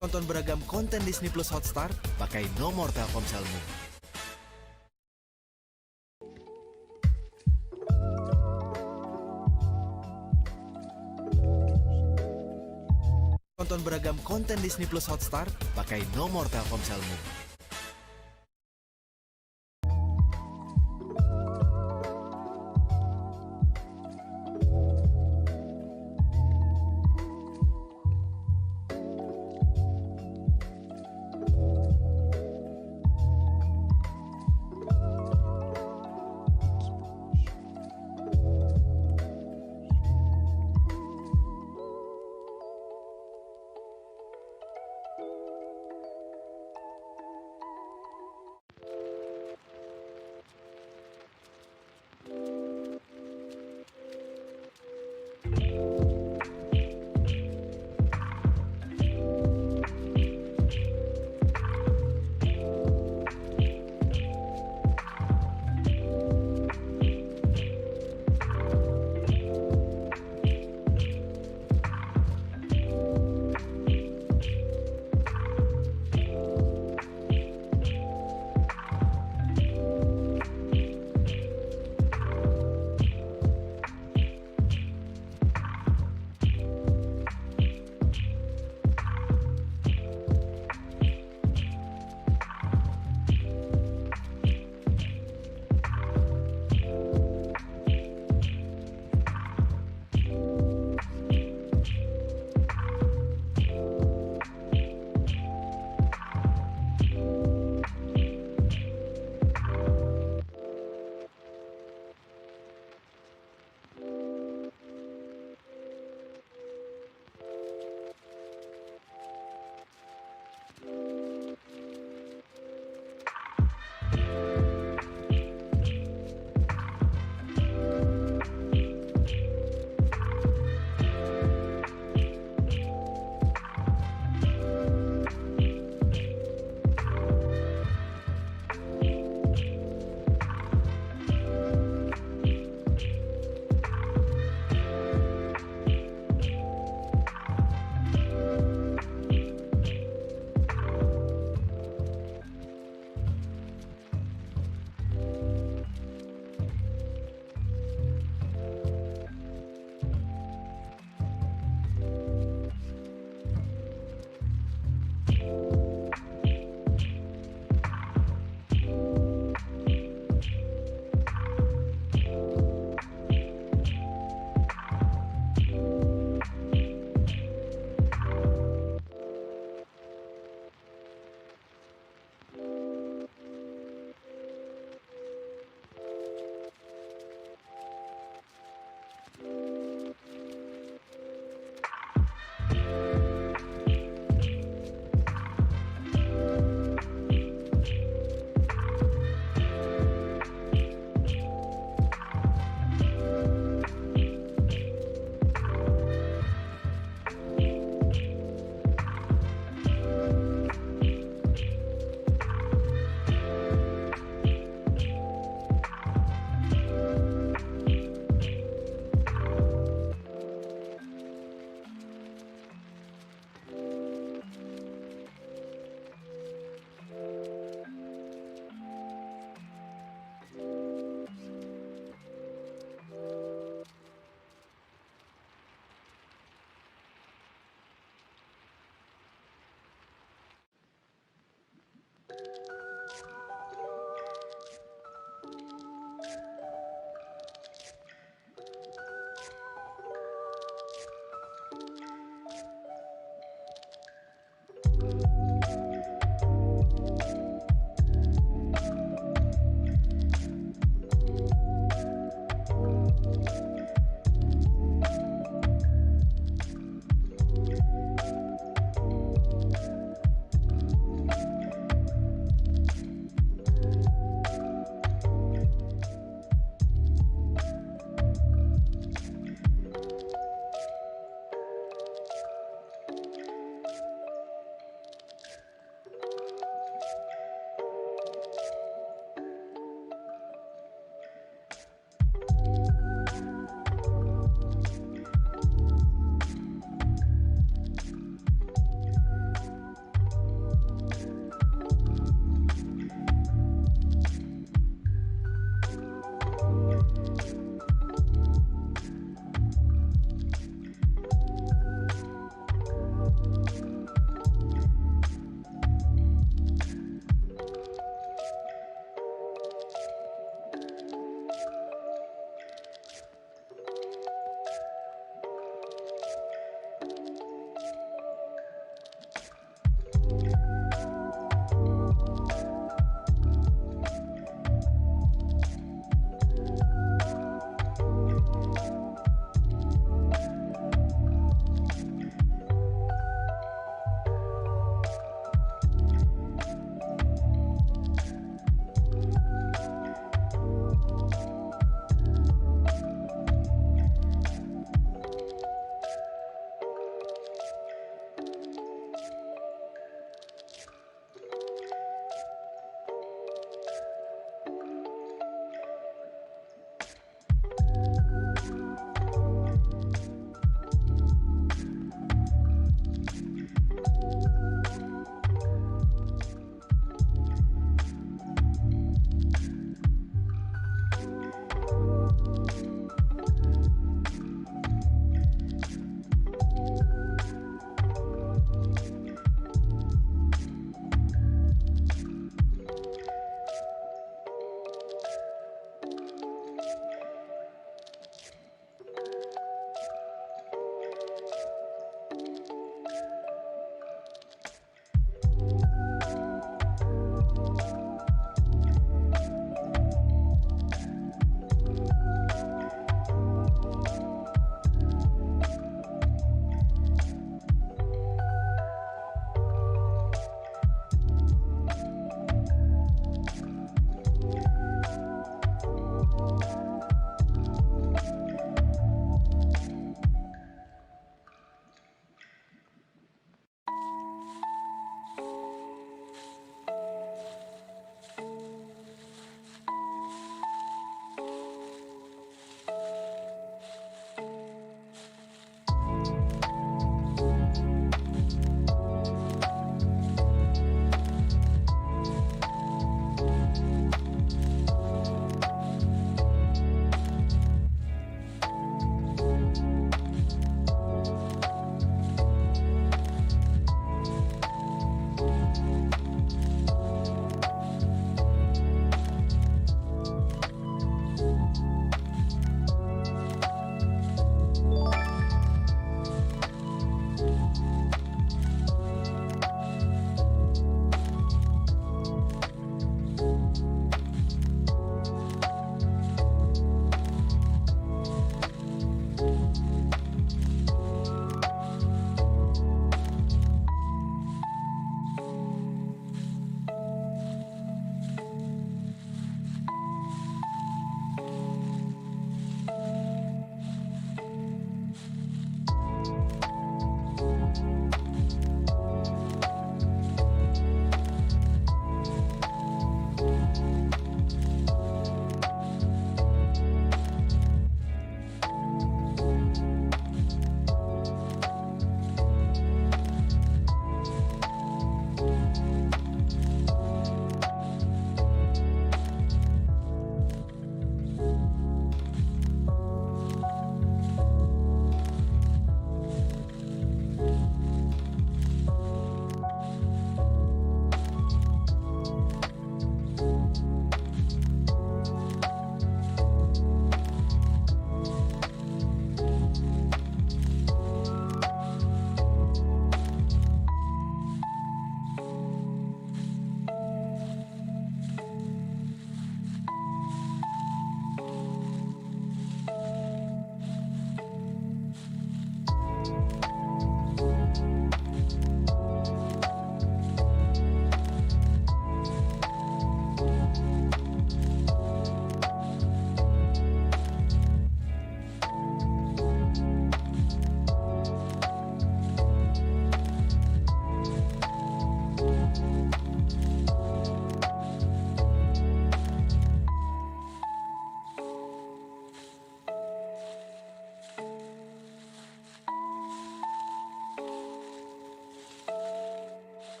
Speaker 6: Tonton beragam konten Disney Plus Hotstar pakai nomor Telkomselmu. Tonton beragam konten Disney Plus Hotstar pakai nomor Telkomselmu.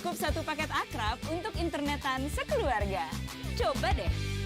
Speaker 7: Cukup satu paket akrab untuk internetan sekeluarga. Coba deh.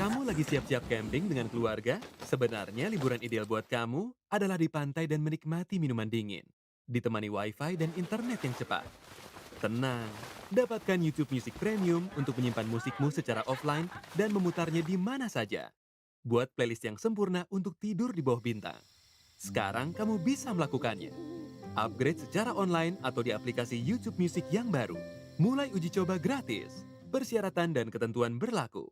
Speaker 8: Kamu lagi siap-siap camping dengan keluarga? Sebenarnya liburan ideal buat kamu adalah di pantai dan menikmati minuman dingin. Ditemani wifi dan internet yang cepat. Tenang, dapatkan YouTube Music Premium untuk menyimpan musikmu secara offline dan memutarnya di mana saja. Buat playlist yang sempurna untuk tidur di bawah bintang. Sekarang kamu bisa melakukannya. Upgrade secara online atau di aplikasi YouTube Music yang baru. Mulai uji coba gratis. Persyaratan dan ketentuan berlaku.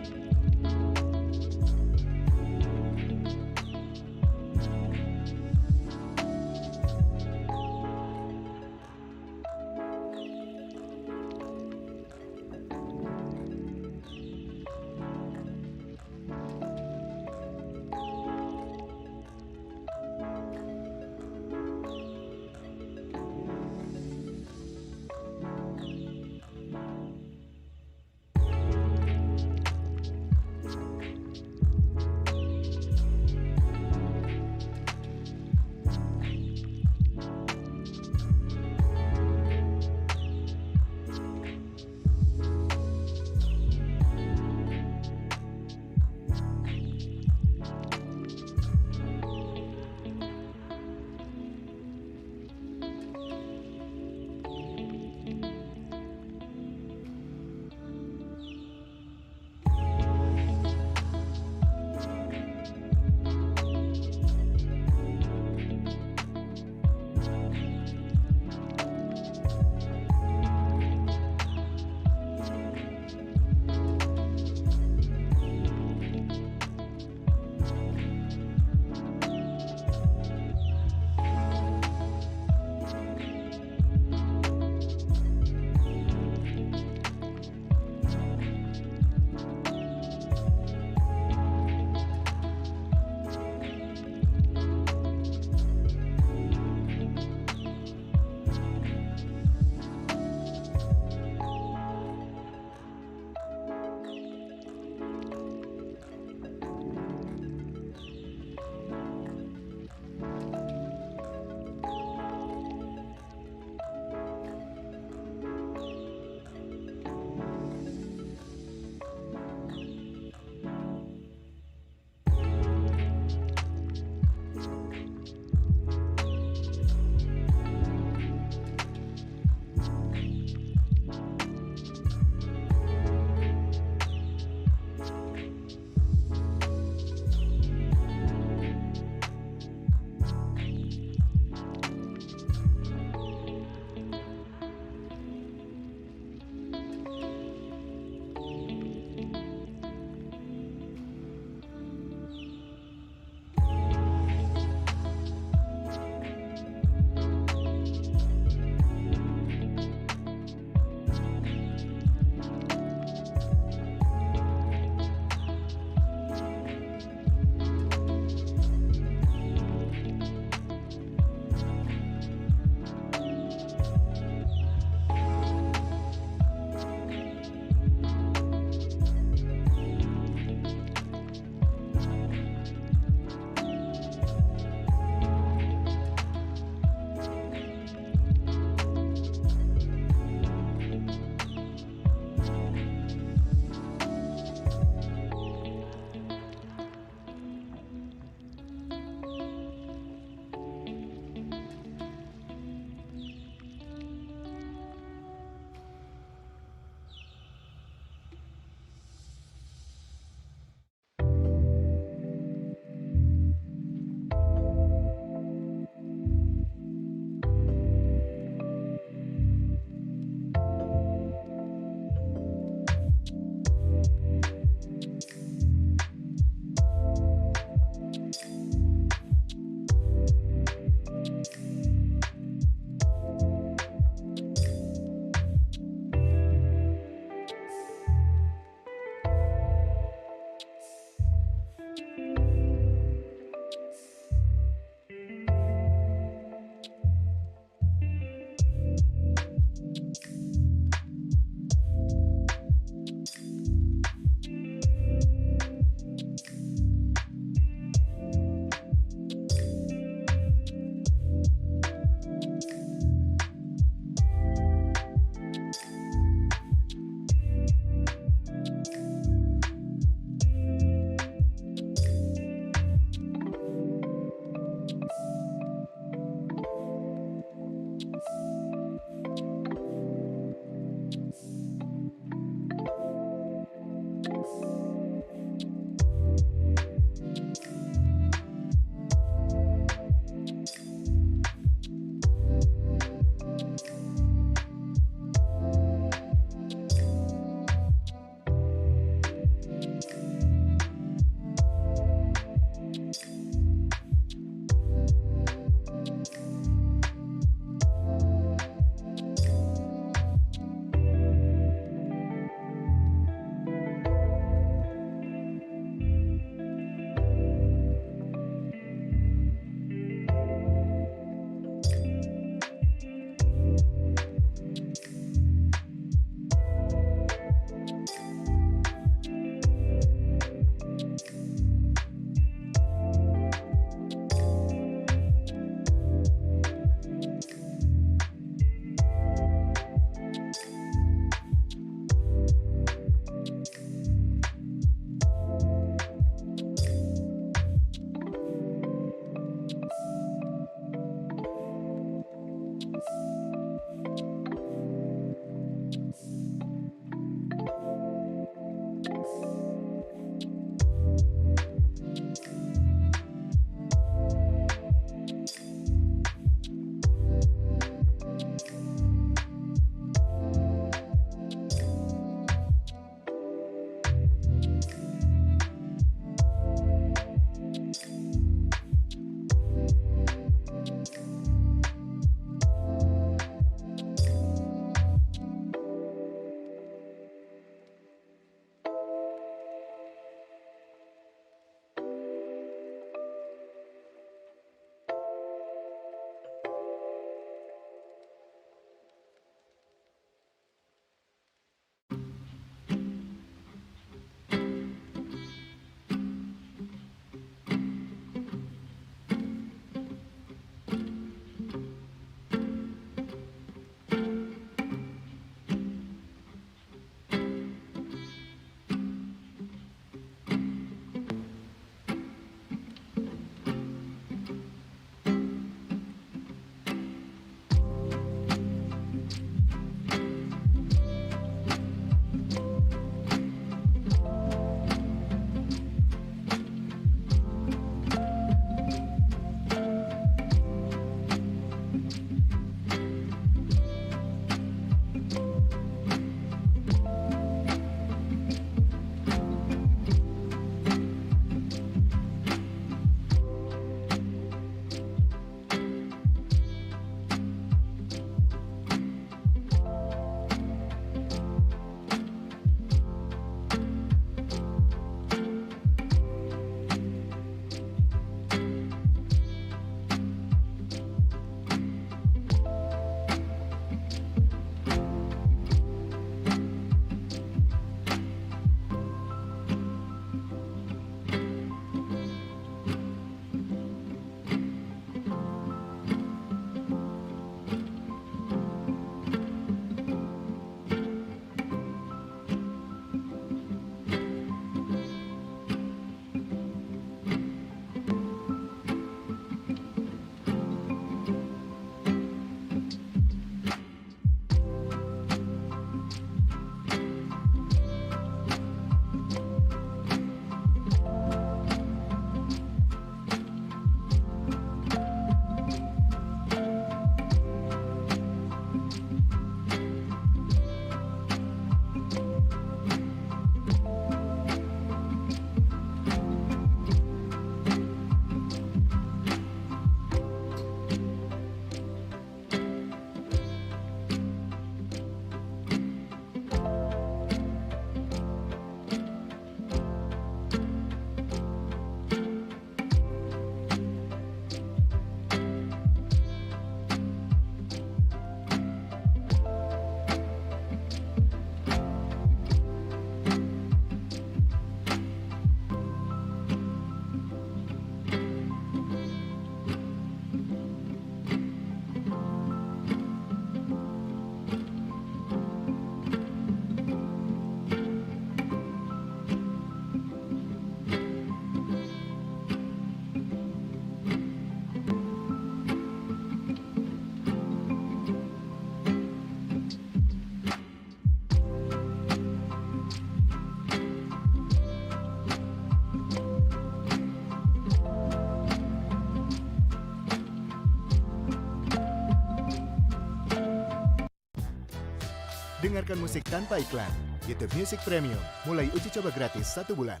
Speaker 9: mendengarkan musik tanpa iklan. YouTube Music Premium, mulai uji coba gratis 1 bulan.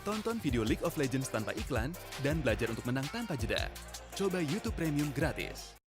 Speaker 8: Tonton video League of Legends tanpa iklan dan belajar untuk menang tanpa jeda. Coba YouTube Premium gratis.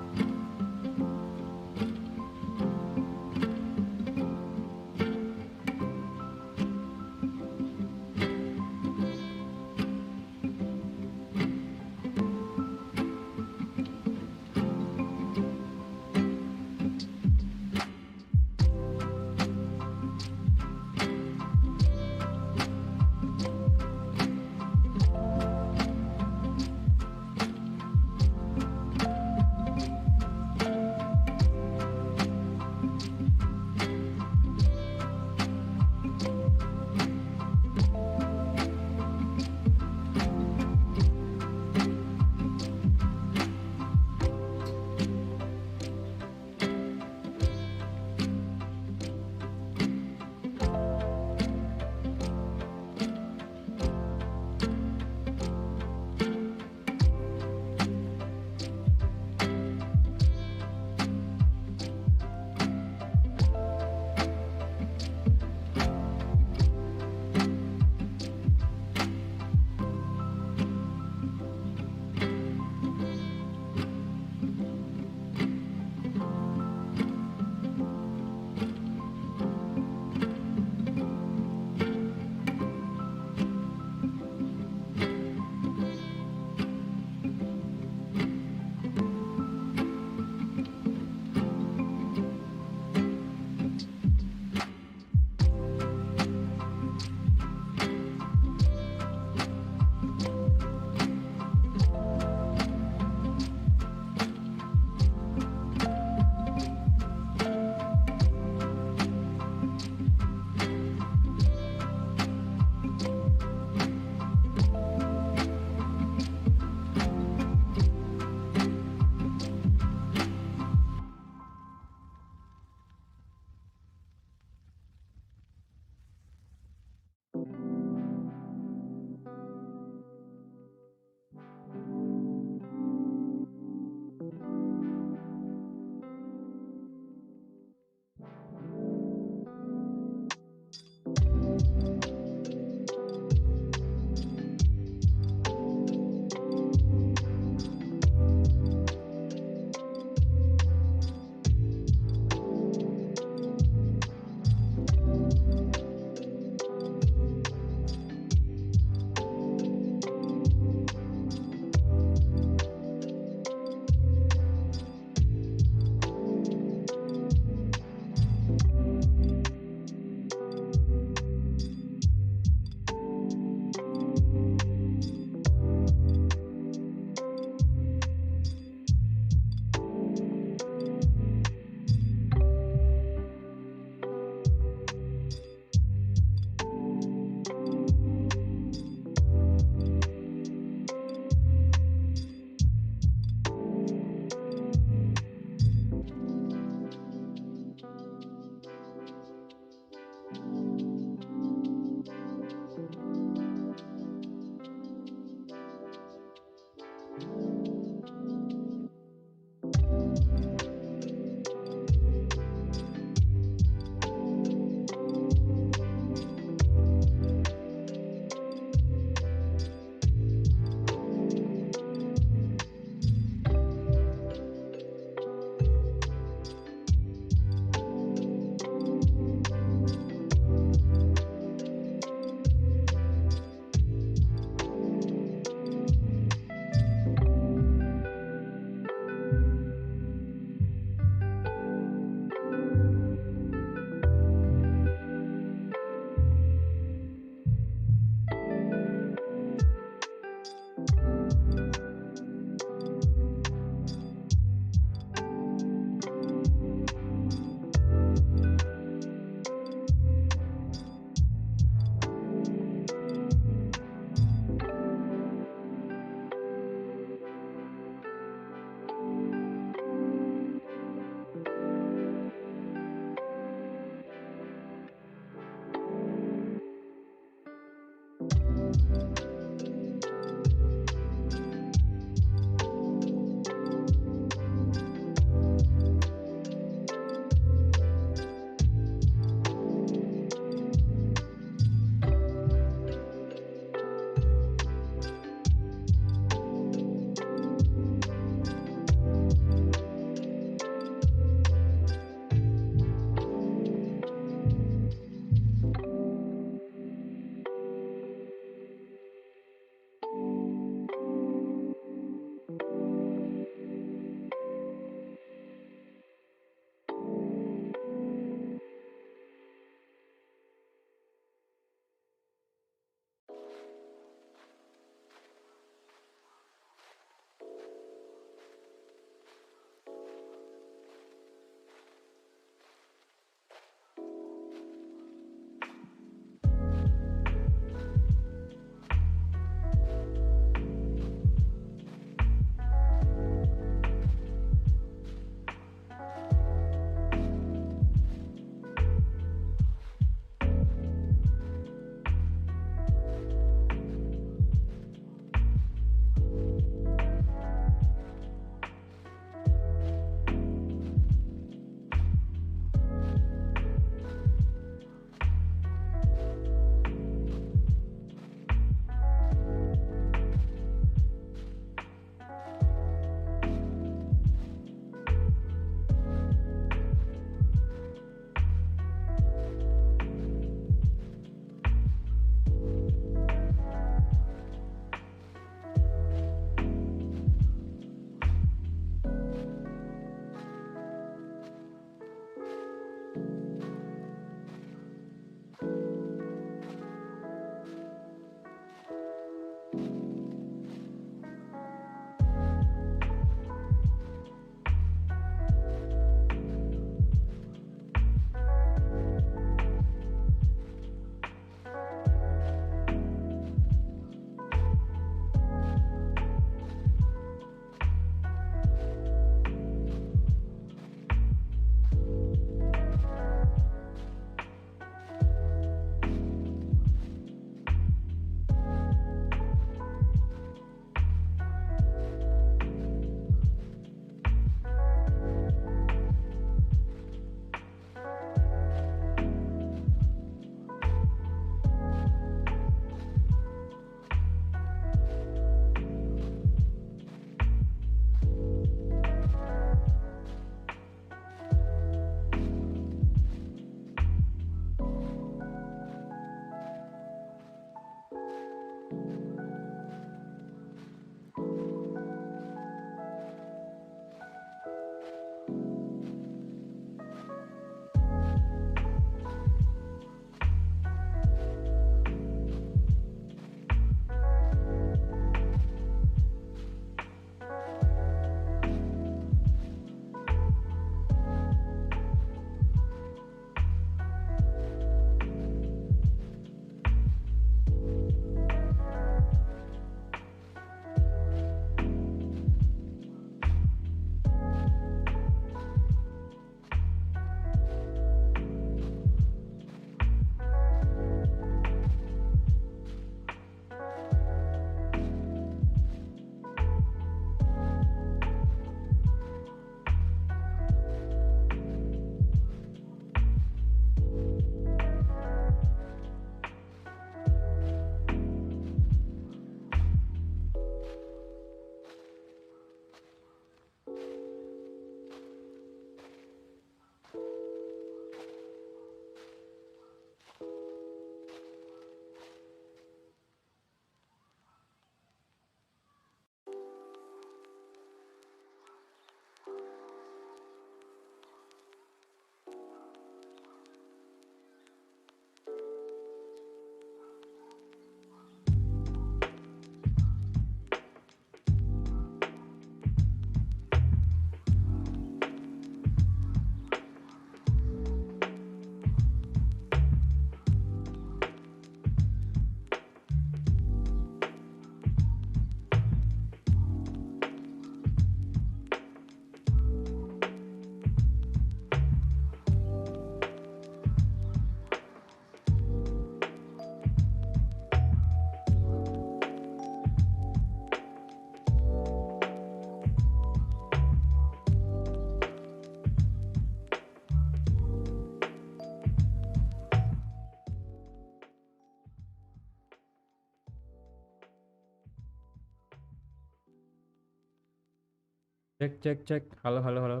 Speaker 1: Cek cek cek. Halo halo halo.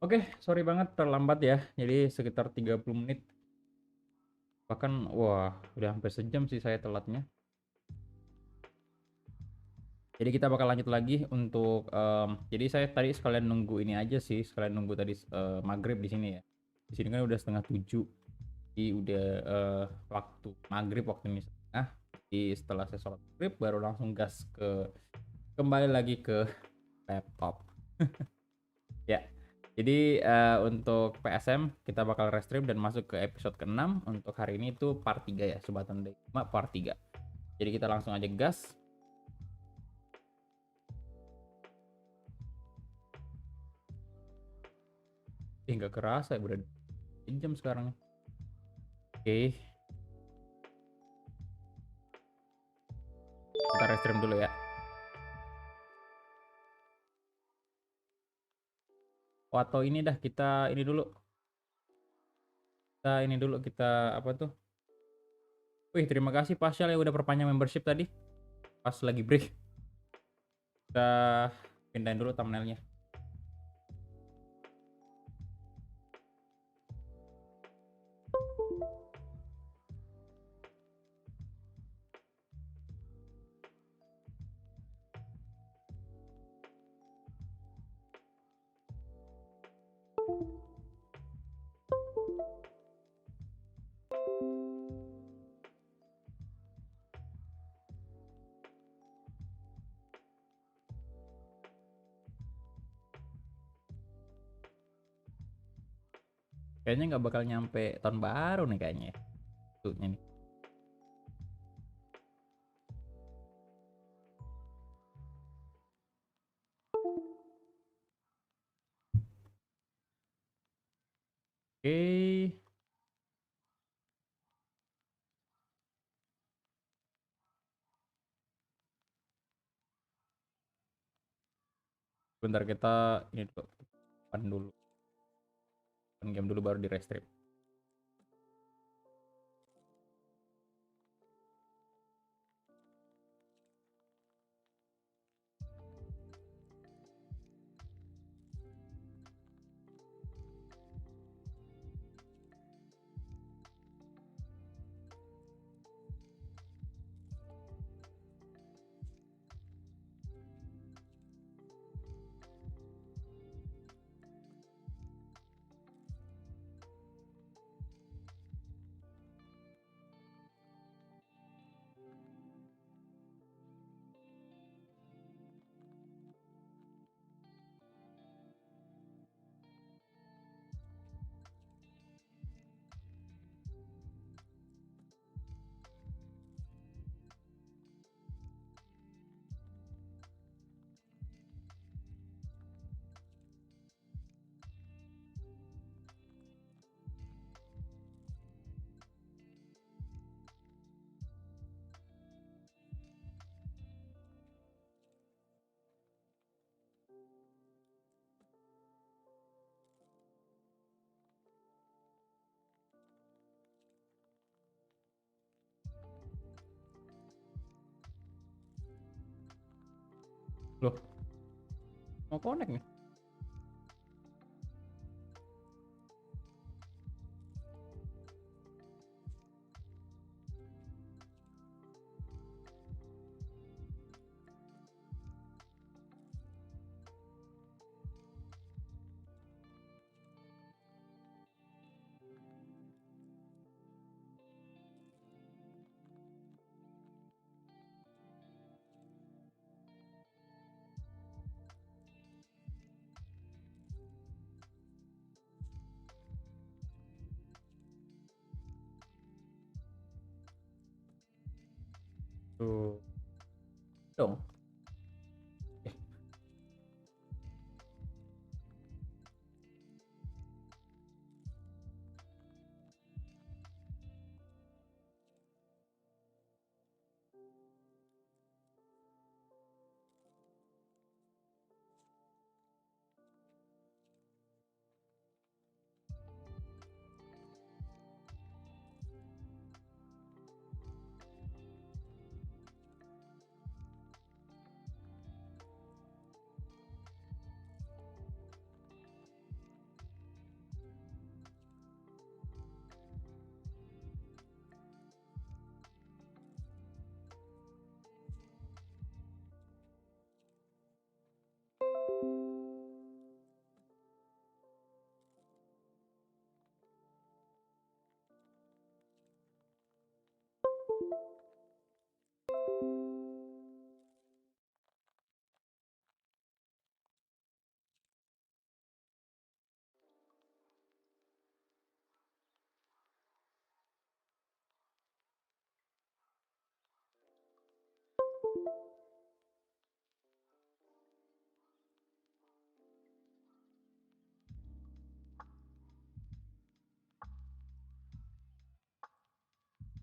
Speaker 1: Oke, sorry banget terlambat ya. Jadi sekitar 30 menit. Bahkan wah, udah hampir sejam sih saya telatnya. Jadi kita bakal lanjut lagi untuk jadi saya tadi sekalian nunggu ini aja sih, sekalian nunggu tadi maghrib di sini ya. Di sini kan udah setengah 7. Jadi udah waktu maghrib waktu ini setengah. Jadi setelah saya sholat maghrib baru langsung gas kembali lagi ke laptop. Ya. Jadi untuk PSM kita bakal restream dan masuk ke episode ke-6. Untuk hari ini itu part 3 ya, Sobat Honda 5 part 3. Jadi kita langsung aja gas. Nggak kerasa ya, udah jam sekarang. Oke. Kita restream dulu ya. Oh, atau ini dah kita ini dulu. Kita apa tuh? Wih, terima kasih Pasyal ya udah perpanjang membership tadi. Pas lagi break. Kita pindahin dulu thumbnailnya. Kayaknya nggak bakal nyampe tahun baru nih kayaknya ya. Tuhnya nih. Oke. Bentar kita ini dulu. Open dulu. Open game dulu baru di restream. Loh, mau connect nih. Tuh. Dong. Eh,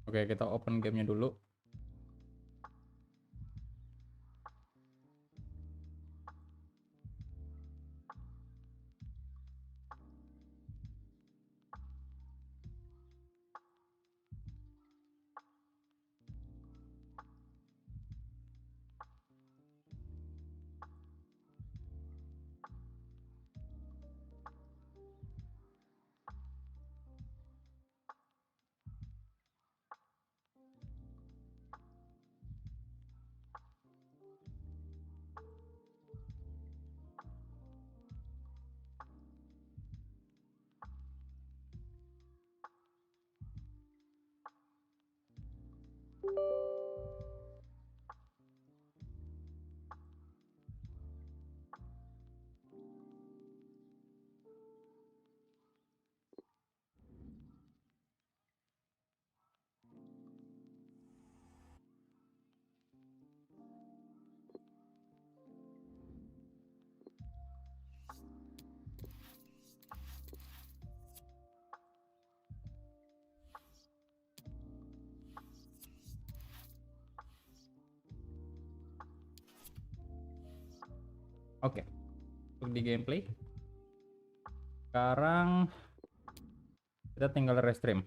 Speaker 1: Oke, kita open gamenya dulu. Oke, untuk di gameplay sekarang kita tinggal restream.